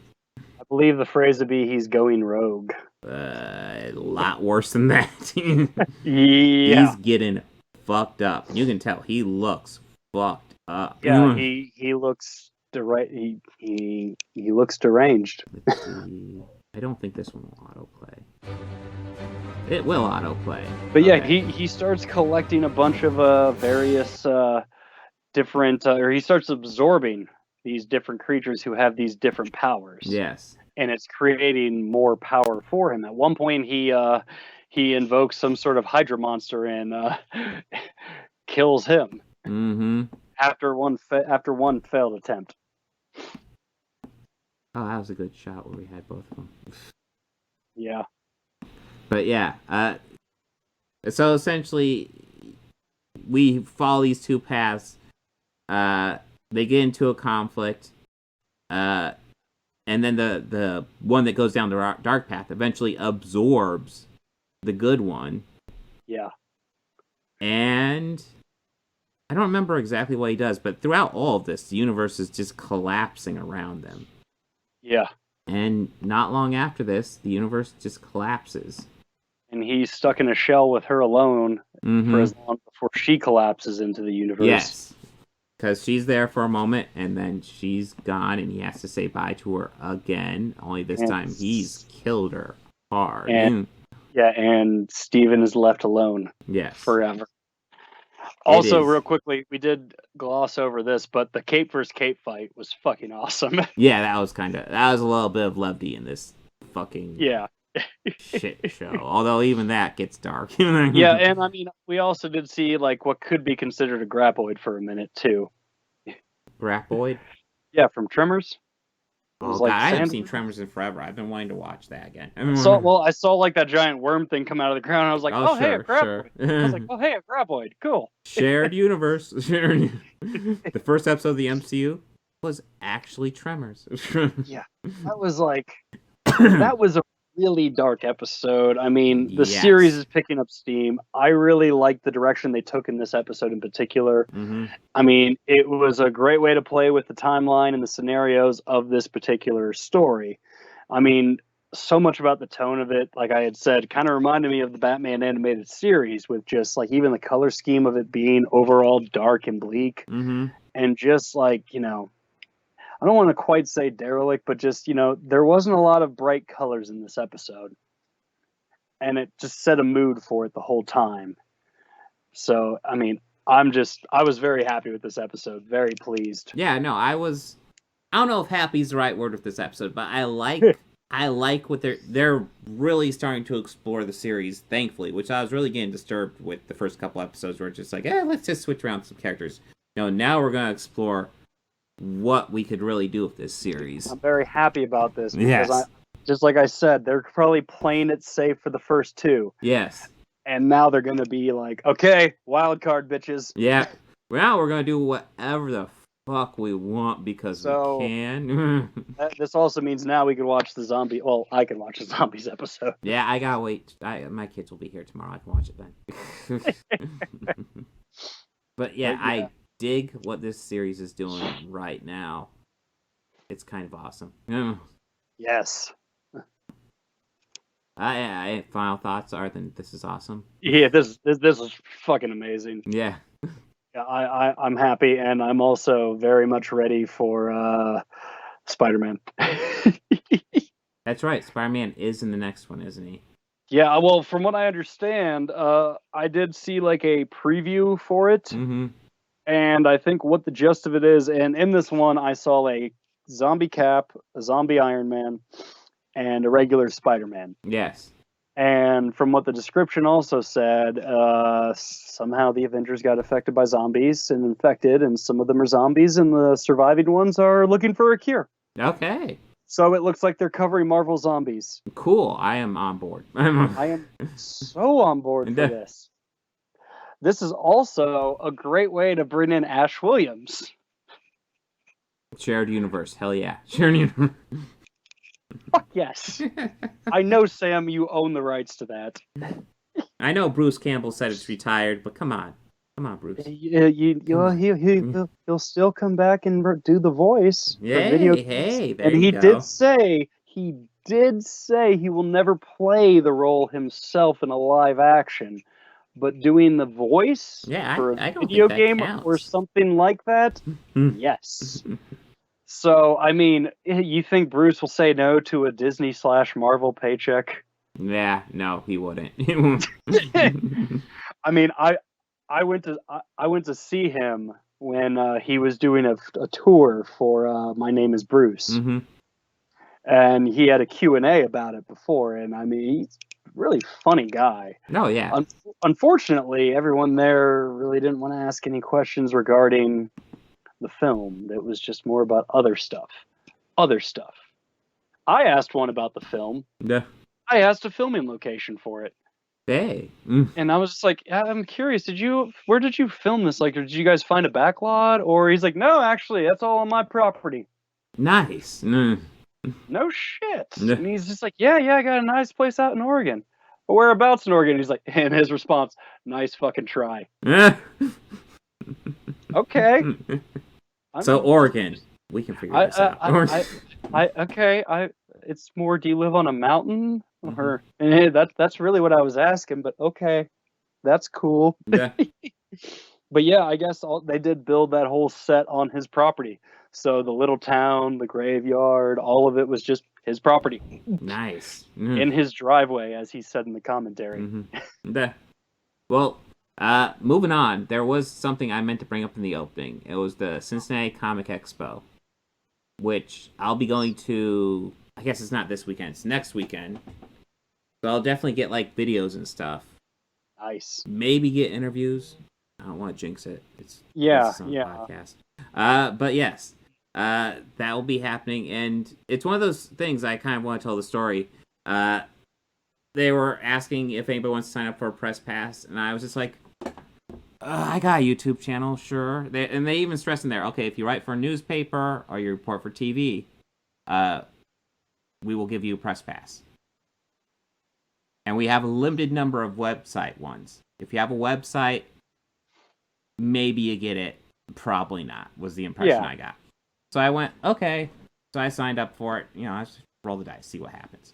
believe the phrase would be he's going rogue. A lot worse than that. Yeah. He's getting fucked up. You can tell he looks fucked up. Yeah, he looks he looks deranged. I don't think this one will autoplay. It will autoplay. But yeah, he starts collecting a bunch of various different, or he starts absorbing these different creatures who have these different powers. Yes. And it's creating more power for him. At one point, he invokes some sort of Hydra monster and kills him. Mm-hmm. After one failed attempt. Oh, that was a good shot where we had both of them. Yeah. But yeah, so essentially, we follow these two paths. They get into a conflict. And then the one that goes down the dark path eventually absorbs the good one. Yeah. And I don't remember exactly what he does, but throughout all of this, the universe is just collapsing around them. Yeah. And not long after this, the universe just collapses. And he's stuck in a shell with her alone for as long before she collapses into the universe. Yes. Because she's there for a moment, and then she's gone, and he has to say bye to her again. Only this time, he's killed her hard. And Steven is left alone. Yes. Forever. Also, real quickly, we did gloss over this, but the Cape versus Cape fight was fucking awesome. Yeah, that was a little bit of levity in this fucking shit show. Although even that gets dark. Yeah, and I mean, we also did see like what could be considered a graboid for a minute too. Graboid? Yeah, from Tremors. Oh, God, I haven't seen Tremors in forever. I've been wanting to watch that again. I saw like that giant worm thing come out of the ground. And I was like, hey, a graboid. I was like, hey, a graboid. Cool. Shared universe. The first episode of the MCU was actually Tremors. Yeah, that was like, that was a really dark episode. I mean, the Yes. series is picking up steam. I really like the direction they took in this episode in particular. Mm-hmm. I mean, it was a great way to play with the timeline and the scenarios of this particular story. I mean, so much about the tone of it, like I had said, kind of reminded me of the Batman animated series, with just like even the color scheme of it being overall dark and bleak. Mm-hmm. And just like, I don't want to quite say derelict, but just, there wasn't a lot of bright colors in this episode. And it just set a mood for it the whole time. So, I mean, I was very happy with this episode. Very pleased. Yeah, no, I don't know if happy is the right word with this episode, but I like what they're really starting to explore the series, thankfully, which I was really getting disturbed with the first couple episodes where it's just like, let's just switch around some characters. Now we're going to explore what we could really do with this series. I'm very happy about this because Yes. just like I said, they're probably playing it safe for the first two. Yes. And now they're going to be like, okay, wild card, bitches. Yeah. Now we're going to do whatever the fuck we want because we can. This also means now we can watch the zombie. Well, I can watch the zombies episode. Yeah, I gotta wait. My kids will be here tomorrow. I can watch it then. But yeah, I dig what this series is doing right now. It's kind of awesome. Yes. Final thoughts are that this is awesome. Yeah, this is fucking amazing. Yeah. Yeah, I'm happy, and I'm also very much ready for Spider-Man. That's right. Spider-Man is in the next one, isn't he? Yeah, well, from what I understand, I did see like a preview for it, and I think what the gist of it is, and in this one, I saw a zombie Cap, a zombie Iron Man, and a regular Spider-Man. Yes. And from what the description also said, somehow the Avengers got affected by zombies and infected, and some of them are zombies, and the surviving ones are looking for a cure. Okay. So it looks like they're covering Marvel zombies. Cool. I am on board. I am so on board for this. This is also a great way to bring in Ash Williams. Shared universe. Hell yeah. Shared universe. Fuck yes. I know, Sam, you own the rights to that. I know Bruce Campbell said it's retired, but come on. Come on, Bruce. He'll still come back and do the voice. Hey, there and you he go. did say he will never play the role himself in a live action, but doing the voice for a video game or something like that, yes. So, I mean, you think Bruce will say no to a Disney/Marvel paycheck? Yeah, no, he wouldn't. I mean, I went to see him when he was doing a tour for My Name is Bruce, and he had a Q&A about it before, and I mean, he's a really funny guy. No, yeah. Unfortunately, everyone there really didn't want to ask any questions regarding the film. It was just more about other stuff. I asked one about the film. Yeah. I asked a filming location for it. Hey. And I was just like, I'm curious, where did you film this? Like, did you guys find a backlot? Or he's like, no, actually, that's all on my property. Nice. No shit. And he's just like, yeah, I got a nice place out in Oregon. But whereabouts in Oregon? He's like, and his response, nice fucking try. Okay. So Oregon, we can figure this out. It's more, do you live on a mountain? Or that's really what I was asking, but okay. That's cool. Yeah. But yeah, I guess they did build that whole set on his property. So the little town, the graveyard, all of it was just his property. Nice. In his driveway, as he said in the commentary. Well, moving on, there was something I meant to bring up in the opening. It was the Cincinnati Comic Expo, which I'll be going to. I guess it's not this weekend; it's next weekend. So I'll definitely get like videos and stuff. Nice. Maybe get interviews. I don't want to jinx it. It's a podcast. But yes, that will be happening, and it's one of those things I kind of want to tell the story. They were asking if anybody wants to sign up for a press pass, and I was just like, I got a YouTube channel, sure. They even stress in there, okay, if you write for a newspaper or you report for TV, we will give you a press pass. And we have a limited number of website ones. If you have a website, maybe you get it. Probably not, was the impression I got. So I went, okay. So I signed up for it. I just roll the dice, see what happens.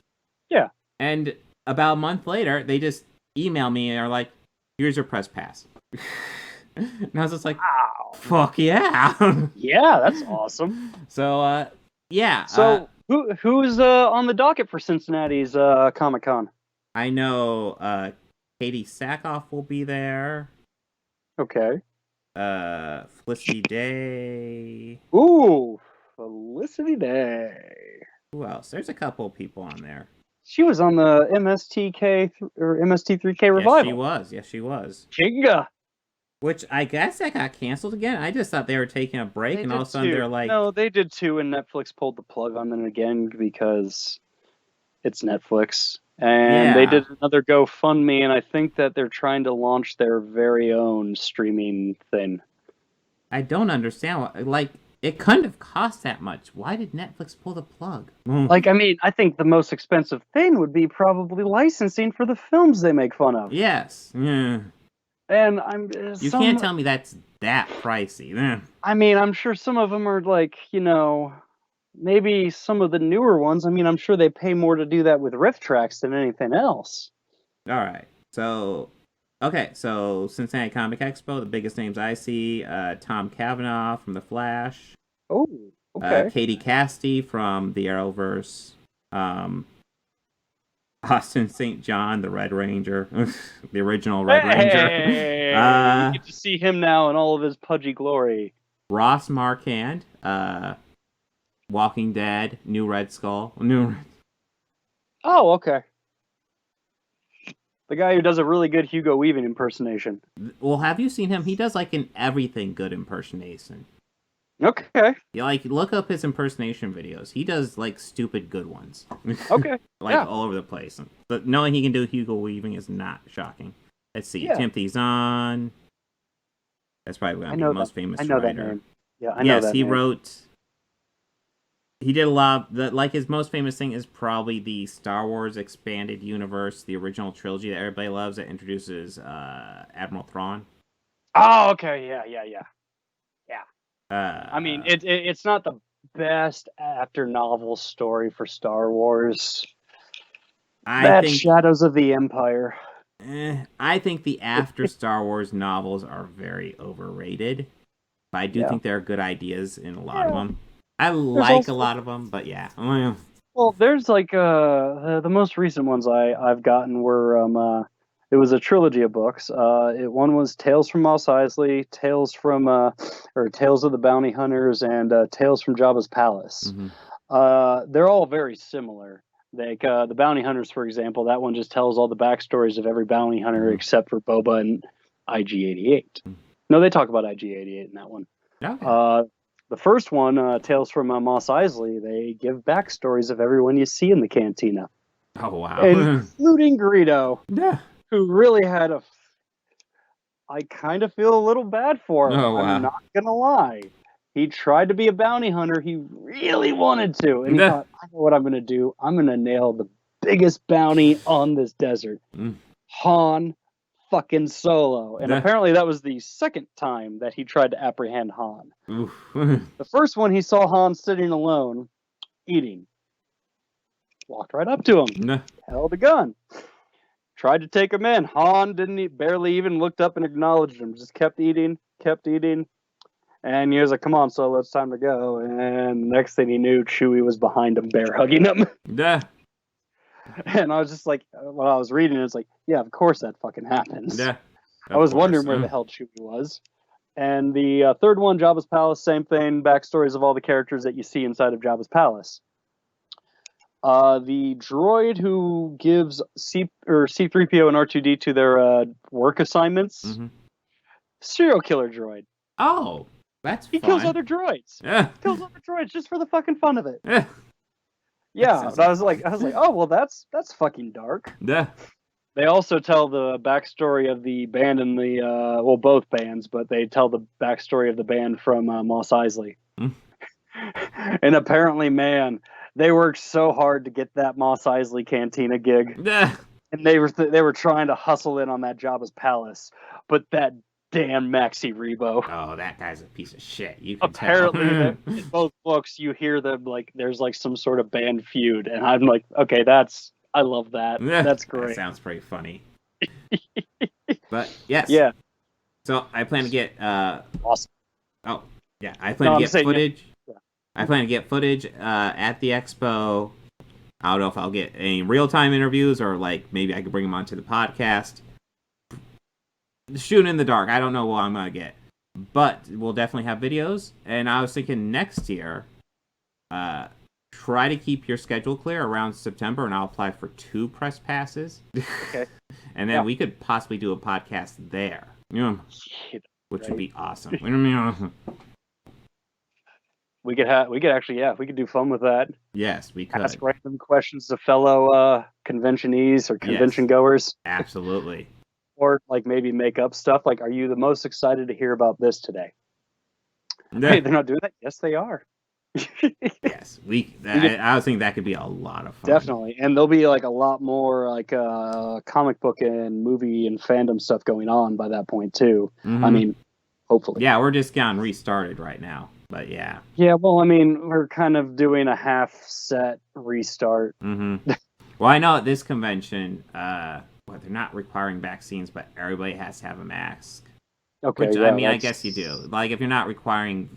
Yeah. And about a month later, they just email me and are like, here's your press pass. And I was just like, wow. Fuck yeah. Yeah, that's awesome. So, yeah. So, who's on the docket for Cincinnati's Comic-Con? I know Katie Sackhoff will be there. Okay. Felicity Day. Ooh, Felicity Day. Who else? There's a couple of people on there. She was on the MST3K revival. Yes, she was. Jinga. Which I guess that got canceled again. I just thought they were taking a break, and all of a sudden they're like... No, they did too, and Netflix pulled the plug on them again because it's Netflix. And they did another GoFundMe, and I think that they're trying to launch their very own streaming thing. I don't understand. It couldn't have cost that much. Why did Netflix pull the plug? I think the most expensive thing would be probably licensing for the films they make fun of. Yes. Yeah. And you can't tell me that's that pricey. I'm sure some of them are maybe some of the newer ones. I'm sure they pay more to do that with riff tracks than anything else. All right. So Cincinnati Comic Expo, the biggest names I see, Tom Cavanaugh from The Flash. Oh, okay. Katie Casti from the Arrowverse. Austin St. John, the Red Ranger, the original Red Ranger. You get to see him now in all of his pudgy glory. Ross Marquand, Walking Dead, New Red Skull. Oh, okay. The guy who does a really good Hugo Weaving impersonation. Well, have you seen him? He does an everything good impersonation. Okay. Look up his impersonation videos. He does stupid good ones. Okay. All over the place. But knowing he can do Hugo Weaving is not shocking. Let's see. Yeah. Timothy Zahn. That's probably going to be the most famous writer. That name. Yeah, I know that. Yes, he name. wrote. He did a lot. His most famous thing is probably the Star Wars Expanded Universe, the original trilogy that everybody loves that introduces Admiral Thrawn. Oh, okay. Yeah. It's not the best after novel story for Star Wars. I think Shadows of the Empire. I think the after Star Wars novels are very overrated. But I do think there are good ideas in a lot of them. I like a lot of them, but yeah. Well, there's the most recent ones I've gotten were it was a trilogy of books. One was Tales from Mos Eisley, Tales of the Bounty Hunters, and Tales from Jabba's Palace. Mm-hmm. They're all very similar. The Bounty Hunters, for example, that one just tells all the backstories of every bounty hunter except for Boba and IG-88. Mm-hmm. No, they talk about IG-88 in that one. Okay. The first one, Tales from Mos Eisley, they give backstories of everyone you see in the cantina. Oh, wow. Including Greedo. Yeah. Who really had I kind of feel a little bad for him. Oh, wow. I'm not going to lie. He tried to be a bounty hunter. He really wanted to. And he thought, I know what I'm going to do. I'm going to nail the biggest bounty on this desert. Han fucking Solo. And apparently that was the second time that he tried to apprehend Han. The first one, he saw Han sitting alone, eating. Walked right up to him. Held a gun. Tried to take him in. Han barely even looked up and acknowledged him. Just kept eating. And he was like, come on, Solo, it's time to go. And the next thing he knew, Chewie was behind him, bear hugging him. Yeah. And I was just like, when I was reading it, it's like, yeah, of course that fucking happens. Yeah. I was wondering where the hell Chewie was. And the third one, Jabba's Palace, same thing. Backstories of all the characters that you see inside of Jabba's Palace. The droid who gives C-3PO and R2-D2 their work assignments, serial killer droid. Oh, he kills other droids. Yeah. Kills other droids just for the fucking fun of it. Yeah. Yeah, but I was like, oh well, that's fucking dark. Yeah. They also tell the backstory of the band and the both bands, but they tell the backstory of the band from Mos Eisley. And apparently, man, they worked so hard to get that Mos Eisley Cantina gig. Yeah. And they were trying to hustle in on that Jabba's palace, but that damn Maxi Rebo. Oh, that guy's a piece of shit. You can Apparently, tell. in both books, you hear them like there's like some sort of band feud, and I'm like, okay, I love that. That's great. That sounds pretty funny. But yes, yeah. So I plan to get awesome. Oh yeah, I plan to get footage. Yeah. I plan to get footage at the expo. I don't know if I'll get any real-time interviews or like maybe I could bring them onto the podcast. Shooting in the dark. I don't know what I'm going to get. But we'll definitely have videos. And I was thinking next year, try to keep your schedule clear around September and I'll apply for 2 press passes. Okay. And then we could possibly do a podcast there. Which would be awesome. We could do fun with that. Yes, we could. Ask random questions to fellow conventionees or convention goers. Absolutely. Or like maybe make up stuff. Like, are you the most excited to hear about this today? Hey, they're not doing that? Yes, they are. Yes, I was thinking that could be a lot of fun. Definitely. And there'll be like a lot more like comic book and movie and fandom stuff going on by that point too. Mm-hmm. I mean, hopefully. Yeah, we're just getting restarted right now. But yeah. Yeah, well, I mean, we're kind of doing a half-set restart. Mm-hmm. Well, I know at this convention, they're not requiring vaccines, but everybody has to have a mask. Okay, which, yeah, I mean, I guess you do. Like, if you're not doing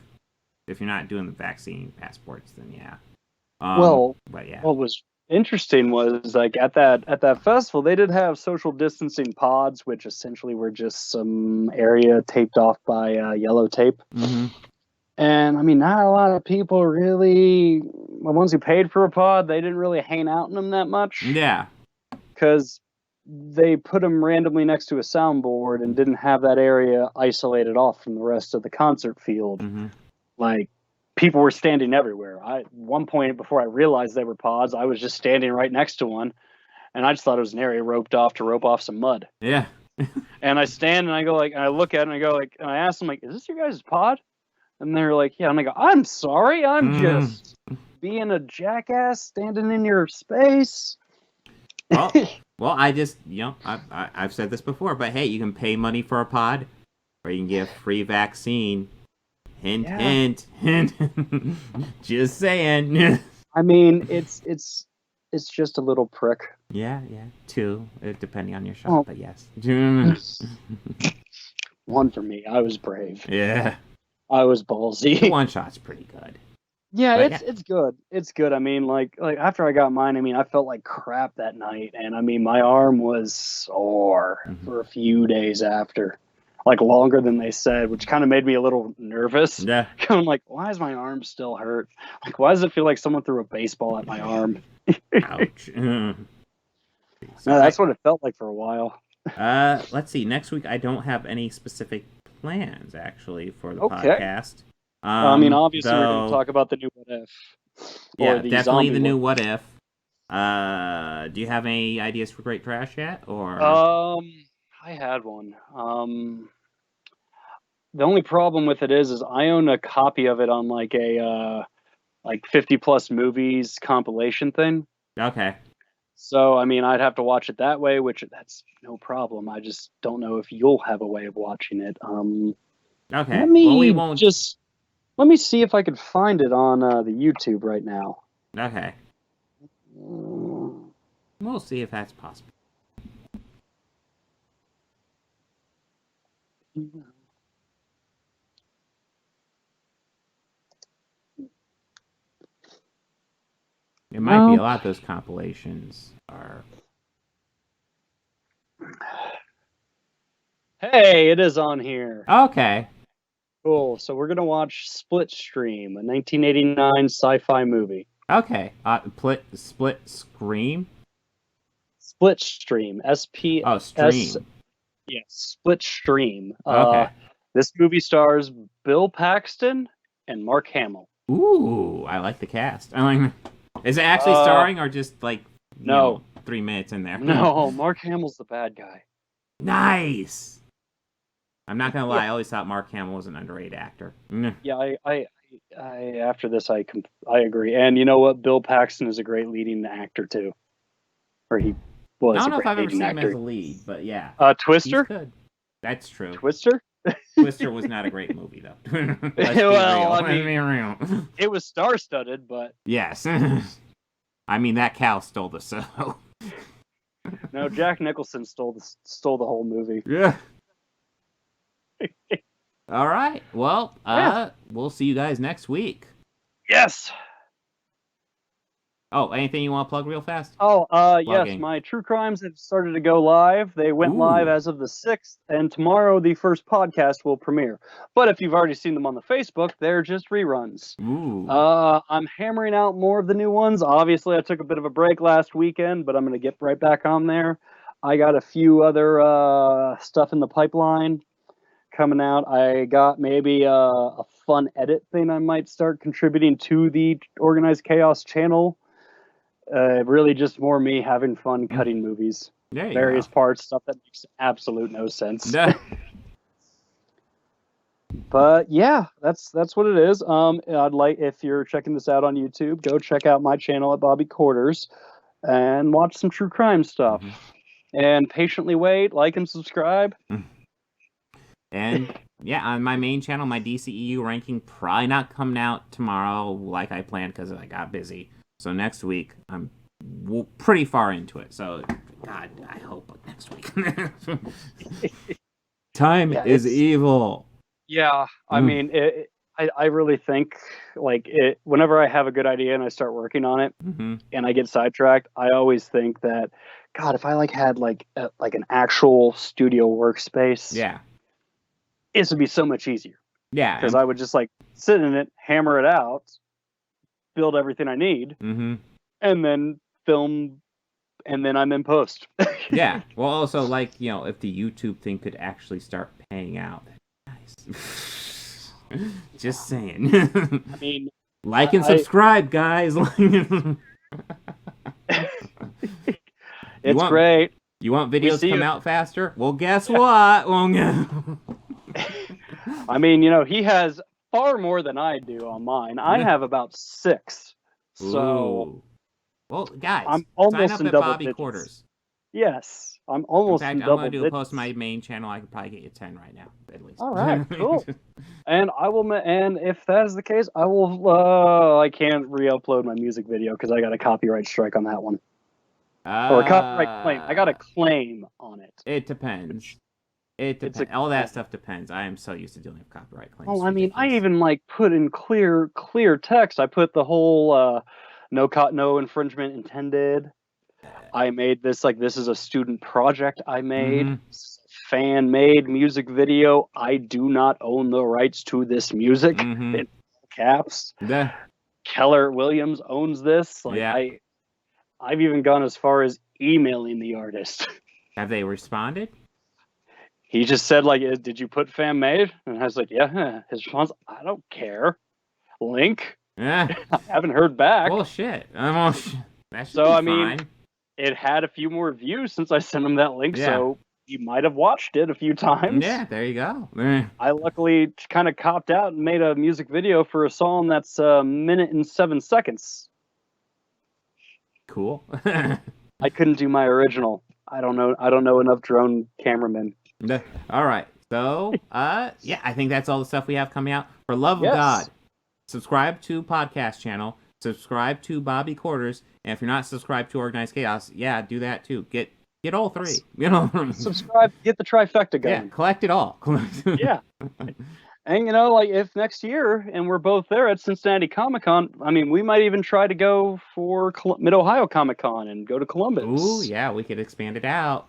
the vaccine passports, then yeah. But yeah. What was interesting was, like, at that festival, they did have social distancing pods, which essentially were just some area taped off by yellow tape. Mm-hmm. And I mean, not a lot of people really, the ones who paid for a pod, they didn't really hang out in them that much. Yeah. Because they put them randomly next to a soundboard and didn't have that area isolated off from the rest of the concert field. Mm-hmm. Like, people were standing everywhere. At one point, before I realized they were pods, I was just standing right next to one. And I just thought it was an area roped off to rope off some mud. Yeah. And I stand and I go like, and I look at it and I go like, and I ask them like, is this your guys' pod? And they're like, yeah. And I go, I'm sorry. I'm just being a jackass standing in your space. Well, I just, I've said this before, but hey, you can pay money for a pod or you can get a free vaccine. Hint, hint, hint. Just saying. I mean, it's just a little prick. Yeah. 2, depending on your shot, but yes. 1 for me. I was brave. Yeah. I was ballsy. The 1 shot's pretty good. Yeah, it's good. It's good. I mean, like after I got mine, I mean, I felt like crap that night, and I mean, my arm was sore for a few days after, like longer than they said, which kind of made me a little nervous. Yeah. I'm like, why is my arm still hurt? Like, why does it feel like someone threw a baseball at my arm? Ouch. No, that's what it felt like for a while. Let's see. Next week, I don't have any specific plans actually for the podcast. I mean, obviously, we're going to talk about the new What If. Yeah, definitely the new What If. Do you have any ideas for Great Trash yet? Or I had one. The only problem with it is I own a copy of it on like a 50 plus movies compilation thing. Okay. So I mean, I'd have to watch it that way, which that's no problem. I just don't know if you'll have a way of watching it. Okay. Let me see if I could find it on the YouTube right now. Okay. We'll see if that's possible. It might be a lot of those compilations are... Hey, it is on here. Okay. Cool. So we're going to watch Split Stream, a 1989 sci-fi movie. Okay. Split Scream? Split Stream. S-P... Oh, Stream. Yes, Split Stream. Okay. This movie stars Bill Paxton and Mark Hamill. Ooh, I like the cast. I like... Is it actually starring or just like 3 minutes in there? No, Mark Hamill's the bad guy. Nice. I'm not gonna lie. I always thought Mark Hamill was an underrated actor. Yeah, I after this, I agree. And you know what? Bill Paxton is a great leading actor too. Or he Well, I he's don't a know if great I've ever leading seen him actor. as a lead, but yeah. Twister? He's good. That's true. Twister? Twister was not a great movie, though. Let's be Well, real. I Let's mean, be real. It was star-studded, but Yes. I mean, that cow stole the show. no, Jack Nicholson stole the whole movie. Yeah. All right. Well, we'll see you guys next week. Yes. Oh, anything you want to plug real fast? Oh, yes, Plugging. my True Crimes have started to go live. They went live as of the 6th, and tomorrow the first podcast will premiere. But if you've already seen them on the Facebook, they're just reruns. Ooh. I'm hammering out more of the new ones. Obviously, I took a bit of a break last weekend, but I'm going to get right back on there. I got a few other stuff in the pipeline coming out. I got maybe a fun edit thing I might start contributing to the Organized Chaos channel. Really just more me having fun cutting movies. There you Various go. parts, stuff that makes absolute no sense. But yeah, that's what it is. I'd like, if you're checking this out on YouTube, go check out my channel at Bobby Quarters and watch some true crime stuff. And patiently wait, like and subscribe. And yeah, on my main channel, my DCEU ranking probably not coming out tomorrow like I planned because I got busy. So next week, I'm pretty far into it. So, God, I hope next week. Time is evil. Yeah, I mean, I really think, like, whenever I have a good idea and I start working on it and I get sidetracked, I always think that, God, if I had an actual studio workspace, this would be so much easier. Yeah, because I would just sit in it, hammer it out, build everything I need, and then film, and then I'm in post. Yeah. Well, also, if the YouTube thing could actually start paying out. Nice. Just saying. I mean, like and subscribe, guys. It's great. You want videos to come out faster? Well, guess what? I mean, he has far more than I do on mine. I have about 6. So, ooh. Well, guys, I'm almost sign up in at double Bobby digits. Quarters. Yes, I'm almost in fact, in I'm double going to do a digits. post on my main channel. I could probably get you 10 right now, at least. All right, cool. And I will. And if that is the case, I will. I can't re-upload my music video because I got a copyright strike on that one. Or a copyright claim. I got a claim on it. It depends. It depends. All that stuff depends. I am so used to dealing with copyright claims. Oh, I mean, I even put in clear text. I put the whole no infringement intended. I made this this is a student project I made. Fan made music video. I do not own the rights to this music. In caps. Keller Williams owns this. I've even gone as far as emailing the artist. Have they responded? He just said, did you put fan made? And I was like, yeah. His response, I don't care. Link. Yeah. I haven't heard back. Bullshit. That should be I fine. mean, it had a few more views since I sent him that link, Yeah. so you might have watched it a few times. Yeah, there you go. I luckily kind of copped out and made a music video for a song that's a minute and 7 seconds. Cool. I couldn't do my original. I don't know enough drone cameramen. All right. So, yeah, I think that's all the stuff we have coming out. For love of God, subscribe to podcast channel, subscribe to Bobby Quarters, and if you're not subscribed to Organized Chaos, yeah, do that too. Get all 3. Subscribe, get the trifecta going. Yeah, collect it all. Yeah. And if next year and we're both there at Cincinnati Comic-Con, I mean, we might even try to go for Mid-Ohio Comic-Con and go to Columbus. Ooh, yeah, we could expand it out.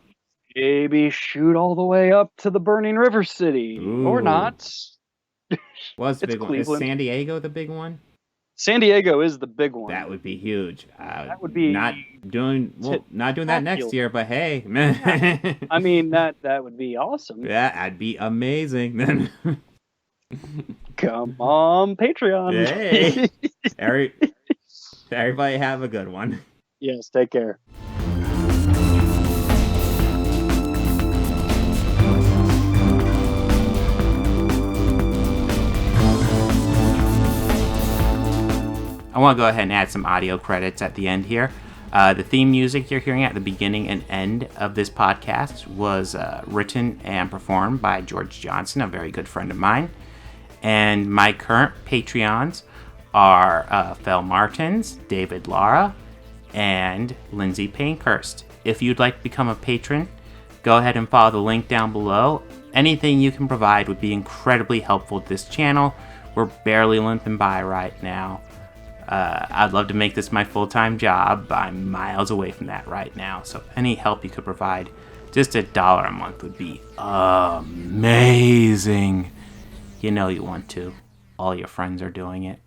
Maybe shoot all the way up to the Burning River City. Ooh. Or not. What's the big one? Is Cleveland. San Diego the big one? San Diego is the big one. That would be huge. That would be not doing that next year, but hey, yeah. I mean that would be awesome. Yeah, that'd be amazing. Come on, Patreon. Hey, everybody have a good one. Yes, take care. I want to go ahead and add some audio credits at the end here. The theme music you're hearing at the beginning and end of this podcast was written and performed by George Johnson, a very good friend of mine. And my current Patreons are Fel Martins, David Lara, and Lindsay Pankhurst. If you'd like to become a patron, go ahead and follow the link down below. Anything you can provide would be incredibly helpful to this channel. We're barely limping by right now. I'd love to make this my full-time job. I'm miles away from that right now. So any help you could provide, just $1 a month would be amazing. You know you want to. All your friends are doing it.